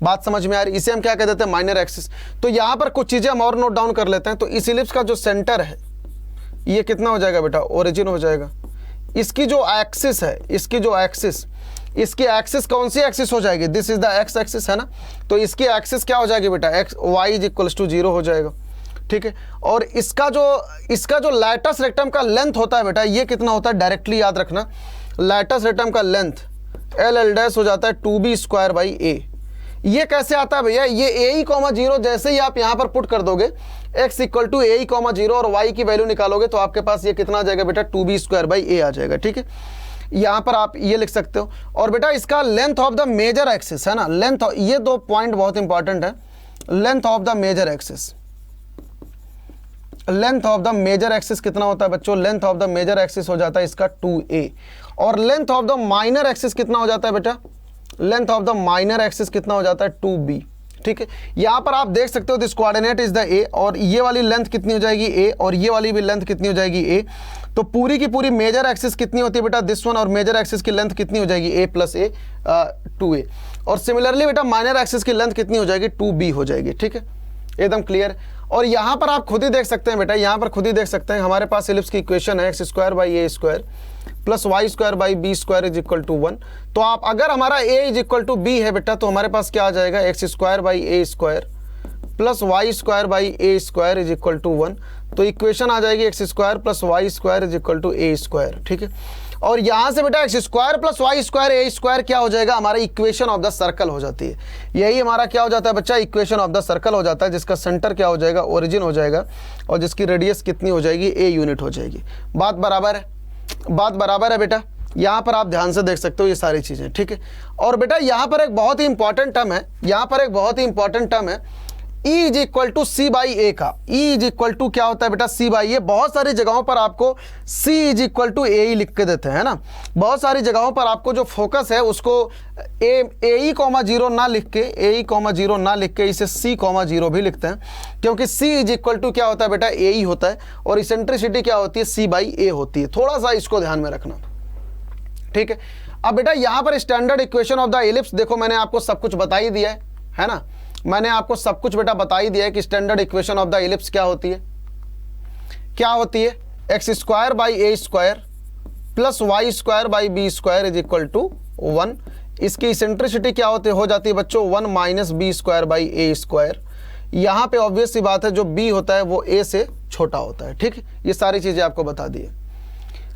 बात समझ में आ रही, इसे हम क्या कह देते हैं, माइनर एक्सिस। तो यहां पर कुछ चीजें हम और नोट डाउन कर लेते हैं। तो इस इलिप्स का जो सेंटर है ये कितना हो जाएगा बेटा, ओरिजिन हो जाएगा। इसकी जो एक्सिस है, इसकी जो एक्सिस, इसकी एक्सिस कौन सी एक्सिस हो जाएगी, this is the x axis, है ना? तो इसकी एक्सिस क्या हो जाएगी बेटा, x, y is equals to 0 हो जाएगा। ठीक है। और इसका जो लैटस रेक्टम का लेंथ होता है बेटा, ये कितना होता है डायरेक्टली याद रखना। लैटस रेक्टम का लेंथ एल डैश हो जाता है 2b² बाई ए। ये कैसे आता है भैया, ये ए ई कॉमा 0 जैसे ही आप यहाँ पर पुट कर दोगे x equal to a e comma 0 और y की वैल्यू निकालोगे तो आपके पास ये कितना आ जाएगा बेटा 2b² बाई ए आ जाएगा। ठीक है, यहाँ पर आप ये लिख सकते हो। और बेटा इसका length of the major axis है ना, लेंथ, ये 2 पॉइंट बहुत इंपॉर्टेंट है। Length of the major axis, length of the major axis कितना होता है बच्चों, length of the major axis हो जाता है इसका 2a। और length of the minor axis कितना हो जाता है बेटा, length of the minor axis कितना हो जाता है 2b। ठीक है, यहां पर आप देख सकते हो this coordinate is the a, और ये वाली लेंथ कितनी हो जाएगी a, और ये वाली भी लेंथ कितनी हो जाएगी a। तो पूरी की पूरी मेजर एक्सिस कितनी होती है बेटा दिस वन, और मेजर एक्सिस की लेंथ कितनी हो जाएगी a प्लस a 2a। और सिमिलरली बेटा माइनर एक्सिस की लेंथ कितनी हो जाएगी 2b हो जाएगी। ठीक है, एकदम क्लियर। और यहाँ पर आप खुद ही देख सकते हैं बेटा, यहाँ पर खुद ही देख सकते हैं हमारे पास एलिप्स की इक्वेशन है x² by A square plus y² by b² is equal to 1। तो आप अगर हमारा a is equal to b है बेटा, तो हमारे पास क्या आ जाएगा x² by A square plus y² by A square is equal to 1। तो इक्वेशन आ जाएगी x² plus y² is equal to a square. ठीक है, और यहाँ से बेटा x² प्लस y² ए स्क्वायर क्या हो जाएगा, हमारा इक्वेशन ऑफ द सर्कल हो जाती है। यही हमारा क्या हो जाता है बच्चा, इक्वेशन ऑफ द सर्कल हो जाता है, जिसका सेंटर क्या हो जाएगा, ओरिजिन हो जाएगा, और जिसकी रेडियस कितनी हो जाएगी a यूनिट हो जाएगी। बात बराबर है, बात बराबर है बेटा। यहाँ पर आप ध्यान से देख सकते हो ये सारी चीज़ें। ठीक है, और बेटा यहाँ पर एक बहुत ही इंपॉर्टेंट टर्म है, यहाँ पर एक बहुत ही इंपॉर्टेंट टर्म है E is equal to c by a का। E इज इक्वल टू क्या होता है बेटा, सी बाई ए। बहुत सारी जगहों पर आपको C इज इक्वल टू ए लिख के देते हैं, है ना। बहुत सारी जगहों पर आपको जो फोकस है उसको ए ई कॉमा 0 ना लिख के, ए ई कॉमा 0 ना लिख के इसे C कॉमा 0 भी लिखते हैं, क्योंकि C इज इक्वल टू क्या होता है बेटा, ए ई होता है, और इसेंट्रिसिटी क्या होती है, C बाई ए होती है। थोड़ा सा इसको ध्यान में रखना। ठीक है, अब बेटा यहाँ पर standard equation of the ellipse देखो, मैंने आपको सब कुछ बता ही दिया है ना। मैंने आपको सब कुछ बेटा बता ही दिया है कि standard equation of the ellipse क्या होती है, क्या होती है, x² by A square plus y² by b² is equal to 1। इसकी इसेंट्रिसिटी क्या हो जाती है बच्चों, 1 minus b² by A square. यहाँ पे ऑब्वियस सी बात है, जो b होता है वो a से छोटा होता है। ठीक है, ये सारी चीज़ें आपको बता दी है।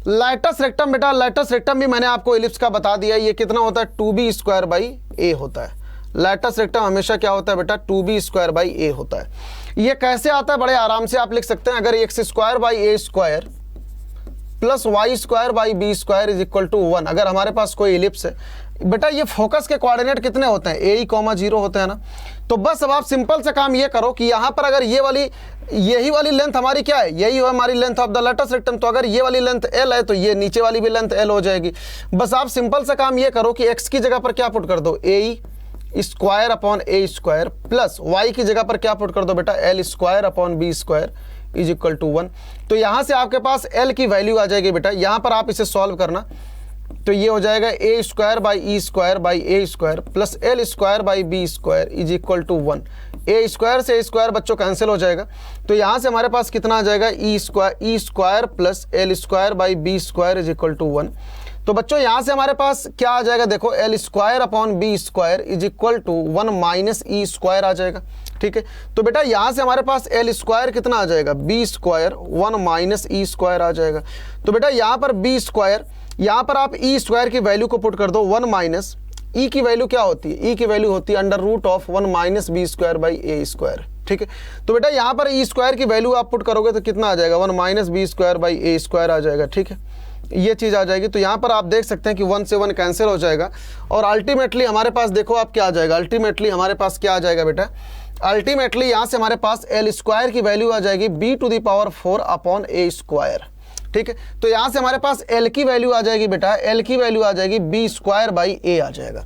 लैटस रेक्टम बेटा, लैटस रेक्टम भी मैंने आपको एलिप्स का बता दिया है, ये कितना होता है 2b² बाई ए होता है। लैटस रेक्टम हमेशा क्या होता है बेटा, 2b² बाई ए होता है। ये कैसे आता है, बड़े आराम से आप लिख सकते हैं। अगर x² by A square plus y² by b² is equal to 1, अगर हमारे पास कोई एलिप्स है बेटा, ये फोकस के कोऑर्डिनेट कितने होते हैं, ए ई कॉमा 0 होते हैं ना। तो बस अब आप सिंपल सा काम ये करो कि यहाँ पर अगर यही वाली लेंथ हमारी क्या है, यही है हमारी length of the latus rectum. तो अगर ये वाली लेंथ l है तो ये नीचे वाली भी लेंथ l हो जाएगी। बस आप सिंपल सा काम ये करो कि x की जगह पर क्या पुट कर दो, ए E square upon a square, plus y की जगह पर क्या पुट कर दो बेटा, l square upon B square is equal to 1। तो यहाँ से आपके पास l की वैल्यू आ जाएगी बेटा। यहाँ पर आप इसे सॉल्व करना, तो ये हो जाएगा a² by e square by A square plus l² by b square is equal to 1। A square से ए स्क्वायर बच्चों कैंसिल हो जाएगा, तो यहाँ से हमारे पास कितना आ जाएगा, e square plus l² by b square is equal to 1। तो बच्चों यहाँ से हमारे पास क्या आ जाएगा, देखो l² upon B square is equal to 1 minus e square आ जाएगा। ठीक है, तो बेटा यहाँ से हमारे पास l² कितना आ जाएगा, b² 1 माइनस ई स्क्वायर आ जाएगा। तो बेटा यहाँ पर b², यहाँ पर आप e² की वैल्यू को पुट कर दो, 1 माइनस ई की वैल्यू क्या होती है, ई की वैल्यू होती है under root of 1 minus b² by A square. ठीक है, तो बेटा यहाँ पर e² की वैल्यू आप पुट करोगे तो कितना आ जाएगा, 1 minus b² by A square आ जाएगा। ठीक है, ये चीज़ आ जाएगी। तो यहाँ पर आप देख सकते हैं कि 1 से 1 कैंसिल हो जाएगा, और अल्टीमेटली हमारे पास देखो आप क्या आ जाएगा, अल्टीमेटली हमारे पास क्या आ जाएगा बेटा, अल्टीमेटली यहाँ से हमारे पास l² की वैल्यू आ जाएगी b⁴ अपॉन ए स्क्वायर। ठीक है, तो यहाँ से हमारे पास l की वैल्यू आ जाएगी बेटा, l की वैल्यू आ जाएगी b² बाई ए आ जाएगा।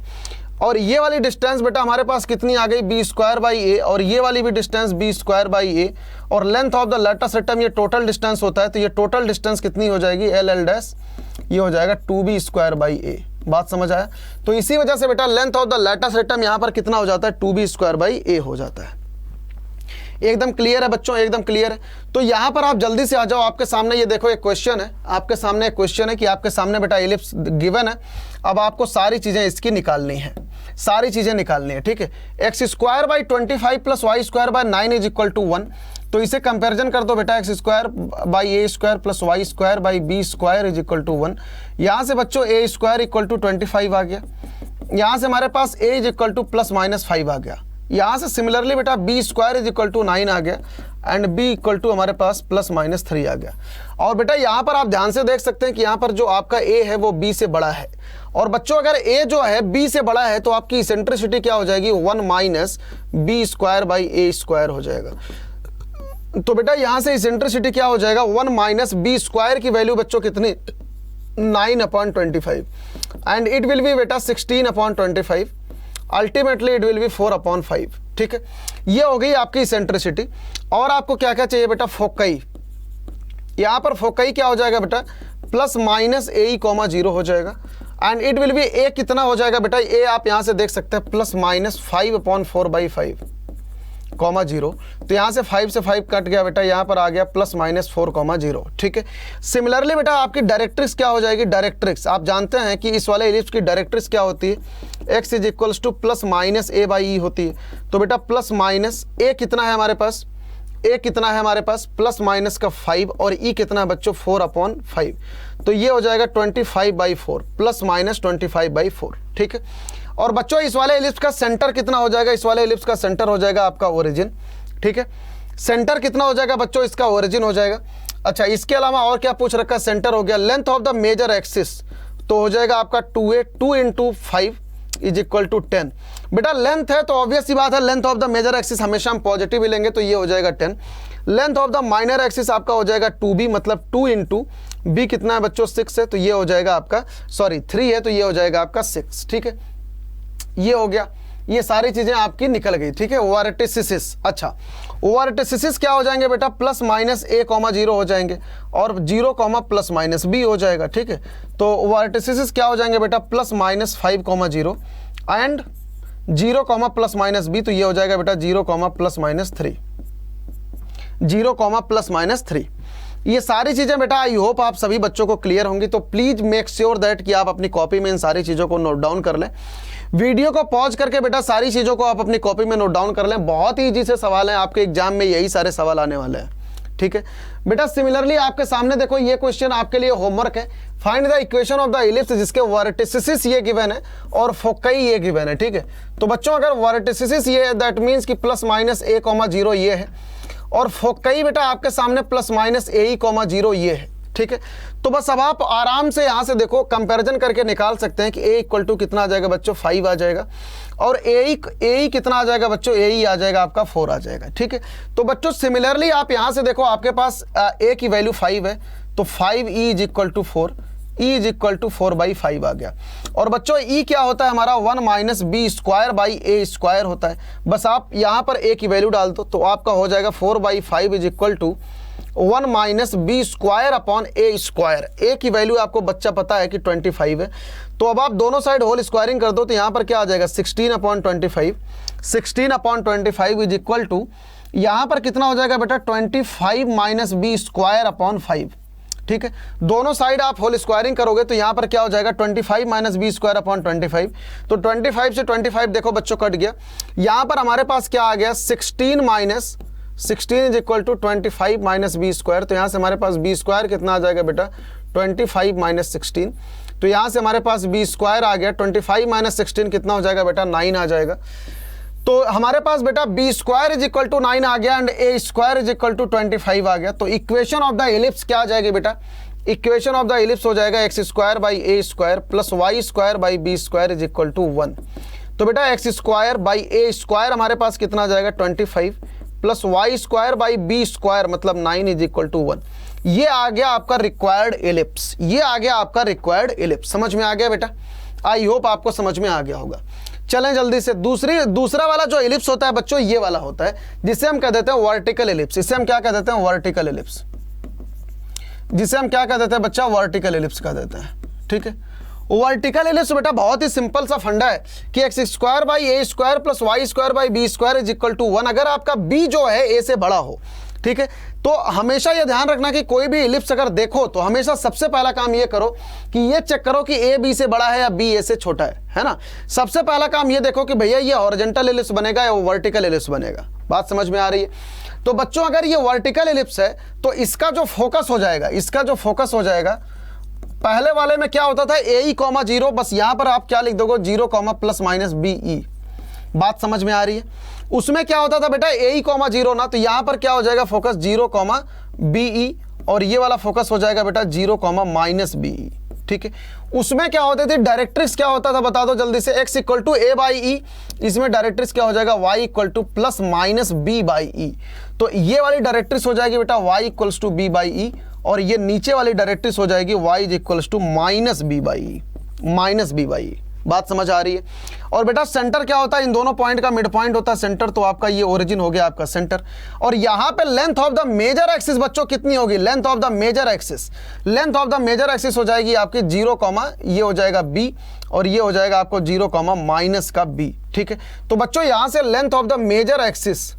और ये वाली डिस्टेंस बेटा हमारे पास कितनी आ गई, b² बाई ए, और ये वाली भी डिस्टेंस b² बाई ए, और length of the latus rectum ये टोटल डिस्टेंस होता है, तो ये टोटल डिस्टेंस कितनी हो जाएगी, l डैश, ये हो जाएगा 2b² बाई ए। बात समझ आया। तो इसी वजह से बेटा length of the latus rectum यहाँ पर कितना हो जाता है, 2b² बाई ए हो जाता है। एकदम क्लियर है बच्चों, एकदम क्लियर है। तो यहाँ पर आप जल्दी से आ जाओ, आपके सामने ये देखो एक क्वेश्चन है, आपके सामने एक क्वेश्चन है कि आपके सामने बेटा एलिप्स गिवन है। अब आपको सारी चीज़ें इसकी निकालनी है, सारी चीज़ें निकालनी है। ठीक है, x² by 25 plus y² by 9 is equal to 1। तो इसे कंपैरिजन कर दो बेटा, x square by A square plus y square by b square is equal to 1। यहाँ से बच्चों ए स्क्वायर इक्वल टू 25 आ गया, यहाँ से हमारे पास a is equal to plus minus 5 आ गया, यहाँ से सिमिलरली बेटा b square is equal to 9 आ गया एंड बी इक्वल टू हमारे पास प्लस माइनस 3 आ गया। और बेटा यहाँ पर आप ध्यान से देख सकते हैं कि यहाँ पर जो आपका ए है वो बी से बड़ा है, और बच्चों अगर ए जो है बी से बड़ा है तो आपकी इसेंट्रिसिटी क्या हो जाएगी, 1 minus b square by A square हो जाएगा। तो बेटा यहाँ से इसेंट्रिसिटी क्या हो जाएगा, 1 माइनस बी स्क्वायर की वैल्यू बच्चों कितनी, 9/25 एंड इट विल बी बेटा 16/25, अल्टीमेटली इट विल बी 4/5। ठीक है, ये हो गई आपकी इसेंट्रिसिटी। और आपको क्या क्या चाहिए बेटा, फोकाई। यहाँ पर फोकाई क्या हो जाएगा बेटा, प्लस माइनस ए कॉमा 0 हो जाएगा एंड इट विल बी ए कितना हो जाएगा बेटा, ए आप यहाँ से देख सकते हैं प्लस माइनस 5/4/5 कॉमा 0। तो यहाँ से 5 से 5 कट गया बेटा, यहाँ पर आ गया प्लस माइनस 4,0। ठीक है, सिमिलरली बेटा आपकी डायरेक्ट्रिक्स क्या हो जाएगी, डायरेक्ट्रिक्स आप जानते हैं कि इस वाले एलिप्स की डायरेक्ट्रिक्स क्या होती है, x is equals to plus minus a by e होती है। तो बेटा प्लस माइनस ए कितना है हमारे पास, ए कितना है हमारे पास प्लस माइनस का 5 और ई कितना है बच्चों 4/5। तो ये हो जाएगा 25/4 प्लस माइनस 25/4। ठीक है, और बच्चों इस वाले एलिप्स का सेंटर कितना हो जाएगा, इस वाले एलिप्स का सेंटर हो जाएगा आपका ओरिजिन। ठीक है, सेंटर कितना हो जाएगा बच्चों, इसका ओरिजिन हो जाएगा। अच्छा, इसके अलावा और क्या पूछ रखा है, सेंटर हो गया, length of the major axis तो हो जाएगा आपका 2a, 2 × 5 इज इक्वल टू 10। बेटा लेंथ है तो ऑब्वियस सी बात है, length of the major axis हमेशा हम पॉजिटिव ही लेंगे, तो ये हो जाएगा 10। Length of the minor axis आपका हो जाएगा 2b, मतलब 2 × b कितना है बच्चों 6 है, तो ये हो जाएगा आपका 3 है, तो ये हो जाएगा आपका 6। ठीक है, ये हो गया, ये सारी चीजें आपकी निकल गई। ठीक है, वर्टिसिस। अच्छा, वर्टिसिस क्या हो जाएंगे बेटा, प्लस माइनस a, 0 हो जाएंगे और 0, प्लस माइनस b हो जाएगा। ठीक है, तो वर्टिसिस क्या हो जाएंगे बेटा, plus minus 5,0 and 0, plus minus b, तो ये हो जाएगा बेटा 0, प्लस माइनस 3, 0, प्लस माइनस 3। ये सारी चीजें बेटा आई होप आप सभी बच्चों को क्लियर होंगी। तो प्लीज मेक श्योर दैट कि आप अपनी कॉपी में इन सारी चीजों को नोट डाउन कर लें। वीडियो को पॉज करके बेटा सारी चीजों को आप अपनी कॉपी में नोट डाउन कर लें, बहुत ही इजी से सवाल हैं, आपके एग्जाम में यही सारे सवाल आने वाले हैं। ठीक है बेटा, सिमिलरली आपके सामने देखो ये क्वेश्चन आपके लिए होमवर्क है, find the equation of the ellipse जिसके वर्टिसिस ये गिवन है और फोकाई ये गिवन है। ठीक है, तो बच्चों अगर वर्टिसिस ये है दैट मीन्स कि प्लस माइनस a, 0 ये है, और फोकाई बेटा आपके सामने प्लस माइनस a, 0 ये है। ठीक है, तो बस अब आप आराम से यहां से देखो कंपैरिजन करके निकाल सकते हैं कि a इक्वल टू कितना आ जाएगा बच्चों 5 आ जाएगा, और a कितना आ जाएगा बच्चों, a आ जाएगा आपका 4 आ जाएगा। ठीक है, तो बच्चों सिमिलरली आप यहां से देखो आपके पास a की वैल्यू 5 है, तो 5e is equal to 4, e is equal to 4/5 आ गया। और बच्चों e क्या होता है हमारा 1 minus b square by A square होता है। बस आप यहाँ पर a की वैल्यू डाल दो तो आपका हो जाएगा 4/5 is equal to 1 minus b square upon a square. A की वैल्यू आपको बच्चा पता है कि 25 है, तो अब आप दोनों साइड होल स्क्वायरिंग कर दो तो यहाँ पर क्या आ जाएगा 16/25, 16/25 इज इक्वल टू यहाँ पर कितना हो जाएगा बेटा 25 माइनस बी स्क्वायर अपॉन 5। ठीक है, दोनों साइड आप होल स्क्वायरिंग करोगे तो यहाँ पर क्या हो जाएगा 25 माइनस बी स्क्वायर अपॉन 25। तो 25 से 25 देखो बच्चों कट गया, यहाँ पर हमारे पास क्या आ गया 16 is equal to 25 minus b square. तो यहाँ से हमारे पास बी स्क्वायर कितना आ जाएगा बेटा 25 माइनस 16, तो यहाँ से हमारे पास बी स्क्वायर आ गया 25 माइनस 16 कितना हो जाएगा बेटा 9 आ जाएगा। तो हमारे पास बेटा b square is equal to 9 आ गया and a square is equal to 25 आ गया। तो इक्वेशन ऑफ द एलिप्स क्या आ जाएगी बेटा, इक्वेशन ऑफ द एलिप्स हो जाएगा x square by A square plus y square by b square is equal to 1। तो बेटा x square by A square हमारे पास कितना आ जाएगा 25 plus y square by b square मतलब 9 इज इक्वल टू 1। ये आ गया आपका रिक्वायर्ड एलिप्स, ये आ गया आपका रिक्वायर्ड एलिप्स। समझ में आ गया बेटा, आई होप आपको समझ में आ गया होगा। चलें जल्दी से दूसरा वाला जो एलिप्स होता है बच्चों ये वाला होता है जिसे हम कह देते हैं वर्टिकल एलिप्स। इसे हम क्या कह देते हैं वर्टिकल एलिप्स, जिसे हम क्या कह देते हैं बच्चा वर्टिकल एलिप्स कह देते हैं। ठीक है, वर्टिकल एलिप्स बेटा बहुत ही सिंपल सा फंडा है कि x square by A square plus y square by b square is equal to 1। अगर आपका बी जो है ए से बड़ा हो, ठीक है, तो हमेशा ये ध्यान रखना कि कोई भी एलिप्स अगर देखो तो हमेशा सबसे पहला काम ये करो कि ये चेक करो कि ए बी से बड़ा है या बी ए से छोटा है ना। सबसे पहला काम ये देखो कि भैया ये हॉरिजॉन्टल एलिप्स बनेगा या वर्टिकल एलिप्स बनेगा। बात समझ में आ रही है। तो बच्चों अगर ये वर्टिकल एलिप्स है तो इसका जो फोकस हो जाएगा, इसका जो फोकस हो जाएगा, पहले वाले में क्या होता था ए ई कॉमा जीरो, बस यहां पर आप क्या लिख दोगे 0 comma plus minus b e. बात समझ में आ रही है? उसमें क्या होता था बेटा ए ई कॉमा जीरो ना, तो यहां पर क्या हो जाएगा फोकस 0 कॉमा बी ई, और ये वाला फोकस हो जाएगा बेटा 0 कॉमा माइनस बी ई। ठीक है, उसमें क्या होते थे डायरेक्ट्रिक्स क्या होता था बता दो जल्दी से, x equal to a by e, इसमें डायरेक्ट्रिक्स क्या हो जाएगा y equal to plus minus b by e. तो ये वाली डायरेक्ट्रिक्स हो जाएगी बेटा y equals to b by e, और ये नीचे वाली डायरेक्ट्रिक्स हो जाएगी y equals to minus b by e, minus b by e. बात समझ आ रही है? और बेटा सेंटर क्या होता है, इन दोनों पॉइंट का मिड पॉइंट होता है सेंटर, तो आपका ये ओरिजिन हो गया आपका सेंटर। और यहां पे length of the major axis बच्चों कितनी होगी, length of the major axis, length of the major axis हो जाएगी आपकी 0 कॉमा, ये हो जाएगा b, और ये हो जाएगा आपको 0 कॉमा माइनस का b। ठीक है, तो बच्चों यहां से length of the major axis,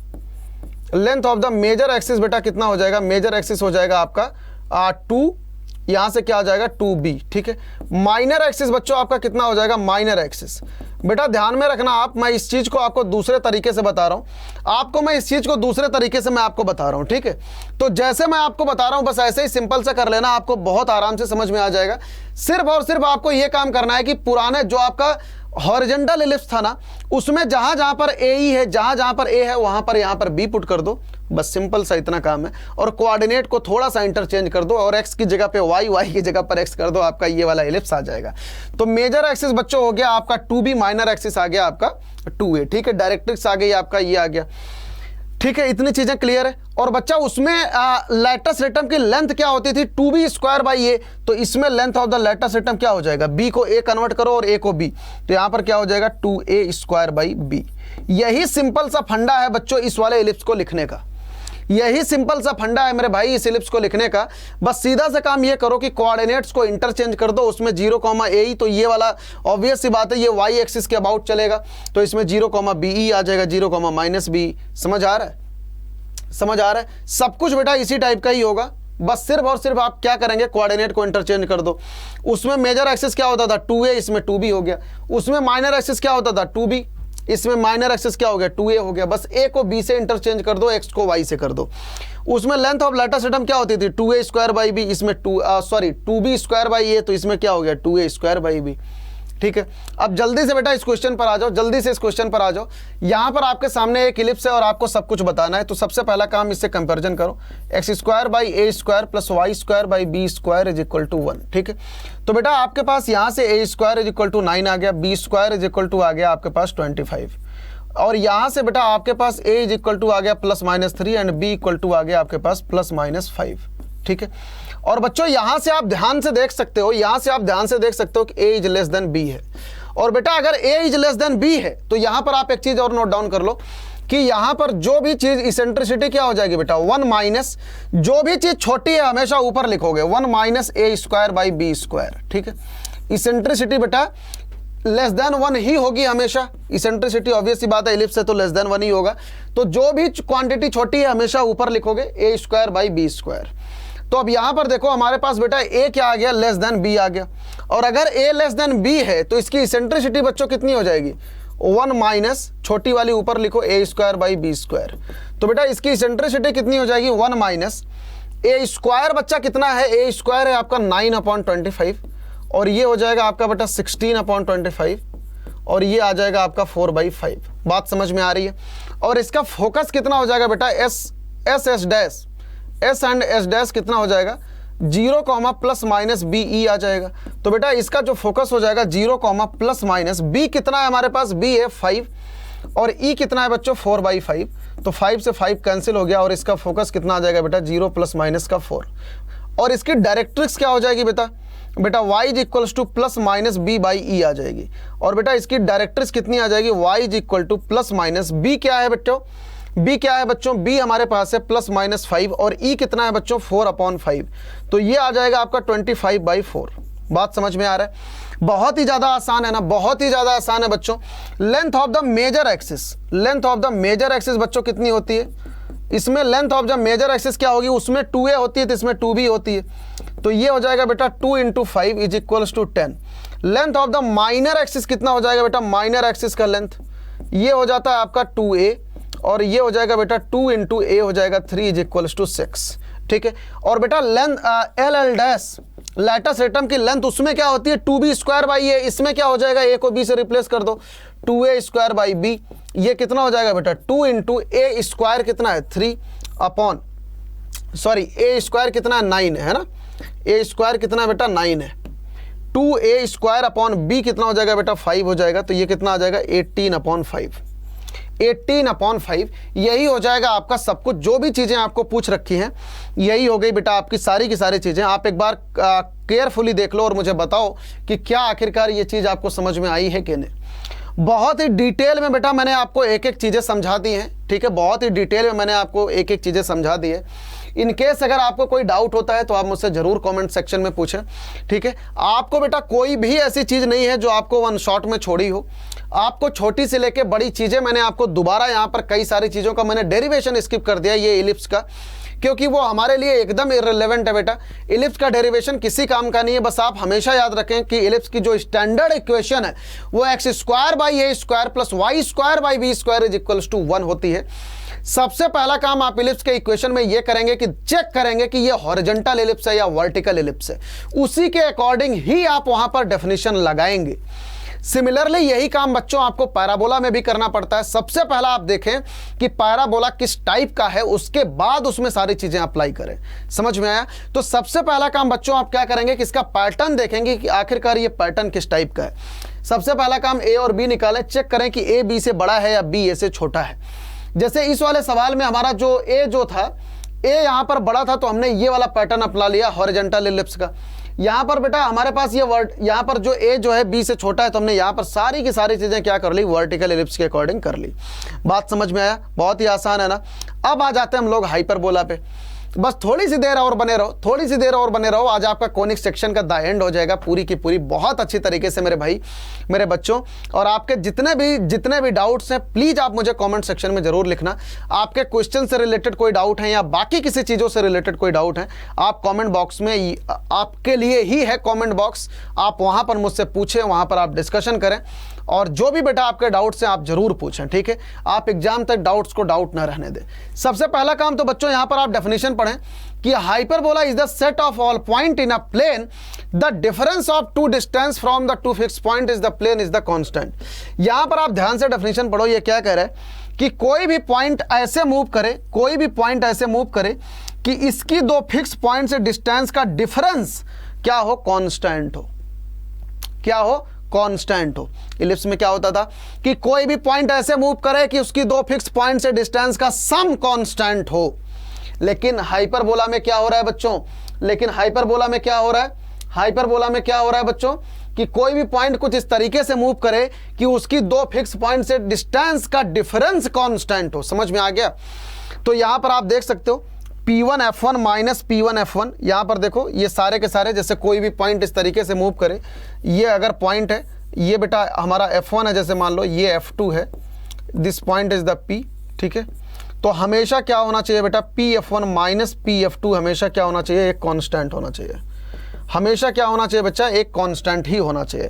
length of the major axis बेटा कितना हो जाएगा, मेजर एक्सिस हो जाएगा आपका 2, यहां से क्या हो जाएगा 2b। ठीक है, माइनर एक्सिस बच्चों आपका कितना हो जाएगा, माइनर एक्सिस। बेटा ध्यान में रखना आप, मैं इस चीज को आपको दूसरे तरीके से बता रहा हूं, आपको मैं इस चीज को दूसरे तरीके से मैं आपको बता रहा हूं। ठीक है, तो जैसे मैं आपको बता रहा हूं बस ऐसे ही सिंपल से कर लेना, आपको बहुत आराम से समझ में आ जाएगा। सिर्फ और सिर्फ आपको यह काम करना है कि पुराने जो आपका हॉरिजॉन्टल एलिप्स था ना, उसमें जहां जहां पर ए ई है, जहां जहां पर ए है वहां पर यहां पर बी पुट कर दो, बस सिंपल सा इतना काम है। और कोऑर्डिनेट को थोड़ा सा इंटरचेंज कर दो, और एक्स की जगह पे वाई, वाई की जगह पर एक्स कर दो, आपका ये वाला एलिप्स आ जाएगा। तो मेजर एक्सिस बच्चों हो गया आपका 2b, माइनर एक्सिस आ गया आपका 2a। ठीक है, डायरेक्ट्रिक्स आ गई आपका, ये आ गया। ठीक है, इतनी चीजें क्लियर है। और बच्चा उसमें लैटस रेक्टम की लेंथ क्या होती थी 2b स्क्वायर बाई ए, तो इसमें length of the latus rectum क्या हो जाएगा, b को a कन्वर्ट करो और a को b, तो यहां पर क्या हो जाएगा 2a स्क्वायर बाई b। यही सिंपल सा फंडा है बच्चों इस वाले एलिप्स को लिखने का, यही सिंपल सा फंडा है मेरे भाई इस एलिप्स को लिखने का। बस सीधा सा काम ये करो कि कोऑर्डिनेट्स को इंटरचेंज कर दो, उसमें 0 कॉमा ए, तो ये वाला ऑब्वियस सी बात है ये वाई एक्सिस के अबाउट चलेगा, तो इसमें 0 कॉमा बी ई आ जाएगा, 0 कॉमा माइनस बी। समझ आ रहा है, समझ आ रहा है? सब कुछ बेटा इसी टाइप का ही होगा, बस सिर्फ और सिर्फ आप क्या करेंगे कोऑर्डिनेट को इंटरचेंज कर दो। उसमें मेजर एक्सिस क्या होता था 2a, इसमें 2b हो गया। उसमें माइनर एक्सिस क्या होता था 2b, इसमें माइनर एक्सिस क्या हो गया 2a हो गया। बस a को b से इंटरचेंज कर दो, x को y से कर दो। उसमें लेंथ ऑफ लैटस रेक्टम क्या होती थी 2a स्क्वायर बाई b, इसमें 2b स्क्वायर बाई a, तो इसमें क्या हो गया 2a स्क्वायर बाई b। ठीक है, अब जल्दी से बेटा इस क्वेश्चन पर आ जाओ, जल्दी से इस क्वेश्चन पर आ जाओ। यहां पर आपके सामने एक इलिप्स है और आपको सब कुछ बताना है, तो सबसे पहला काम इससे कंपैरिजन करो, x square by A square plus y square by b square is equal to 1। ठीक है, तो बेटा आपके पास यहां से a square is equal to 9 आ गया, b square is equal to आ गया आपके पास 25, और यहां से बेटा आपके पास a इज इक्वल टू आ गया plus minus 3 and b equal to आ गया आपके पास प्लस माइनस 5। ठीक है, और बच्चों यहां से आप ध्यान से देख सकते हो, यहां से आप ध्यान से देख सकते हो कि a is less than b है। और बेटा अगर a is less than b है तो यहां पर आप एक चीज और नोट डाउन कर लो कि यहां पर जो भी चीज इसेंट्रिसिटी क्या हो जाएगी बेटा 1 माइनस, जो भी चीज छोटी है हमेशा ऊपर लिखोगे 1 minus a square by b square. ठीक है, इसेंट्रिसिटी बेटा लेस देन 1 ही होगी हमेशा, इसेंट्रिसिटी ऑब्वियस सी बात है इलिप्स है तो लेस देन 1 ही होगा। तो जो भी क्वांटिटी छोटी है हमेशा ऊपर लिखोगे a square by b square. तो अब यहां पर देखो हमारे पास बेटा a क्या आ गया लेस देन b आ गया, और अगर a लेस देन b है तो इसकी इसेंट्रिसिटी बच्चों कितनी हो जाएगी 1 माइनस छोटी वाली ऊपर लिखो a square by b square. तो बेटा इसकी इसेंट्रिसिटी कितनी हो जाएगी 1 माइनस a स्क्वायर बच्चा कितना है, a स्क्वायर है आपका 9/25, और ये हो जाएगा आपका बेटा 16/25, और ये आ जाएगा आपका 4/5। बात समझ में आ रही है? और इसका फोकस कितना हो जाएगा बेटा एस एंड एस डैश कितना हो जाएगा 0 comma plus minus b e आ जाएगा। तो बेटा इसका जो फोकस हो जाएगा 0 कॉमा प्लस माइनस बी कितना है हमारे पास, बी है 5 और ई कितना है बच्चों 4/5, तो 5 से 5 कैंसिल हो गया, और इसका फोकस कितना आ जाएगा बेटा 0 प्लस माइनस का 4। और इसकी डायरेक्ट्रिक्स क्या हो जाएगी बेटा y is equals to plus minus b by e आ जाएगी। और बेटा इसकी डायरेक्ट्रिक्स कितनी आ जाएगी y is equal to plus minus b क्या है बच्चों, b क्या है बच्चों, b हमारे पास है प्लस माइनस 5, और e कितना है बच्चों 4/5, तो ये आ जाएगा आपका 25/4। बात समझ में आ रहा है? बहुत ही ज़्यादा आसान है ना, बहुत ही ज़्यादा आसान है बच्चों। Length of the major axis, length of the major axis बच्चों कितनी होती है, इसमें length of the major axis क्या होगी, उसमें 2a होती है तो इसमें 2b होती है, तो ये हो जाएगा बेटा 2 × 5 is equals to 10। Length of the minor axis कितना हो जाएगा बेटा, माइनर एक्सिस का लेंथ ये हो जाता है आपका 2a, और ये हो जाएगा बेटा 2 इंटू ए हो जाएगा 3 इज इक्वल्स टू 6, ठीक है। और बेटा length L dash latus atom की लेंथ उसमें क्या होती है 2b स्क्वायर बाई ए, इसमें क्या हो जाएगा ए को b से रिप्लेस कर दो 2a स्क्वायर बाई बी, ये कितना हो जाएगा बेटा 2 इंटू ए स्क्वायर कितना है 3 अपॉन सॉरी ए स्क्वायर कितना है 9 है ना, ए स्क्वायर कितना बेटा 9 है, 2a स्क्वायर अपॉन बी कितना हो जाएगा बेटा 5 हो जाएगा, तो ये कितना आ जाएगा 18 अपॉन 5, 18 अपॉन 5। यही हो जाएगा आपका सब कुछ, जो भी चीज़ें आपको पूछ रखी हैं यही हो गई बेटा आपकी सारी की सारी चीज़ें। आप एक बार केयरफुली देख लो और मुझे बताओ कि क्या आखिरकार ये चीज़ आपको समझ में आई है कि नहीं। बहुत ही डिटेल में बेटा मैंने आपको एक एक चीज़ें समझा दी हैं, ठीक है, बहुत ही डिटेल में मैंने आपको एक एक चीज़ें समझा दी है। इन केस अगर आपको कोई डाउट होता है तो आप मुझसे ज़रूर कमेंट सेक्शन में पूछें, ठीक है। आपको बेटा कोई भी ऐसी चीज़ नहीं है जो आपको वन शॉट में छोड़ी हो, आपको छोटी से लेके बड़ी चीज़ें मैंने आपको दोबारा यहाँ पर कई सारी चीज़ों का मैंने डेरिवेशन स्किप कर दिया ये इलिप्स का, क्योंकि वो हमारे लिए एकदम इररिलेवेंट है बेटा। इलिप्स का डेरिवेशन किसी काम का नहीं है। बस आप हमेशा याद रखें कि इलिप्स की जो स्टैंडर्ड इक्वेशन है वो x square by A square plus y square by b square is equals to 1 होती है। सबसे पहला काम आप इलिप्स के इक्वेशन में ये करेंगे कि चेक करेंगे कि ये हॉरिजॉन्टल इलिप्स है या वर्टिकल इलिप्स है, उसी के अकॉर्डिंग ही आप वहां पर डेफिनेशन लगाएंगे। सिमिलरली यही काम बच्चों आपको पैराबोला में भी करना पड़ता है। सबसे पहला आप देखें कि पैराबोला किस टाइप का है, उसके बाद उसमें सारी चीजें अप्लाई करें। समझ में आया? तो सबसे पहला काम बच्चों आप क्या करेंगे कि इसका पैटर्न देखेंगे कि आखिरकार ये पैटर्न किस टाइप का है। सबसे पहला काम ए और बी निकालें, चेक करें कि ए बी से बड़ा है या बी ए से छोटा है। जैसे इस वाले सवाल में हमारा जो ए जो था, ए यहां पर बड़ा था तो हमने ये वाला पैटर्न अपना लिया हॉरिजॉन्टल इलिप्स का। यहाँ पर बेटा हमारे पास ये वर्ड, यहाँ पर जो ए जो है बी से छोटा है तो हमने यहाँ पर सारी की सारी चीज़ें क्या कर ली, वर्टिकल इलिप्स के अकॉर्डिंग कर ली। बात समझ में आया? बहुत ही आसान है ना। अब आ जाते हैं हम लोग हाइपरबोला पे। बस थोड़ी सी देर और बने रहो, थोड़ी सी देर और बने रहो। आज आपका कोनिक सेक्शन का द एंड हो जाएगा पूरी की पूरी बहुत अच्छी तरीके से मेरे भाई, मेरे बच्चों। और आपके जितने भी डाउट्स हैं प्लीज़ आप मुझे कमेंट सेक्शन में ज़रूर लिखना। आपके क्वेश्चन से रिलेटेड कोई डाउट है या बाकी किसी चीज़ों से रिलेटेड कोई डाउट है, आप कमेंट बॉक्स में, आपके लिए ही है कमेंट बॉक्स, आप वहाँ पर मुझसे पूछें, वहाँ पर आप डिस्कशन करें। और जो भी बेटा आपके डाउट्स हैं आप जरूर पूछें, ठीक है। आप एग्जाम तक डाउट्स को डाउट ना रहने दें। सबसे पहला काम तो बच्चों यहाँ पर आप डेफिनेशन पढ़ें कि hyperbola is the set of all point in a plane, the difference of two distance from the two fix point is the plane is the constant. यहाँ पर आप ध्यान से डेफिनेशन पढ़ो। ये क्या कह रहा है कि कोई भी पॉइंट ऐसे मूव करे, कोई भी पॉइंट ऐसे मूव करे कि इसकी दो फिक्स पॉइंट से डिस्टेंस का डिफरेंस क्या हो, कांस्टेंट हो। क्या हो? कांस्टेंट हो। इलिप्स में क्या होता था कि कोई भी पॉइंट ऐसे मूव करे कि उसकी दो फिक्स पॉइंट से डिस्टेंस का सम कांस्टेंट हो। लेकिन हाइपरबोला में क्या हो रहा है बच्चों, लेकिन हाइपरबोला में क्या हो रहा है, हाइपरबोला में क्या हो रहा है बच्चों कि कोई भी पॉइंट कुछ इस तरीके से मूव करे कि उसकी दो फिक्स पॉइंट से डिस्टेंस का डिफरेंस कांस्टेंट हो। समझ में आ गया? तो यहां पर आप देख सकते हो P1 F1 minus P1 F1, यहाँ पर देखो ये सारे के सारे, जैसे कोई भी पॉइंट इस तरीके से मूव करे, ये अगर पॉइंट है, ये बेटा हमारा F1 है, जैसे मान लो ये F2 है, this point is the P, ठीक है। तो हमेशा क्या होना चाहिए बेटा, P F1 minus P F2 हमेशा क्या होना चाहिए, एक कांस्टेंट होना चाहिए। हमेशा क्या होना चाहिए बच्चा, एक कांस्टेंट ही होना चाहिए।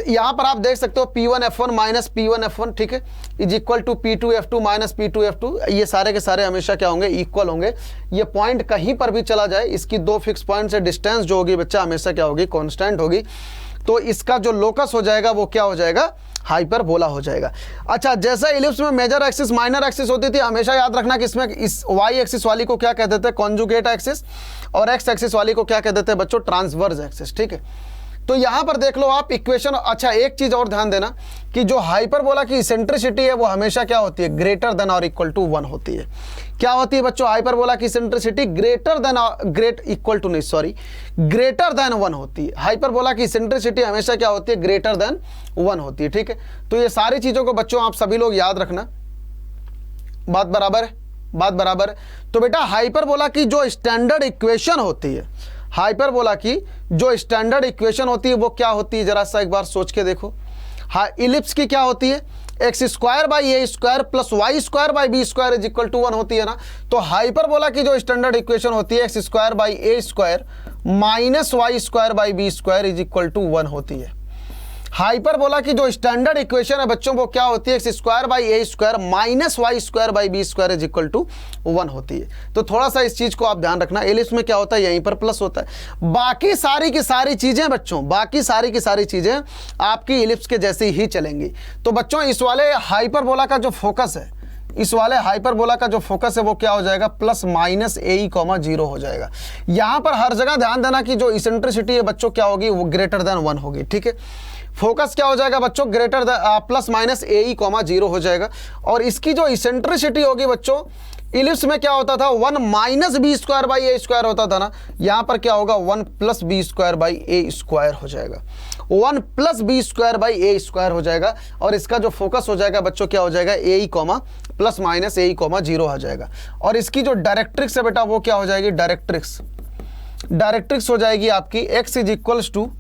यहाँ पर आप देख सकते हो P1 F1 minus P1 F1, ठीक है, is equal to P2 F2 minus P2 F2। ये सारे के सारे हमेशा क्या होंगे, इक्वल होंगे। ये पॉइंट कहीं पर भी चला जाए, इसकी दो फिक्स पॉइंट से डिस्टेंस जो होगी बच्चा हमेशा क्या होगी, कांस्टेंट होगी। तो इसका जो लोकस हो जाएगा वो क्या हो जाएगा, हाइपरबोला हो जाएगा। अच्छा, जैसा इलिप्स में मेजर एक्सिस माइनर एक्सिस होती थी, हमेशा याद रखना कि इसमें इस वाई एक्सिस वाली को क्या कहते थे, कॉन्जुगेट एक्सिस, और एक्स एक्सिस वाली को क्या कहते थे बच्चों, ट्रांसवर्स एक्सिस, ठीक है। तो यहां पर देख लो आप इक्वेशन। अच्छा, एक चीज और ध्यान देना कि जो हाइपरबोला की इसेंट्रिसिटी है वो हमेशा क्या होती है, ग्रेटर देन और इक्वल टू 1 होती है। क्या होती है बच्चों, हाइपरबोला की eccentricity greater than, greater than 1 होती है। हाइपरबोला की इसेंट्रिसिटी हमेशा क्या होती है, ग्रेटर देन 1 होती है, ठीक है। तो ये सारी चीजों को बच्चों आप सभी लोग याद रखना। बात बराबर है? बात बराबर है। तो बेटा हाइपरबोला की जो स्टैंडर्ड इक्वेशन होती है, हाइपरबोला की जो स्टैंडर्ड इक्वेशन होती है वो क्या होती है, जरा सा एक बार सोच के देखो। हाँ, इलिप्स की क्या होती है, x square by A square plus y square by b square is equal to 1 होती है ना। तो हाइपरबोला की जो स्टैंडर्ड इक्वेशन होती है, x square by A square minus y square by b square is equal to 1 होती है। हाइपरबोला की जो स्टैंडर्ड इक्वेशन है बच्चों वो क्या होती है, x square by A square minus y square by b square is equal to 1 होती है। तो थोड़ा सा इस चीज को आप ध्यान रखना, एलिप्स में क्या होता है, यहीं पर प्लस होता है। बाकी सारी की सारी चीजें बच्चों, बाकी सारी की सारी चीजें आपकी एलिप्स के जैसी ही चलेंगी। तो बच्चों इस वाले हाइपरबोला का जो फोकस है, इस वाले हाइपरबोला का जो फोकस है वो क्या हो जाएगा, प्लस माइनस ए ई कॉमा 0 हो जाएगा। यहां पर हर जगह ध्यान देना कि जो इसेंट्रिसिटी है बच्चों क्या होगी, वो ग्रेटर देन 1 होगी। ठीक है, फोकस क्या हो जाएगा बच्चों, ग्रेटर प्लस माइनस ए ई कॉमा 0 हो जाएगा। और इसकी जो इसेंट्रिसिटी होगी बच्चों, इलिप्स में क्या होता था, 1 minus b square by A square होता था ना, यहां पर क्या होगा 1 plus b square by A square हो जाएगा, 1 plus b square by A square हो जाएगा। और इसका जो फोकस हो जाएगा बच्चों क्या हो जाएगा, ए ई कॉमा प्लस माइनस ए ई कॉमा 0 आ जाएगा। और इसकी जो डायरेक्ट्रिक्स है बेटा वो क्या हो जाएगी, डायरेक्ट्रिक्स हो जाएगी आपकी x is equals to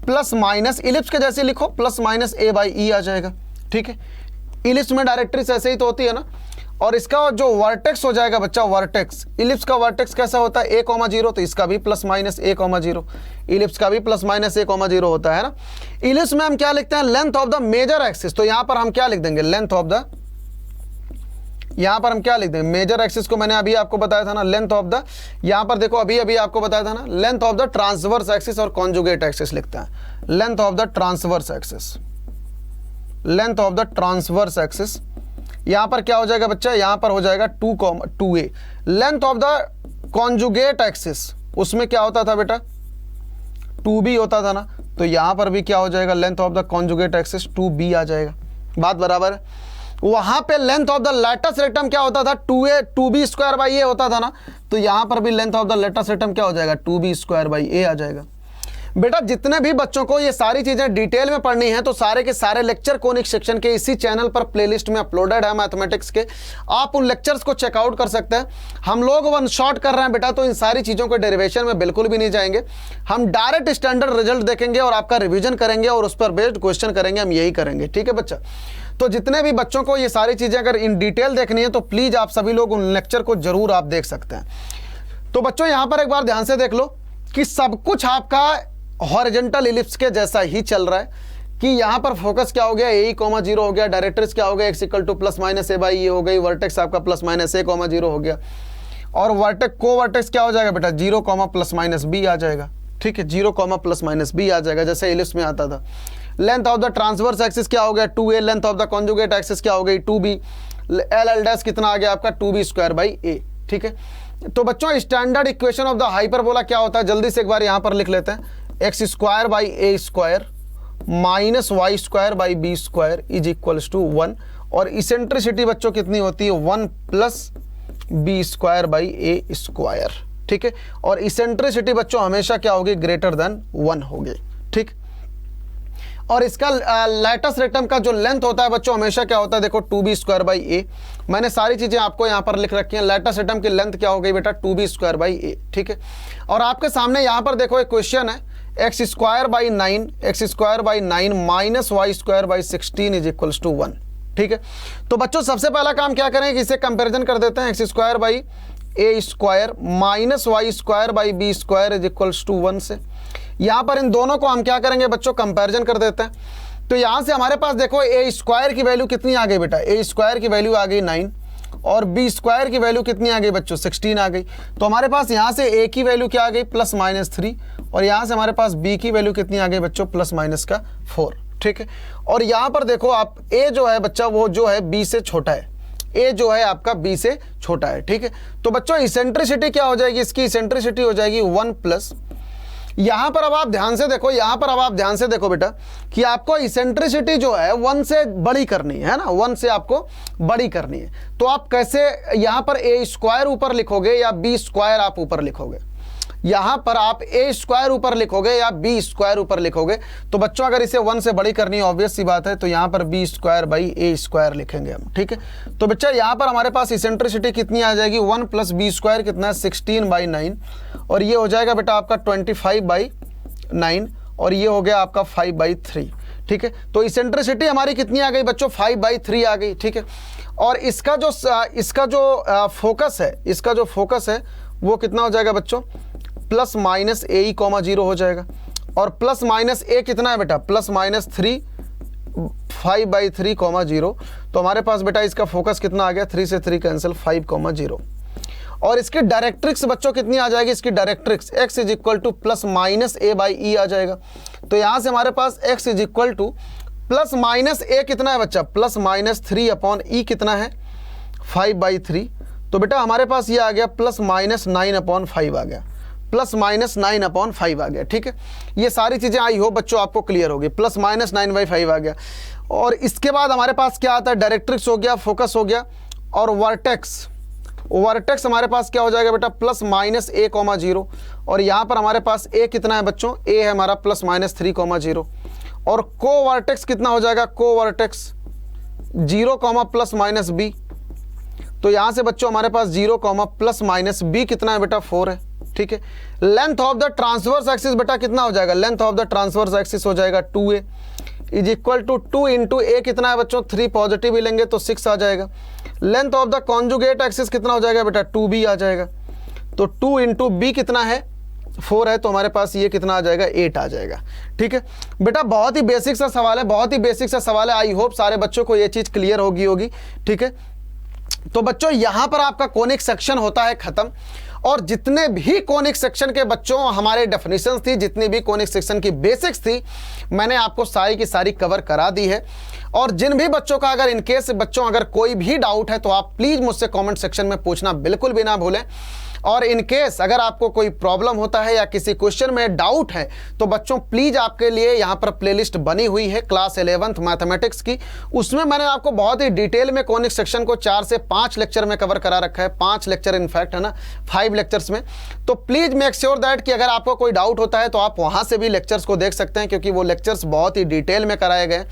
plus minus, ellipse के जैसे लिखो, plus minus a by e आ जाएगा। ठीक है, इलिप्स में डायरेक्ट्रिक्स ऐसे ही तो होती है ना। और इसका जो वर्टेक्स हो जाएगा बच्चा, वर्टेक्स, इलिप्स का वर्टेक्स कैसा होता है, ए कॉमा 0, तो इसका भी प्लस माइनस ए कॉमा 0, इलिप्स का भी प्लस माइनस ए कॉमा 0 होता है ना। इलिप्स में हम क्या लिखते हैं, length of the major axis, तो यहां पर हम क्या लिख देंगे, लेंथ ऑफ द, यहां पर हम क्या लिख देंगे, मेजर एक्सिस को मैंने अभी आपको बताया था ना, लेंथ ऑफ द, यहां पर देखो अभी अभी आपको बताया था ना, length of the transverse axis और कॉन्जुगेट एक्सिस लिखते हैं, length of the transverse axis, length of the transverse axis. यहां पर क्या हो जाएगा बच्चा, यहां पर हो जाएगा 2A। Length of the conjugate axis, उसमें क्या होता था बेटा, 2B होता था ना, तो यहां पर भी क्या हो जाएगा, length of the conjugate axis 2B आ जाएगा। बात बराबर है। वहां पे length of the latus rectum क्या होता था, 2B स्क्वायर बाई ए होता था ना, तो यहां पर भी length of the latus rectum क्या हो जाएगा, 2B स्क्वायर बाई ए आ जाएगा। बेटा जितने भी बच्चों को ये सारी चीजें डिटेल में पढ़नी है तो सारे के सारे लेक्चर कोनिक सेक्शन के इसी चैनल पर प्लेलिस्ट में अपलोडेड है मैथमेटिक्स के, आप उन लेक्चर्स को चेकआउट कर सकते हैं। हम लोग वन शॉट कर रहे हैं बेटा, तो इन सारी चीज़ों के डेरिवेशन में बिल्कुल भी नहीं जाएंगे, हम डायरेक्ट स्टैंडर्ड रिजल्ट देखेंगे और आपका रिविजन करेंगे और उस पर बेस्ड क्वेश्चन करेंगे, हम यही करेंगे। ठीक है बच्चा, तो जितने भी बच्चों को ये सारी चीज़ें अगर इन डिटेल देखनी है तो प्लीज़ आप सभी लोग उन लेक्चर को जरूर आप देख सकते हैं। तो बच्चों यहाँ पर एक बार ध्यान से देख लो कि सब कुछ आपका हॉरिजॉन्टल इलिप्स के जैसा ही चल रहा है कि यहाँ पर फोकस क्या हो गया, ए कॉमा 0 हो गया, डायरेक्ट्रिक्स क्या हो गया, x equal to plus minus a by a हो गई, वर्टेक्स आपका प्लस माइनस ए कॉमा 0 हो गया, और वर्टेक्स को वर्टेक्स क्या हो जाएगा बेटा, 0 कॉमा प्लस माइनस बी आ जाएगा। ठीक है, 0 कॉमा प्लस माइनस बी आ जाएगा जैसे इलिप्स में आता था। Length of the transverse axis क्या हो गया, 2A, length of the conjugate axis क्या हो गई, 2B, एल डैश कितना आ गया आपका, 2B स्क्वायर बाई ए। ठीक है, तो बच्चों standard equation of the hyperbola क्या होता है, जल्दी से एक बार यहाँ पर लिख लेते हैं, x square by A square minus y square by b square is equals to 1, और इसेंट्रिसिटी बच्चों कितनी होती है, 1 plus b square by A square. ठीक है, और इसेंट्रिसिटी बच्चों हमेशा क्या होगी, ग्रेटर देन 1 होगी। ठीक, और इसका लैटस रेक्टम का जो लेंथ होता है बच्चों हमेशा क्या होता है, देखो 2B स्क्वायर बाई ए, मैंने सारी चीजें आपको यहाँ पर लिख रखी हैं। लैटस रेक्टम की लेंथ क्या हो गई बेटा, 2B स्क्वायर बाई ए। ठीक है, और आपके सामने यहाँ पर देखो एक क्वेश्चन है, x square by 9 minus y square by 16 is equals to 1। ठीक है, तो बच्चों सबसे पहला काम क्या करें कि इसे कंपेरिजन कर देते हैं, x square by A square minus y square by b square is equals to 1 से। यहाँ पर इन दोनों को हम क्या करेंगे बच्चों, कंपैरिजन कर देते हैं। तो यहाँ से हमारे पास देखो ए स्क्वायर की वैल्यू कितनी आ गई बेटा, ए स्क्वायर की वैल्यू आ गई 9 और बी स्क्वायर की वैल्यू कितनी आ गई बच्चों, 16 आ गई। तो हमारे पास यहाँ से ए की वैल्यू क्या आ गई, प्लस माइनस 3, और यहाँ से हमारे पास बी की वैल्यू कितनी आ गई बच्चों, प्लस माइनस का 4। ठीक है, और यहाँ पर देखो आप ए जो है बच्चा वो जो है बी से छोटा है, ए जो है आपका बी से छोटा है। ठीक है, तो बच्चों इसेंट्रिसिटी क्या हो जाएगी, इसकी इसेंट्रिसिटी हो जाएगी 1 प्लस, यहां पर अब आप ध्यान से देखो, यहां पर अब आप ध्यान से देखो बेटा कि आपको इसेंट्रिसिटी जो है 1 से बड़ी करनी है ना, 1 से आपको बड़ी करनी है। तो आप कैसे यहां पर ए स्क्वायर ऊपर लिखोगे या बी स्क्वायर आप ऊपर लिखोगे, यहां पर आप ए स्क्वायर ऊपर लिखोगे या बी स्क्वायर ऊपर लिखोगे। तो बच्चों अगर इसे 1 से बड़ी करनी है ऑब्वियस सी बात है, तो यहां पर b square by A square लिखेंगे हम। ठीक है, तो बच्चा यहां पर हमारे पास इसेंट्रिसिटी कितनी आ जाएगी, 1 प्लस बी स्क्वायर कितना है, 16 बाई 9, और ये हो जाएगा बेटा आपका 25 बाई 9, और ये हो गया आपका 5 बाई 3। ठीक है, तो इसेंट्रिसिटी हमारी कितनी आ गई बच्चों, 5 बाई 3 आ गई। ठीक है, और इसका जो फोकस है, इसका जो फोकस है वो कितना हो जाएगा बच्चों, प्लस माइनस ए कॉमा 0 हो जाएगा। और प्लस माइनस ए कितना है बेटा, प्लस माइनस 3 5/3, 0। तो हमारे पास बेटा इसका फोकस कितना आ गया, 3 से 3 कैंसिल, 5, 0। और इसकी डायरेक्ट्रिक्स बच्चों कितनी आ जाएगी, इसकी directrix x is equal to plus minus a by e आ जाएगा। तो यहाँ से हमारे पास x is equal to plus minus a कितना है बच्चा, प्लस माइनस 3/e कितना है, 5/3। तो बेटा हमारे पास ये आ गया प्लस माइनस 9/5 आ गया, प्लस माइनस 9/5 आ गया। ठीक है, ये सारी चीज़ें आई हो बच्चों आपको क्लियर होगी, प्लस माइनस 9/5 आ गया। और इसके बाद हमारे पास क्या आता है, डायरेक्ट्रिक्स हो गया, फोकस हो गया, और वर्टेक्स। वर्टेक्स हमारे पास क्या हो जाएगा बेटा, प्लस माइनस a, 0। और यहाँ पर हमारे पास a कितना है बच्चों, a है हमारा प्लस माइनस 3, 0। और को वर्टेक्स कितना हो जाएगा, को वर्टेक्स 0, प्लस माइनस b। तो यहाँ से बच्चों हमारे पास 0, प्लस माइनस b कितना है बेटा, 4 है। ठीक है, length of the transverse axis बेटा कितना हो जाएगा, length of the transverse axis हो जाएगा 2a is equal to 2 into a कितना है बच्चों, 3 पॉजिटिव ही लेंगे तो 6 आ जाएगा। Length of the conjugate axis कितना हो जाएगा बेटा, 2b आ जाएगा। तो 2 इंटू बी कितना है, 4 है। तो हमारे पास ये कितना आ जाएगा, 8 आ जाएगा। ठीक है बेटा, बहुत ही बेसिक सा सवाल है, बहुत ही बेसिक सा सवाल है। आई होप सारे बच्चों को ये चीज़ क्लियर होगी। ठीक है, तो बच्चों यहाँ पर आपका कोनिक सेक्शन होता है खत्म। और जितने भी कोनिक सेक्शन के बच्चों हमारे डेफिनेशंस थी, जितनी भी कोनिक सेक्शन की बेसिक्स थी, मैंने आपको सारी की सारी कवर करा दी है। और जिन भी बच्चों का अगर इनकेस बच्चों अगर कोई भी डाउट है तो आप प्लीज़ मुझसे कमेंट सेक्शन में पूछना बिल्कुल भी ना भूलें। और इनकेस अगर आपको कोई प्रॉब्लम होता है या किसी क्वेश्चन में डाउट है तो बच्चों प्लीज़ आपके लिए यहाँ पर प्लेलिस्ट बनी हुई है क्लास 11th मैथमेटिक्स की। उसमें मैंने आपको बहुत ही डिटेल में कॉनिक सेक्शन को 4 से 5 लेक्चर में कवर करा रखा है, 5 लेक्चर इनफैक्ट है ना, 5 लेक्चर्स में। तो प्लीज़ मेक श्योर दैट कि अगर आपको कोई डाउट होता है तो आप वहाँ से भी लेक्चर्स को देख सकते हैं, क्योंकि वो लेक्चर्स बहुत ही डिटेल में कराए गए।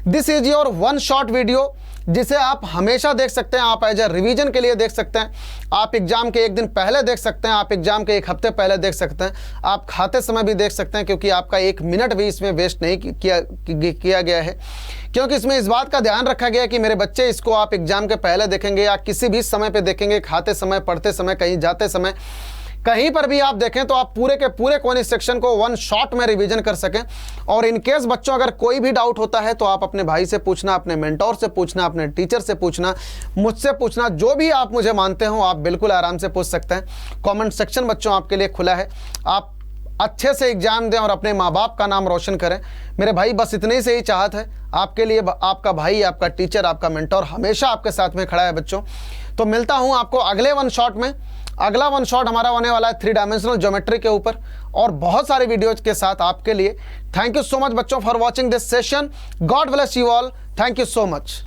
This is your one shot video जिसे आप हमेशा देख सकते हैं, आप एज ए रिवीजन के लिए देख सकते हैं, आप एग्जाम के एक दिन पहले देख सकते हैं, आप एग्जाम के एक हफ्ते पहले देख सकते हैं, आप खाते समय भी देख सकते हैं, क्योंकि आपका 1 मिनट भी इसमें वेस्ट नहीं किया गया है। क्योंकि इसमें इस बात का ध्यान रखा गया है कि मेरे बच्चे इसको आप एग्जाम के पहले देखेंगे या किसी भी समय पे देखेंगे, खाते समय, पढ़ते समय, कहीं जाते समय, कहीं पर भी आप देखें तो आप पूरे के पूरे कोनिक सेक्शन को वन शॉट में रिवीजन कर सकें। और इनकेस बच्चों अगर कोई भी डाउट होता है तो आप अपने भाई से पूछना, अपने मेंटोर से पूछना, अपने टीचर से पूछना, मुझसे पूछना, जो भी आप मुझे मानते हो आप बिल्कुल आराम से पूछ सकते हैं। कमेंट सेक्शन बच्चों आपके लिए खुला है। आप अच्छे से एग्जाम दें और अपने माँ बाप का नाम रोशन करें। मेरे भाई बस इतने से ही चाहत है आपके लिए। आपका भाई, आपका टीचर, आपका मेंटोर हमेशा आपके साथ में खड़ा है बच्चों। तो मिलता हूँ आपको अगले वन शॉट में। अगला वन शॉट हमारा होने वाला है 3 डायमेंशनल ज्योमेट्री के ऊपर और बहुत सारे वीडियोज के साथ आपके लिए। थैंक यू सो मच बच्चों for watching this session. God bless you all. Thank you so much.